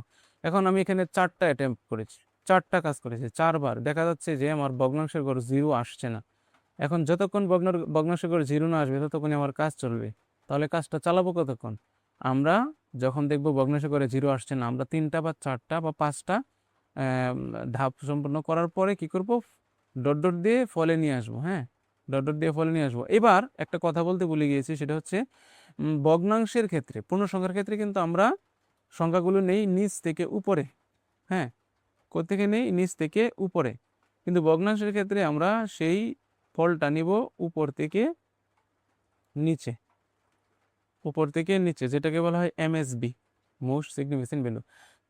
এখন আমি এখানে 4টা অ্যাটেম্প্ট করেছি, 4টা কাজ করেছি, 4বার দেখা যাচ্ছে যে আমার ভগ্নাংশের ঘর 0 আসছে না। এখন যতক্ষণ ভগ্নাংশের ঘর 0 না আসবে ততক্ষণই আমার কাজ চলবে। তাহলে কাজটা চালাবো কতক্ষণ? আমরা যখন দেখবো ভগ্নাংশের ঘরে 0 আসছে না, আমরা 3টা বা 4টা বা 5টা ধাপ সম্পন্ন করার পরে কি করব? ডট ডট দিয়ে ফলে নিয়ে আসবো। হ্যাঁ, ডট ডট দিয়ে ফলে নিয়ে আসবো। এবার একটা কথা বলতে ভুলে গিয়েছি, সেটা হচ্ছে ভগ্নাংশের ক্ষেত্রে, পূর্ণ সংখ্যার ক্ষেত্রে কিন্তু আমরা সংখ্যাগুলো নেই নিচ থেকে উপরে। হ্যাঁ, কোত্থেকে নেই? নিচ থেকে উপরে। কিন্তু ভগ্নাংশের ক্ষেত্রে আমরা সেই ফলটা নিব উপর থেকে নিচে, উপর থেকে নিচে, যেটাকে বলা হয় এমএসবি, মোস্ট সিগনিফিকেন্ট ভ্যালু।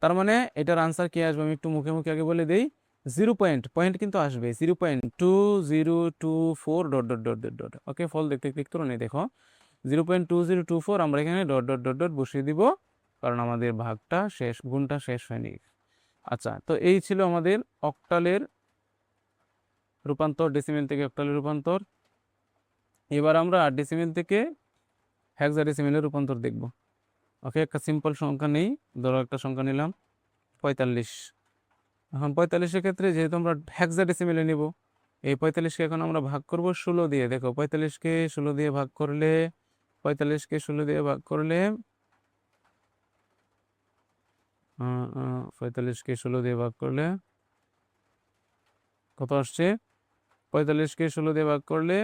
তার মানে এটার আনসার কি আসবে আমি একটু মুখে মুখে আগে বলে দেই। পয়েন্ট কিন্তু আসবে 0.2024 dot dot dot dot dot. Okay, ফল দেখতে ক্লিক করো, নেই দেখো 0.2024 আমরা এখানে ডট ডট ডট ডট বসিয়ে দিব, কারণ আমাদের ভাগটা শেষ, গুণটা শেষ হয়নি। আচ্ছা, তো এই ছিল আমাদের অক্টালের রূপান্তর, ডেসিমেল থেকে অক্টালের রূপান্তর। এবার আমরা ডেসিমেল থেকে হেক্সাডেসিমেলের রূপান্তর দেখব। ওকে, একটা সিম্পল সংখ্যা নেই, ধরো একটা সংখ্যা নিলাম 45। এখন 45-এর ক্ষেত্রে যেহেতু আমরা হেক্সাডেসিমেলে নেব, এই 45কে এখন আমরা ভাগ করব 16 দিয়ে। দেখো 45কে 16 দিয়ে ভাগ করলে, 45কে 16 দিয়ে ভাগ করলে 45কে 16 দিয়ে ভাগ করলে কত আসছে? 45কে 16 দিয়ে ভাগ করলে,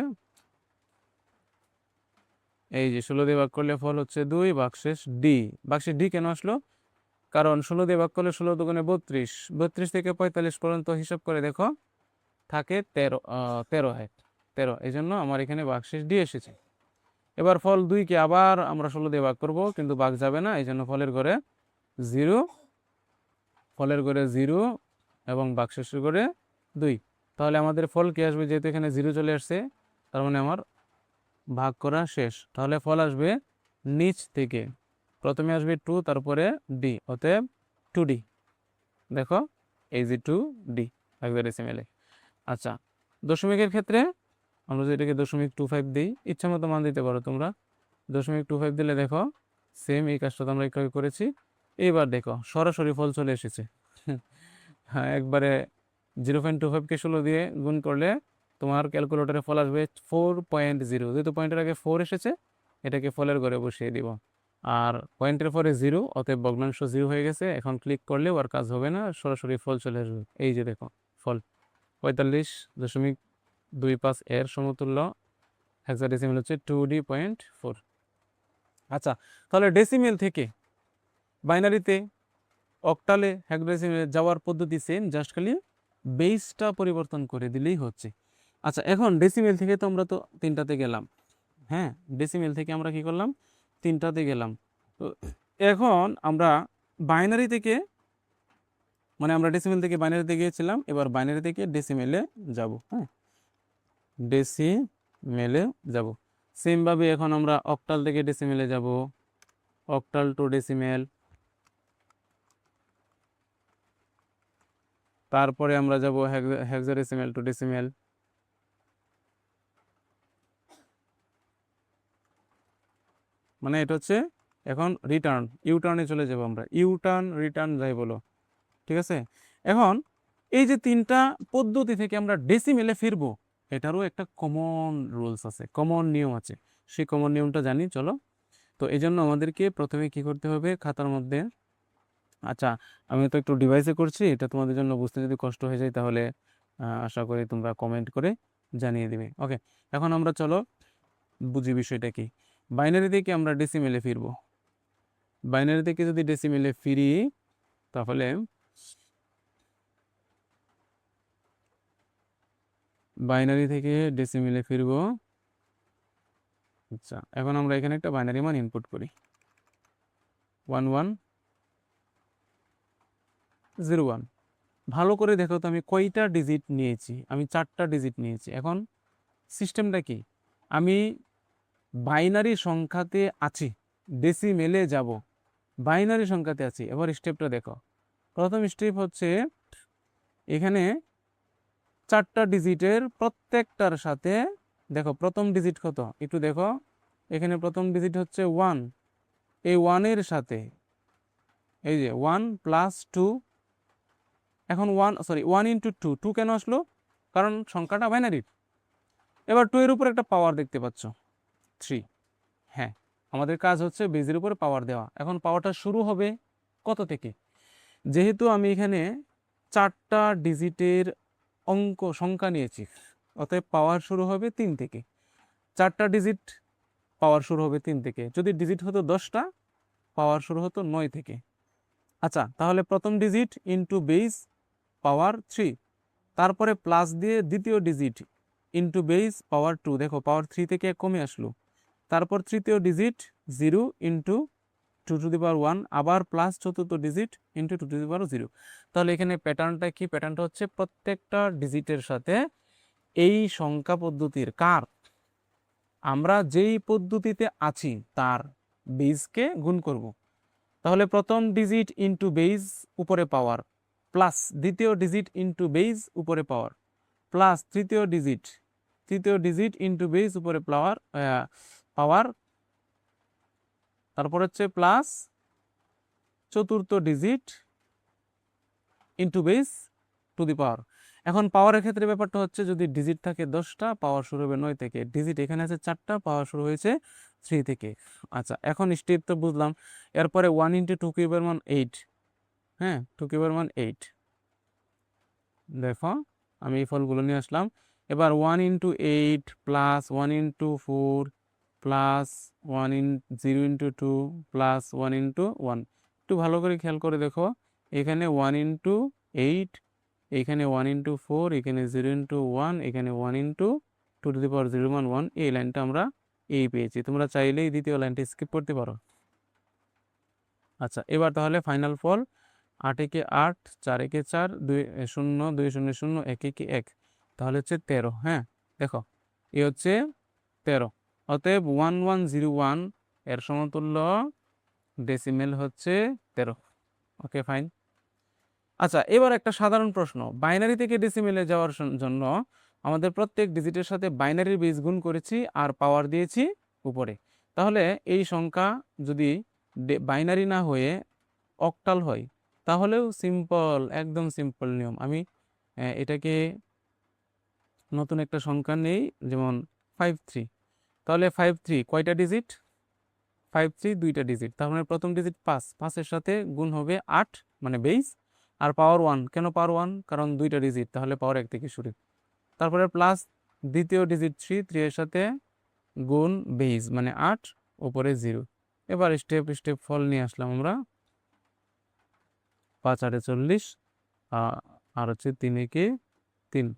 এই যে 16 দিয়ে ভাগ করলে ফল হচ্ছে 2, ভাগশেষ ডি। ভাগশেষ ডি কেন আসলো? কারণ 16 দিয়ে ভাগ করলে 16 দুগুণে 32, 32 থেকে 45 পর্যন্ত হিসাব করে দেখো থাকে 13 হয়, 13। এই জন্য আমার এখানে ভাগশেষ ডি এসেছে। এবার ফল 2কে আবার আমরা 16 দিয়ে ভাগ করব, কিন্তু ভাগ যাবে না, এই জন্য ফলের ঘরে 0, ফলের ঘরে 0 এবং ভাগশেষের ঘরে 2। তাহলে আমাদের ফল কি আসবে? যেহেতু এখানে 0 চলে আসছে, তার মানে আমার ভাগ করা শেষ। তাহলে ফল আসবে নিচ থেকে, প্রথমে আসবে 2, তারপরে ডি, অতএব 2D। দেখো এই যে 2D হেক্সাডেসিমেলে। আচ্ছা, দশমিকের ক্ষেত্রে আমরা যদি এটাকে 0.25 দিই, ইচ্ছা মতো মান দিতে পারো তোমরা। 0.25 দিলে দেখো সেম এই কাজটা তো আমরা একটু করেছি। এইবার দেখো সরাসরি ফল চলে এসেছে। হ্যাঁ, একবারে 0.25কে 16 দিয়ে গুণ করলে তোমার ক্যালকুলেটরে ফল আসবে 4.0। যেহেতু পয়েন্টের আগে 4 এসেছে, এটাকে ফলের ঘরে বসিয়ে দিব। আর পয়েন্টের পরে 0, অতএব ভগ্নাংশ 0 হয়ে গেছে। এখন ক্লিক করলেও আর কাজ হবে না, সরাসরি ফল চলে আসবে। এই যে দেখো ফল 45.25 এর সমতুল্য হেক্সাডেসিমেল হচ্ছে 2D.4। আচ্ছা, তাহলে ডেসিমেল থেকে বাইনারিতে, অক্টালে, হেক্সাডেসিমেলে যাওয়ার পদ্ধতি সেম, জাস্ট খালি বেসটা পরিবর্তন করে দিলেই হচ্ছে। আচ্ছা, এখন ডেসিমেল থেকে তো আমরা তো 3টাতে গেলাম। হ্যাঁ, ডেসিমেল থেকে আমরা কি করলাম? 3টাতে গেলাম। তো এখন আমরা বাইনারি থেকে, মানে আমরা ডেসিমেল থেকে বাইনারিতে গিয়েছিলাম, এবার বাইনারি থেকে ডেসিমেলে যাব। হ্যাঁ, ডেসিমেলে যাব। সেমভাবে এখন আমরা অক্টাল থেকে ডেসিমেলে যাব, অক্টাল টু ডেসিমেল, তারপরে আমরা যাব হেক্সাডেসিমেল টু ডেসিমেল। মানে এটা হচ্ছে এখন রিটার্ন, ইউটার্নে চলে যাব আমরা, ইউটার্ন রিটার্ন যাই বলো, ঠিক আছে। এখন এই যে 3টা পদ্ধতি থেকে আমরা ডেসিমেলে ফিরবো, এটারও একটা কমন রুলস আছে, কমন নিয়ম আছে। সেই কমন নিয়মটা জানি, চলো। তো এই জন্য আমাদেরকে প্রথমে কি করতে হবে খাতার মধ্যে, আচ্ছা আমি তো একটু ডিভাইসে করছি, এটা তোমাদের জন্য বুঝতে যদি কষ্ট হয়ে যায় তাহলে আশা করি তোমরা কমেন্ট করে জানিয়ে দিবে। ওকে, এখন আমরা চলো বুঝি বিষয়টা কি। বাইনারি থেকে আমরা ডেসিমেলে ফিরবো। বাইনারি থেকে যদি ডেসিমেলে ফিরি, তাহলে বাইনারি থেকে ডেসিমেলে ফিরবো। আচ্ছা, এখন আমরা এখানে একটা বাইনারি মান ইনপুট করি, 1101। ভালো করে দেখো তো আমি কয়টা ডিজিট নিয়েছি? আমি 4টা ডিজিট নিয়েছি। এখন সিস্টেমটা কি, আমি বাইনারি সংখ্যাতে আছি, ডেসিমেলে যাব, বাইনারি সংখ্যাতে আছি। এবার স্টেপটা দেখো, প্রথম স্টেপ হচ্ছে এখানে 4টা ডিজিটের প্রত্যেকটার সাথে, দেখো প্রথম ডিজিট কত একটু দেখো, এখানে প্রথম ডিজিট হচ্ছে 1, এই 1-এর সাথে এই যে 1 + 2, এখন 1 × 2, 2 কেন আসলো, কারণ সংখ্যাটা বাইনারি। এবার 2 এর উপর একটা পাওয়ার দেখতে পাচ্ছ 3, হ্যাঁ আমাদের কাজ হচ্ছে বেজের উপরে পাওয়ার দেওয়া। এখন পাওয়ারটা শুরু হবে কত থেকে, যেহেতু আমি এখানে 4টা ডিজিটের সংখ্যা নিয়েছি, অতএব পাওয়ার শুরু হবে 3 থেকে। 4টা ডিজিট, পাওয়ার শুরু হবে 3 থেকে। যদি ডিজিট হতো 10টা, পাওয়ার শুরু হতো 9 থেকে। আচ্ছা, তাহলে প্রথম ডিজিট ইন্টু বেস পাওয়ার 3, তারপরে প্লাস দিয়ে দ্বিতীয় ডিজিট ইন্টু বেস পাওয়ার 2, দেখো পাওয়ার 3 থেকে কমে আসলো। তারপর তৃতীয় ডিজিট 0 ইন্টু 2^1, আবার প্লাস চতুর্থ ডিজিট ইন্টু 2^0। তাহলে এখানে প্যাটার্নটা কি, প্যাটার্নটা হচ্ছে প্রত্যেকটা ডিজিটের সাথে এই সংখ্যা পদ্ধতির কার, আমরা যেই পদ্ধতিতে আছি তার বেসকে গুণ করব। তাহলে প্রথম ডিজিট ইন্টু বেস উপরে পাওয়ার, প্লাস দ্বিতীয় ডিজিট ইন্টু বেস উপরে পাওয়ার, প্লাস তৃতীয় ডিজিট ইন্টু বেস উপরে পাওয়ার, তারপর হচ্ছে প্লাস চতুর্থ digit into base to the power. এখন পাওয়ারের ক্ষেত্রে ব্যাপারটা হচ্ছে যদি ডিজিট থাকে 10টা, পাওয়ার শুরু হবে 9 থেকে, ডিজিট এখানে আছে 4টা, পাওয়ার শুরু হয়েছে 3 থেকে। আচ্ছা, এখন স্টেপ তো বুঝলাম। এরপরে 1 × 2^8, হ্যাঁ 2^8, দেখো আমি এই ফলগুলো নিয়ে আসলাম। এবার 1 × 8 প্লাস 1 × 4 প্লাস 0 × 2 প্লাস 1 × 1, একটু ভালো করে খেয়াল করে দেখো, এখানে 1 × 8, এখানে 1 × 4, এখানে 0 × 1, এখানে 1 × 2^0 এই লাইনটা আমরা এই পেয়েছি। তোমরা চাইলেই দ্বিতীয় লাইনটা স্কিপ করতে পারো। আচ্ছা, এবার তাহলে ফাইনাল ফল 8 × 8, 4 × 4, 2 0, 2 0 0, 1 × 1, তাহলে হচ্ছে 13। হ্যাঁ দেখো এ হচ্ছে 13, অতএব 1101 এর সমতুল্য ডেসিমেল হচ্ছে 13। Okay fine. আচ্ছা, এবার একটা সাধারণ প্রশ্ন, বাইনারি থেকে ডেসিমেলে যাওয়ার জন্য আমাদের প্রত্যেক ডিজিটের সাথে বাইনারির বেস গুণ করেছি আর পাওয়ার দিয়েছি উপরে। তাহলে এই সংখ্যা যদি বাইনারি না হয়ে অক্টাল হয়, তাহলেও সিম্পল, একদম সিম্পল নিয়ম। আমি এটাকে নতুন একটা সংখ্যা নেই, যেমন 53। তাহলে 53 কয়টা ডিজিট, 53 2টা ডিজিট, তার মানে প্রথম ডিজিট 5, 5-এর সাথে গুণ হবে 8 মানে বেস, আর পাওয়ার 1, কেন পাওয়ার 1, কারণ 2টা ডিজিট, তাহলে পাওয়ার 1 থেকে শুরু। তারপরে প্লাস দ্বিতীয় ডিজিট 3 এর সাথে গুণ বেস মানে 8, উপরে 0। এবার স্টেপ ফল নিয়ে আসলাম আমরা, 5 × 8 = 40, আর হচ্ছে 3 × 3।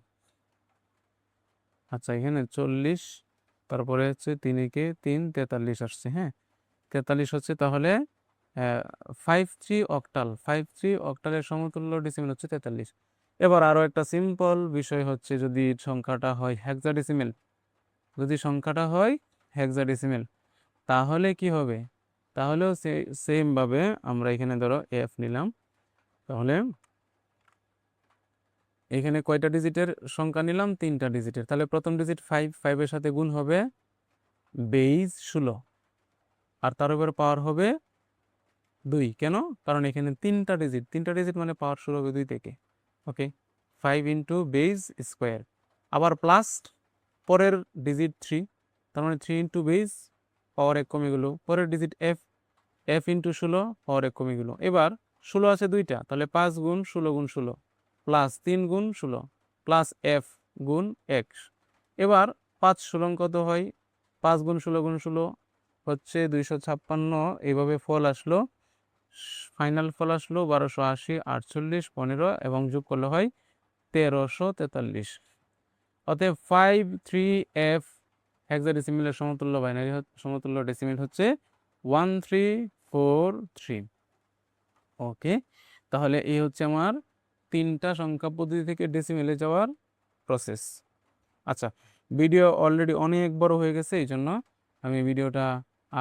আচ্ছা, এখানে 40, তারপরে হচ্ছে 3 × 3 43 আসছে। হ্যাঁ 43 হচ্ছে, তাহলে 53 অক্টাল, 53 অক্টালের সমতুল্য ডেসিমেল হচ্ছে 43। এবার আরও একটা সিম্পল বিষয় হচ্ছে, যদি সংখ্যাটা হয় হেক্সাডেসিমেল, যদি সংখ্যাটা হয় হেক্সাডেসিমেল, তাহলে কি হবে, তাহলেও সেমভাবে আমরা এখানে ধরো এফ নিলাম, তাহলে এখানে কয়টা ডিজিটের সংখ্যা নিলাম, 3টা ডিজিটের। তাহলে প্রথম ডিজিট 5, 5-এর সাথে গুণ হবে বেস 16, আর তার উপর পাওয়ার হবে 2, কেন, কারণ এখানে 3টা ডিজিট মানে পাওয়ার শুরু হবে 2 থেকে। ওকে, 5 × বেস স্কোয়ার, আবার প্লাস পরের ডিজিট 3, তার মানে 3 × বেস, পাওয়ার 1 কমে গেল। পরের ডিজিট এফ, × 16, পাওয়ার 1 কমে গেল। এবার 16 আছে 2টা, তাহলে 5 × 16 × 16 প্লাস 3 × 16 প্লাস এফ গুণ 1। এবার 5 16 কত হয়, 5 × 16 × 16 হচ্ছে 256। এইভাবে ফল আসলো, ফাইনাল ফল আসলো 1280, 48, 15 এবং যোগ করলে হয় 1343। অতএব 53F হেক্সাডেসিমেলের সমতুল্য বাইনারি সমতুল্য ডেসিমেল হচ্ছে 1343। ওকে, তাহলে এই হচ্ছে আমার 3টা সংখ্যা পদ্ধতি থেকে ডেসিমেলে যাওয়ার প্রসেস। আচ্ছা, ভিডিও অলরেডি অনেক বড় হয়ে গেছে, এই জন্য আমি ভিডিওটা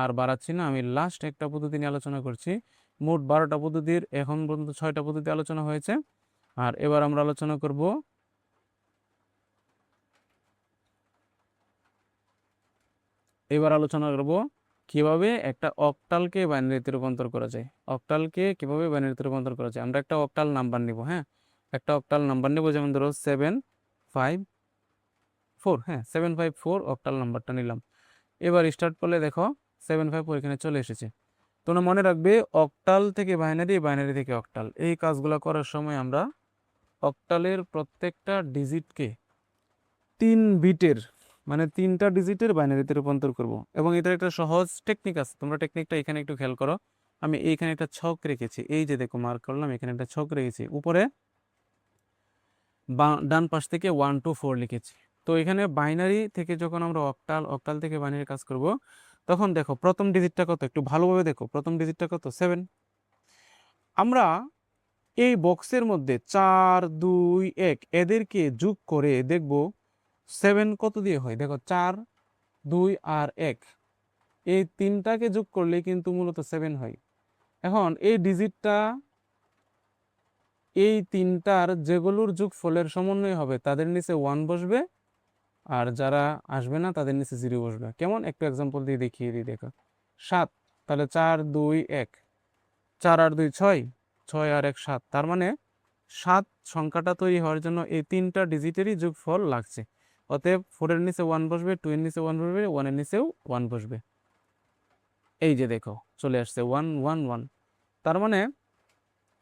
আর বাড়াচ্ছি না। আমি লাস্ট একটা পদ্ধতি নিয়ে আলোচনা করছি। মোট 12টা পদ্ধতির এখন পর্যন্ত 6টা পদ্ধতি আলোচনা হয়েছে। আর এবার আমরা আলোচনা করব কিভাবে একটা অক্টালকে বাইনারিতে রূপান্তর করা যায়। অক্টালকে কিভাবে বাইনারিতে রূপান্তর করা যায়। আমরা একটা অক্টাল নাম্বার নিব। হ্যাঁ, একটা অক্টাল নাম্বার নিব, যেমন ধরো 754। হ্যাঁ, 754 অক্টাল নাম্বারটা নিলাম। এবার স্টার্ট করলে দেখো 754 এখানে চলে এসেছে। তোমরা মনে রাখবে অক্টাল থেকে বাইনারি, বাইনারি থেকে অক্টাল, এই কাজগুলো করার সময় আমরা অক্টালের প্রত্যেকটা ডিজিটকে 3 বিটের মানে 3টা ডিজিটের বাইনারিতে রূপান্তর করব। এবং এটার একটা সহজ টেকনিক আছে, তোমরা টেকনিকটা এখানে একটু খেয়াল করো। আমি এইখানে একটা ছক রেখেছি, এই যে দেখো মার্ক করলাম, এখানে একটা ছক রেখেছি, উপরে ডান পাশ থেকে 1 to 4 লিখেছি। তো এখানে বাইনারি থেকে যখন আমরা অক্টাল, অক্টাল থেকে বাইনারি কাজ করব, তখন দেখো প্রথম ডিজিটটা কত, একটু ভালোভাবে দেখো, প্রথম ডিজিটটা কত, 7। আমরা এই বক্সের মধ্যে 4 2 1 এদেরকে যোগ করে দেখব 7 কত দিয়ে হয়। দেখো 4 2 আর 1, এই তিনটাকে যোগ করলে কিন্তু মূলত 7 হয়। এখন এই ডিজিটটা, এই তিনটার যেগুলোর যোগফলের সমন্বয় হবে তাদের নিচে 1 বসবে, আর যারা আসবে না তাদের নিচে 0 বসবে। কেমন, একটু এক্সাম্পল দিয়ে দেখিয়ে দিই। দেখো 7, তাহলে 4 2 1, 4 আর 2 6, 6 আর 1 7। তার মানে 7 সংখ্যাটা তৈরি হওয়ার জন্য এই তিনটা ডিজিটেরই যোগফল লাগছে। অতএব 4 এর নিচে 1 বসবে, 2 এর নিচে 1 বসবে, 1 এর নিচেও 1 বসবে। এই যে দেখো চলে আসছে 1 1 1। তার মানে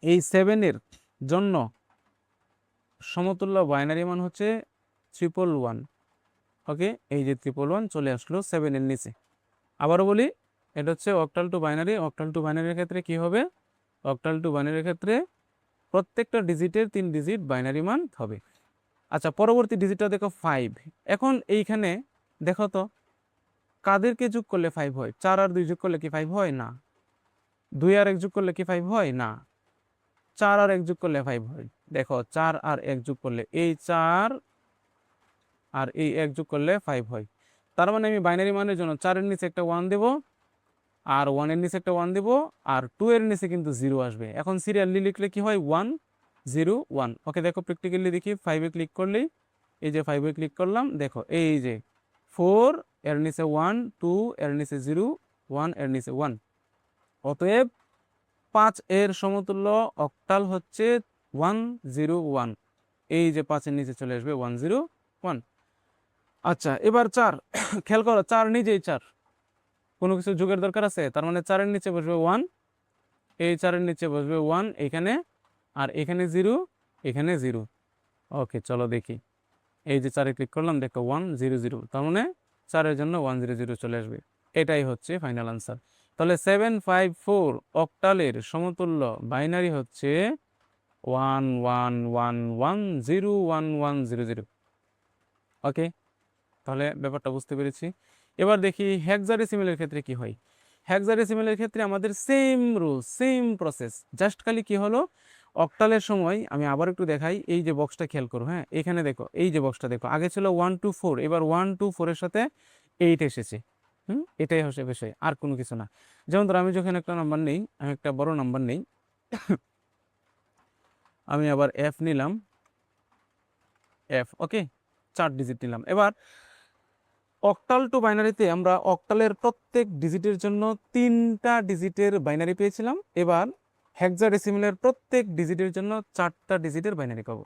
এই 7 এর জন্য সমতুল্য বাইনারি মান হচ্ছে 111। ওকে, এই যে 111 চলে আসলো 7 এর নিচে। আবারও বলি, এটা হচ্ছে octal to binary. Octal to বাইনারির ক্ষেত্রে কি হবে, অক্টাল টু বাইনারির ক্ষেত্রে প্রত্যেকটা ডিজিটের 3 ডিজিট বাইনারি মান হবে। আচ্ছা, পরবর্তী ডিজিটটা দেখো 5। এখন এইখানে দেখো তো কাদেরকে যোগ করলে 5 হয়। 4 আর 2 যোগ করলে কি 5 হয়? না। 2 আর 1 যোগ করলে কি 5 হয়? না। 4 আর 1 যোগ করলে 5 হয়। দেখো 4 আর 1 যোগ করলে, এই 4 আর এই 1 যোগ করলে 5 হয়। তার মানে আমি বাইনারি মানের জন্য 4 এর নিচে একটা 1 দেব, আর 1 এর নিচে একটা 1 দেব, আর 2 এর নিচে কিন্তু 0 আসবে। এখন সিরিয়ালি লিখলে কি হয়, 1 0 1। ওকে, দেখো প্র্যাকটিক্যালি দেখি, 5 এ ক্লিক করলেই, এই যে 5 এ ক্লিক করলাম, দেখো এই যে 4 এর নিচে 1, 2 এর নিচে 0, 1 এর নিচে 1। অতএব 5 এর সমতুল্য অক্টাল হচ্ছে 101। এই যে 5 এর নিচে চলে আসবে 101। আচ্ছা, এবার 4 খেয়াল করো, 4 নিজেই 4, কোনো কিছু যোগের দরকার আছে? তার মানে 4 এর নিচে বসবে 1, এই 4 এর নিচে বসবে 1 এখানে, আর এখানে 0, এখানে 0। ওকে, চলো দেখি। এই যে 4 এ ক্লিক করলাম, দেখো 1 0 0। তার মানে 4 এর জন্য 1 0 0 চলে আসবে। এটাই হচ্ছে ফাইনাল আনসার। তাহলে 754 অক্টালের সমতুল্য বাইনারি হচ্ছে 1 1 1 1 0 1 1 0 0। ওকে, তাহলে ব্যাপারটা বুঝতে পেরেছি। এবার দেখি হেক্সাডেসিমেলের ক্ষেত্রে কি হয়। হেক্সাডেসিমেলের ক্ষেত্রে আমাদের same rule, same process, just খালি কি হলো, অক্টালের সময় আমি আবার একটু দেখাই। এই যে বক্সটা খেয়াল করো, হ্যাঁ এখানে দেখো, এই যে বক্সটা দেখো, আগে ছিল 1 2 4, এবার 1 2 4 এর সাথে 8 এসেছে। এটাই হচ্ছে বিষয়, আর কোনো কিছু না। যেমন ধর আমি যখন একটা নাম্বার নেই, আমি একটা বড় নাম্বার নেই, আমি আবার এফ নিলাম, এফ। ওকে, 4 ডিজিট নিলাম। এবার অক্টাল টু বাইনারিতে আমরা অক্টালের প্রত্যেক ডিজিটের জন্য 3টা ডিজিটের বাইনারি পেয়েছিলাম। এবার হেক্সাডেসিমেলের প্রত্যেক ডিজিটের জন্য 4টা ডিজিটের বাইনারি পাবো।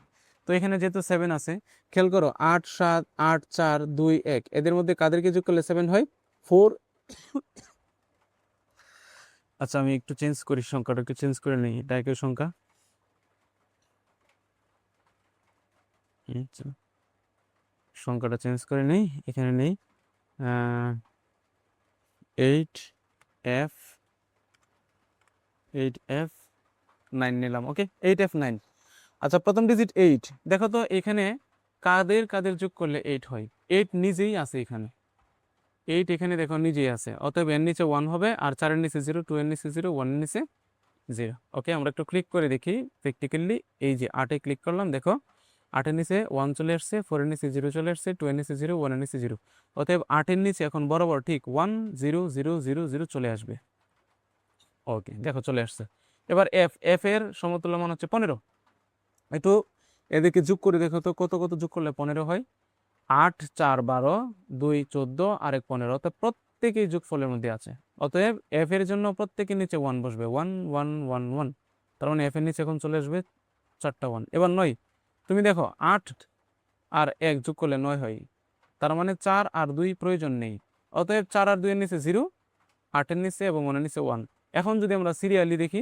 তো এখানে যেহেতু 7 আছে, খেয়াল করো 8 7 8 4 2 1, এদের মধ্যে কাদেরকে যোগ করলে 7 হয়? 4। আচ্ছা, আমি একটু চেঞ্জ করি, সংখ্যাটা একটু চেঞ্জ করে নিই, এটা একই সংখ্যা। আচ্ছা, সংখ্যাটা চেঞ্জ করে নেই, এখানে নেই 8F 9 নিলাম। ওকে, 8F9। আচ্ছা, প্রথম ডিজিট 8। দেখো তো এখানে কাদের কাদের যোগ করলে 8 হয়। 8 নিজেই আছে এখানে, 8 এখানে দেখো নিজেই আছে। অতএব এর নিচে 1 হবে, আর 4 এর নিচে 0, 2 এর নিচে 0, 1 এর নিচে 0। ওকে, আমরা একটু ক্লিক করে দেখি প্র্যাকটিক্যালি। এই যে 8 এ ক্লিক করলাম, দেখো 8-এর নিচে 1 চলে আসছে, 4-এর নিচে 0 চলে আসছে, 2-এর নিচে 0, 1-এর নিচে 0। অতএব 8-এর নিচে এখন বরাবর ঠিক 1 0 0 0 0 চলে আসবে। ওকে, দেখো চলে আসছে। এবার এফ এর সমতুল্য মান হচ্ছে 15। একটু এদিকে যোগ করে দেখো তো কত কত যোগ করলে 15 হয়। 8 4 12, 2 14 আর 1 15, অর্থাৎ প্রত্যেকেই যোগফলের মধ্যে আছে। অতএব এফ এর জন্য প্রত্যেকের নিচে 1 বসবে, 1 1 1 1। তার মানে এফ এর নিচে এখন চলে আসবে 4টা 1। এবার 9, তুমি দেখো 8 আর 1 যোগ করলে 9 হয়, তার মানে 4 আর 2 প্রয়োজন নেই। অতএব 4 আর 2 এর নিচে 0, 8-এর নিচে এবং 1-এর নিচে 1। এখন যদি আমরা সিরিয়ালি দেখি,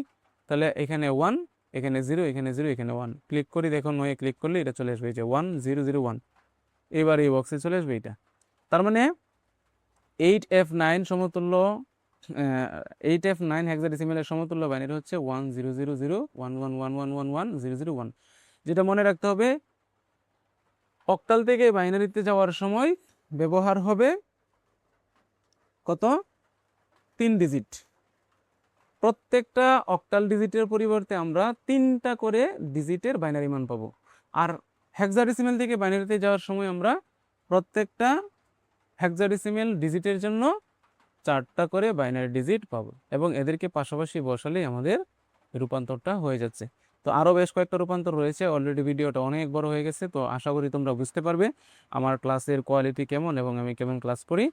তাহলে এখানে 1, এখানে 0, এখানে 0, এখানে 1। ক্লিক করি, দেখো 9-এ ক্লিক করলে এটা চলে আসবে, এই যে 1 0 0 1। এবার এই বক্সে চলে আসবে এটা। তার মানে 8F9 সমতুল্য 8F9 হেক্সাডেসিমেলের সমতুল্য বাইনারি হচ্ছে 1 0 0 0 1 1 1 1 1 1 0 0 1। যেটা মনে রাখতে হবে, অক্টাল থেকে বাইনারিতে যাওয়ার সময় ব্যবহার হবে কত? 3 ডিজিট। প্রত্যেকটা অক্টাল ডিজিটের পরিবর্তে আমরা 3টা করে ডিজিটের বাইনারি মান পাবো। আর হেক্সাডেসিমেল থেকে বাইনারিতে যাওয়ার সময় আমরা প্রত্যেকটা হেক্সাডেসিমেল ডিজিটের জন্য 4টা করে বাইনারি ডিজিট পাবো, এবং এদেরকে পাশাপাশি বসালেই আমাদের রূপান্তরটা হয়ে যাচ্ছে। তো আরও বেশ কয়েকটা রূপান্তর রয়েছে, অলরেডি ভিডিওটা অনেক বড় হয়ে গেছে, তো আশা করি তোমরা বুঝতে পারবে আমার ক্লাসের কোয়ালিটি কেমন এবং আমি কেমন ক্লাস করি।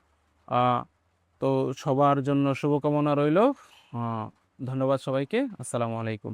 তো সবার জন্য শুভকামনা রইল। ধন্যবাদ সবাইকে। আসসালামু আলাইকুম।